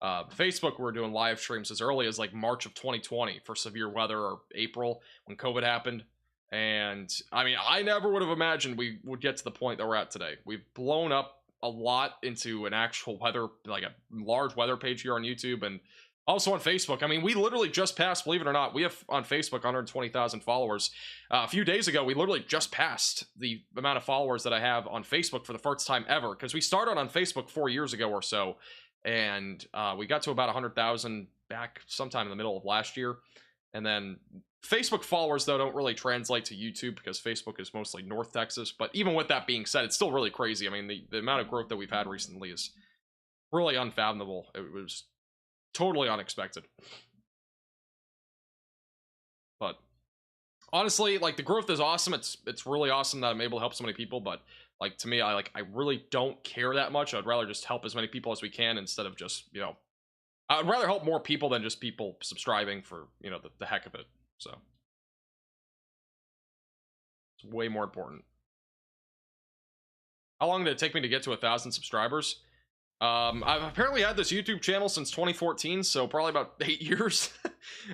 Facebook we're doing live streams as early as like March of 2020 for severe weather, or April when COVID happened. And I mean, I never would have imagined we would get to the point that we're at today. We've blown up a lot into an actual weather, like a large weather page here on YouTube and also on Facebook. I mean, we literally just passed, believe it or not, we have on Facebook 120,000 followers. A few days ago, we literally just passed the amount of followers that I have on Facebook for the first time ever, because we started on Facebook 4 years ago or so, and we got to about 100,000 back sometime in the middle of last year. And then Facebook followers, though, don't really translate to YouTube because Facebook is mostly North Texas. But even with that being said, it's still really crazy. I mean, the amount of growth that we've had recently is really unfathomable. It was totally unexpected. But honestly, like, the growth is awesome. It's really awesome that I'm able to help so many people. But like, to me, I really don't care that much. I'd rather just help as many people as we can instead of just, you know, I'd rather help more people than just people subscribing for, you know, the heck of it. So it's way more important. How long did it take me to get to 1,000 subscribers? I've apparently had this YouTube channel since 2014, so probably about 8 years.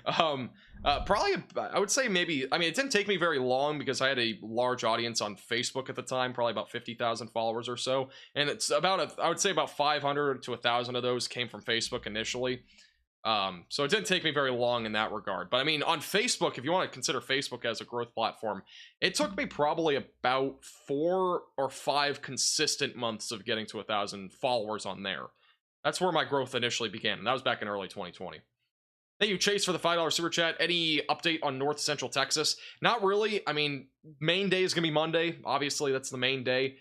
Probably, I would say maybe, I mean, it didn't take me very long because I had a large audience on Facebook at the time, probably about 50,000 followers or so. And it's about, I would say about 500 to 1,000 of those came from Facebook initially. So it didn't take me very long in that regard. But I mean, on Facebook, if you want to consider Facebook as a growth platform, it took me probably about 4 or 5 consistent months of getting to 1,000 followers on there. That's where my growth initially began, and that was back in early 2020. Thank you, Chase, for the $5 super chat. Any update on North Central Texas? Not really. I mean, main day is going to be Monday. Obviously, that's the main day.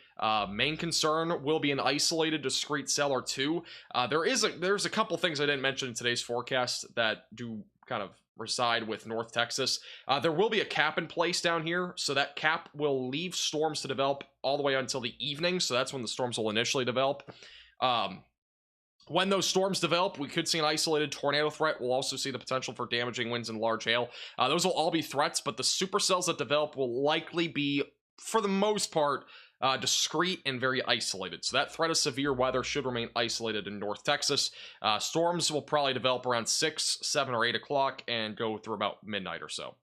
Main concern will be an isolated discrete cell or two. There's a couple things I didn't mention in today's forecast that do kind of reside with North Texas. There will be a cap in place down here, so that cap will leave storms to develop all the way until the evening, so that's when the storms will initially develop. When those storms develop, we could see an isolated tornado threat. We'll also see the potential for damaging winds and large hail. Those will all be threats, but the supercells that develop will likely be, for the most part, discrete and very isolated. So that threat of severe weather should remain isolated in North Texas. Storms will probably develop around 6, 7, or 8 o'clock and go through about midnight or so.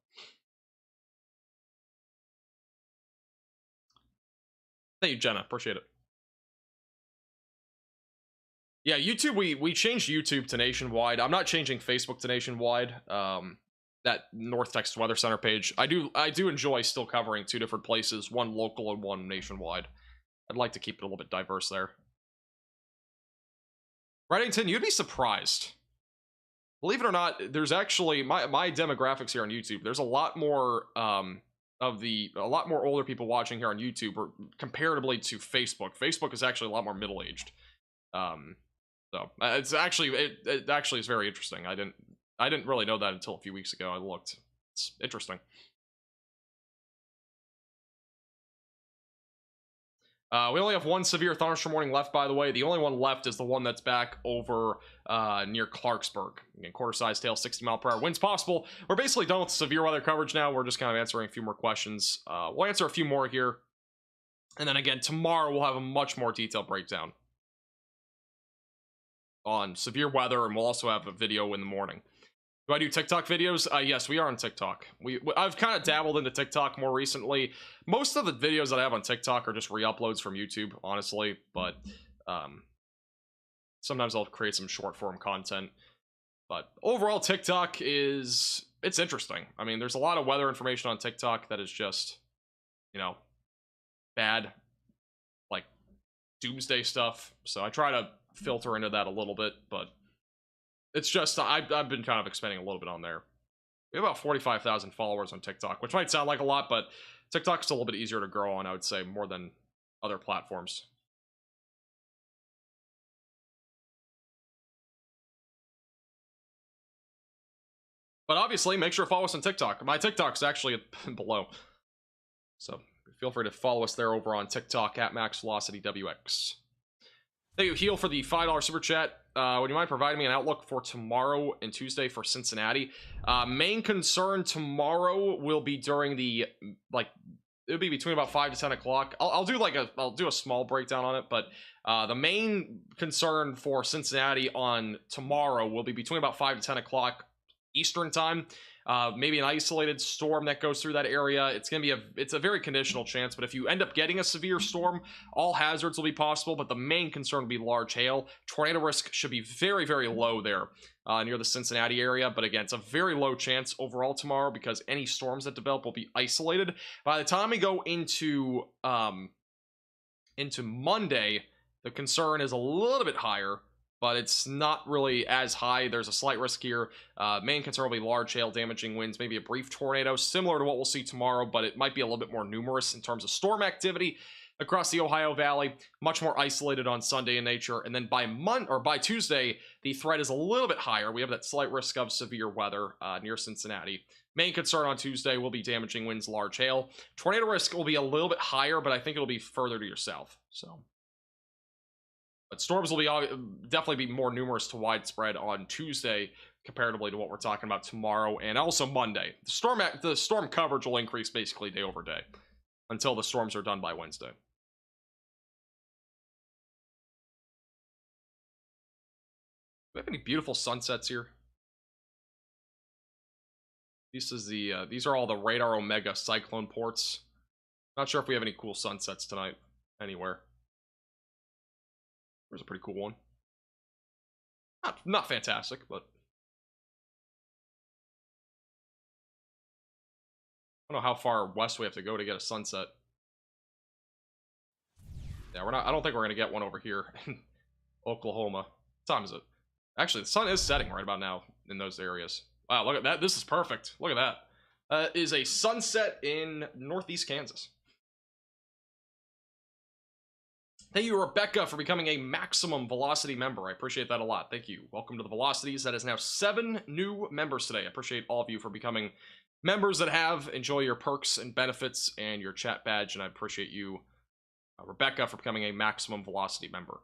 Thank you, Jenna. Appreciate it. Yeah, YouTube, we changed YouTube to nationwide. I'm not changing Facebook to nationwide. That North Texas Weather Center page, I do enjoy still covering 2 different places, one local and one nationwide. I'd like to keep it a little bit diverse there. Reddington, you'd be surprised. Believe it or not, there's actually my demographics here on YouTube. There's a lot more older people watching here on YouTube, or comparatively to Facebook. Facebook is actually a lot more middle-aged. So it's actually it actually is very interesting. I didn't really know that until a few weeks ago. I looked. It's interesting. We only have one severe thunderstorm warning left, by the way. The only one left is the one that's back over near Clarksburg. Again, quarter-size tail, 60-mile-per-hour winds possible. We're basically done with severe weather coverage now. We're just kind of answering a few more questions. We'll answer a few more here. And then again, tomorrow we'll have a much more detailed breakdown on severe weather, and we'll also have a video in the morning. Do I do TikTok videos? Yes, we are on TikTok. I've kind of dabbled into TikTok more recently. Most of the videos that I have on TikTok are just re-uploads from YouTube, honestly, but sometimes I'll create some short-form content. But overall, TikTok it's interesting. I mean, there's a lot of weather information on TikTok that is just, you know, bad, like doomsday stuff. So I try to filter into that a little bit, but it's just I've been kind of expanding a little bit on there. We have about 45,000 followers on TikTok, which might sound like a lot, but TikTok's a little bit easier to grow on, I would say, more than other platforms. But obviously, make sure to follow us on TikTok. My TikTok's actually below, so Feel free to follow us there over on TikTok at MaxVelocityWX. Thank you, Heal, for the $5 super chat. Would you mind providing me an outlook for tomorrow and Tuesday for Cincinnati? Main concern tomorrow will be during the, like, it'll be between about 5 to 10 o'clock. I'll do a small breakdown on it, but the main concern for Cincinnati on tomorrow will be between about 5 to 10 o'clock Eastern time. Maybe an isolated storm that goes through that area. It's a very conditional chance, but if you end up getting a severe storm, all hazards will be possible, but the main concern will be large hail. Tornado risk should be very, very low there near the Cincinnati area, but again, it's a very low chance overall tomorrow because any storms that develop will be isolated. By the time we go into Monday, the concern is a little bit higher, but it's not really as high. There's a slight risk here. Main concern will be large hail, damaging winds, maybe a brief tornado, similar to what we'll see tomorrow, but it might be a little bit more numerous in terms of storm activity across the Ohio Valley, much more isolated on Sunday in nature. And then by Tuesday, the threat is a little bit higher. We have that slight risk of severe weather near Cincinnati. Main concern on Tuesday will be damaging winds, large hail. Tornado risk will be a little bit higher, but I think it'll be further to your south. But storms will definitely be more numerous to widespread on Tuesday comparatively to what we're talking about tomorrow and also Monday. The storm coverage will increase basically day over day until the storms are done by Wednesday. Do we have any beautiful sunsets here? These are all the Radar Omega cyclone ports. Not sure if we have any cool sunsets tonight anywhere. There's a pretty cool one. Not fantastic, but I don't know how far west we have to go to get a sunset. Yeah, I don't think we're gonna get one over here in Oklahoma. What time is it? Actually, the sun is setting right about now in those areas. Wow, look at that. This is perfect. Look at that. Is a sunset in northeast Kansas. Thank you, Rebecca, for becoming a Maximum Velocity member. I appreciate that a lot. Thank you. Welcome to the Velocities. That is now 7 new members today. I appreciate all of you for becoming members that have. Enjoy your perks and benefits and your chat badge, and I appreciate you, Rebecca, for becoming a Maximum Velocity member.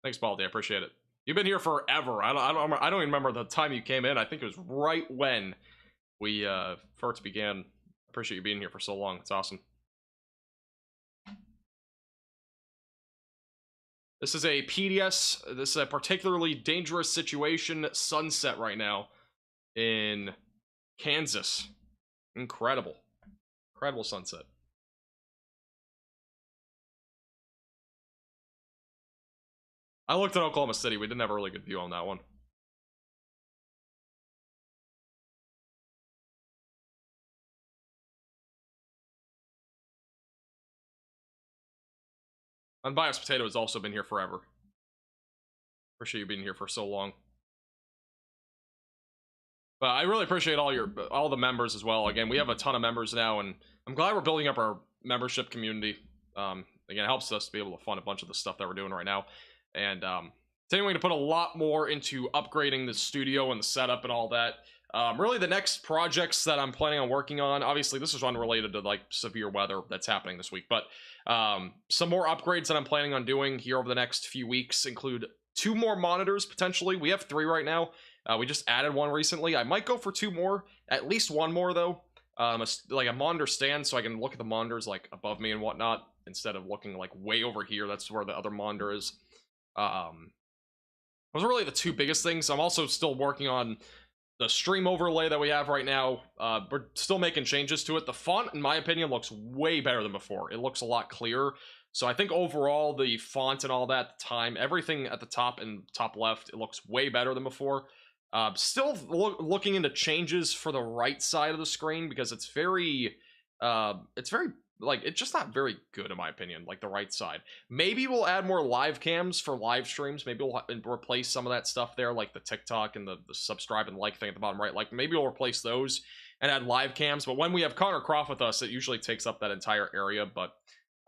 Thanks, Baldy. I appreciate it. You've been here forever. I don't even remember the time you came in. I think it was right when we first began. Appreciate you being here for so long. It's awesome. This is a PDS. This is a particularly dangerous situation. Sunset right now in Kansas. Incredible. Incredible sunset. I looked at Oklahoma City. We didn't have a really good view on that one. Unbiased Potato has also been here forever. Appreciate you being here for so long. But I really appreciate all the members as well. Again, we have a ton of members now, and I'm glad we're building up our membership community. Again, it helps us to be able to fund a bunch of the stuff that we're doing right now. And continuing to put a lot more into upgrading the studio and the setup and all that. Really, the next projects that I'm planning on working on, obviously this is unrelated to like severe weather that's happening this week, but some more upgrades that I'm planning on doing here over the next few weeks include 2 more monitors potentially. We have 3 right now. We just added 1 recently. I might go for 2 more, at least 1 more though. Like a monitor stand so I can look at the monitors like above me and whatnot instead of looking like way over here. That's where the other monitor is. Those are really the 2 biggest things. I'm also still working on the stream overlay that we have right now. We're still making changes to it. The font, in my opinion, looks way better than before. It looks a lot clearer. So I think overall, the font and all that, everything at the top and top left, it looks way better than before. Still looking into changes for the right side of the screen because it's very like, it's just not very good in my opinion, like the right side. Maybe we'll add more live cams for live streams. Maybe we'll replace some of that stuff there, like the TikTok and the subscribe and like thing at the bottom right. Like maybe we'll replace those and add live cams. But when we have Connor Croft with us, it usually takes up that entire area. But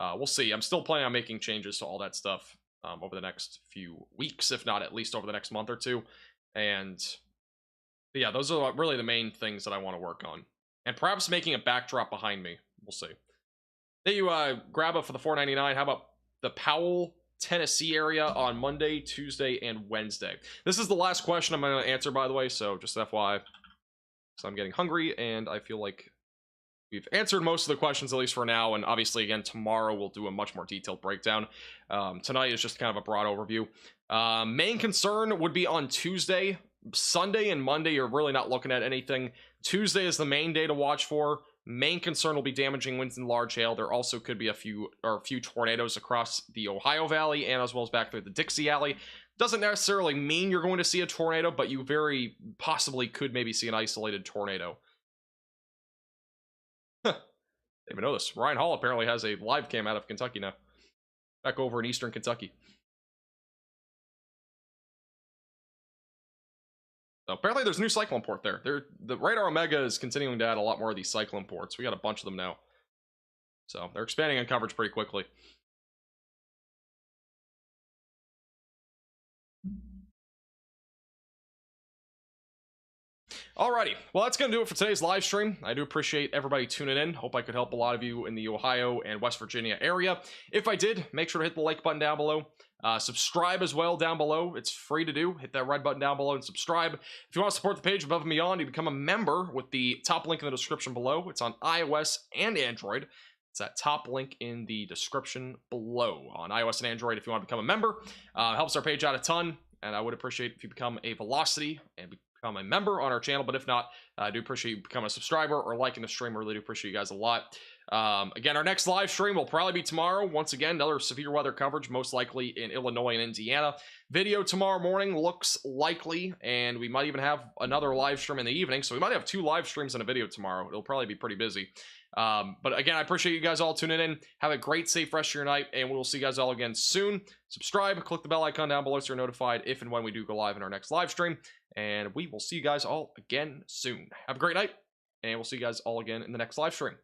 we'll see. I'm still planning on making changes to all that stuff over the next few weeks, if not at least over the next month or two. And yeah, those are really the main things that I want to work on. And perhaps making a backdrop behind me. We'll see. Then you grab it for the $4.99. How about the Powell, Tennessee area on Monday, Tuesday, and Wednesday? This is the last question I'm going to answer, by the way, so just FYI. So I'm getting hungry, and I feel like we've answered most of the questions, at least for now, and obviously, again, tomorrow we'll do a much more detailed breakdown. Tonight is just kind of a broad overview. Main concern would be on Tuesday. Sunday and Monday, you're really not looking at anything. Tuesday is the main day to watch for. Main concern will be damaging winds and large hail. There also could be a few tornadoes across the Ohio Valley and as well as back through the Dixie Alley. Doesn't necessarily mean you're going to see a tornado, but you very possibly could maybe see an isolated tornado. Didn't even know this. Ryan Hall apparently has a live cam out of Kentucky now. Back over in eastern Kentucky. So apparently there's a new cyclone port there. The Radar Omega is continuing to add a lot more of these cyclone ports. We got a bunch of them now. So they're expanding on coverage pretty quickly. Alrighty, well that's going to do it for today's live stream. I do appreciate everybody tuning in. Hope I could help a lot of you in the Ohio and West Virginia area. If I did, make sure to hit the like button down below. Subscribe as well down below. It's free to do. Hit that red button down below and subscribe. If you want to support the page above and beyond, you become a member with the top link in the description below. It's on iOS and Android. It's that top link in the description below on iOS and Android if you want to become a member. Helps our page out a ton, and I would appreciate if you become a Velocity and become a member on our channel. But if not, I do appreciate you becoming a subscriber or liking the stream. I really do appreciate you guys a lot. Again, our next live stream will probably be tomorrow. Once again, another severe weather coverage, most likely in Illinois and Indiana. Video tomorrow morning looks likely, and we might even have another live stream in the evening. So we might have 2 live streams and a video tomorrow. It'll probably be pretty busy. But again, I appreciate you guys all tuning in. Have a great, safe rest of your night, and we'll see you guys all again soon. Subscribe, click the bell icon down below so you're notified if and when we do go live in our next live stream. And we will see you guys all again soon. Have a great night, and we'll see you guys all again in the next live stream.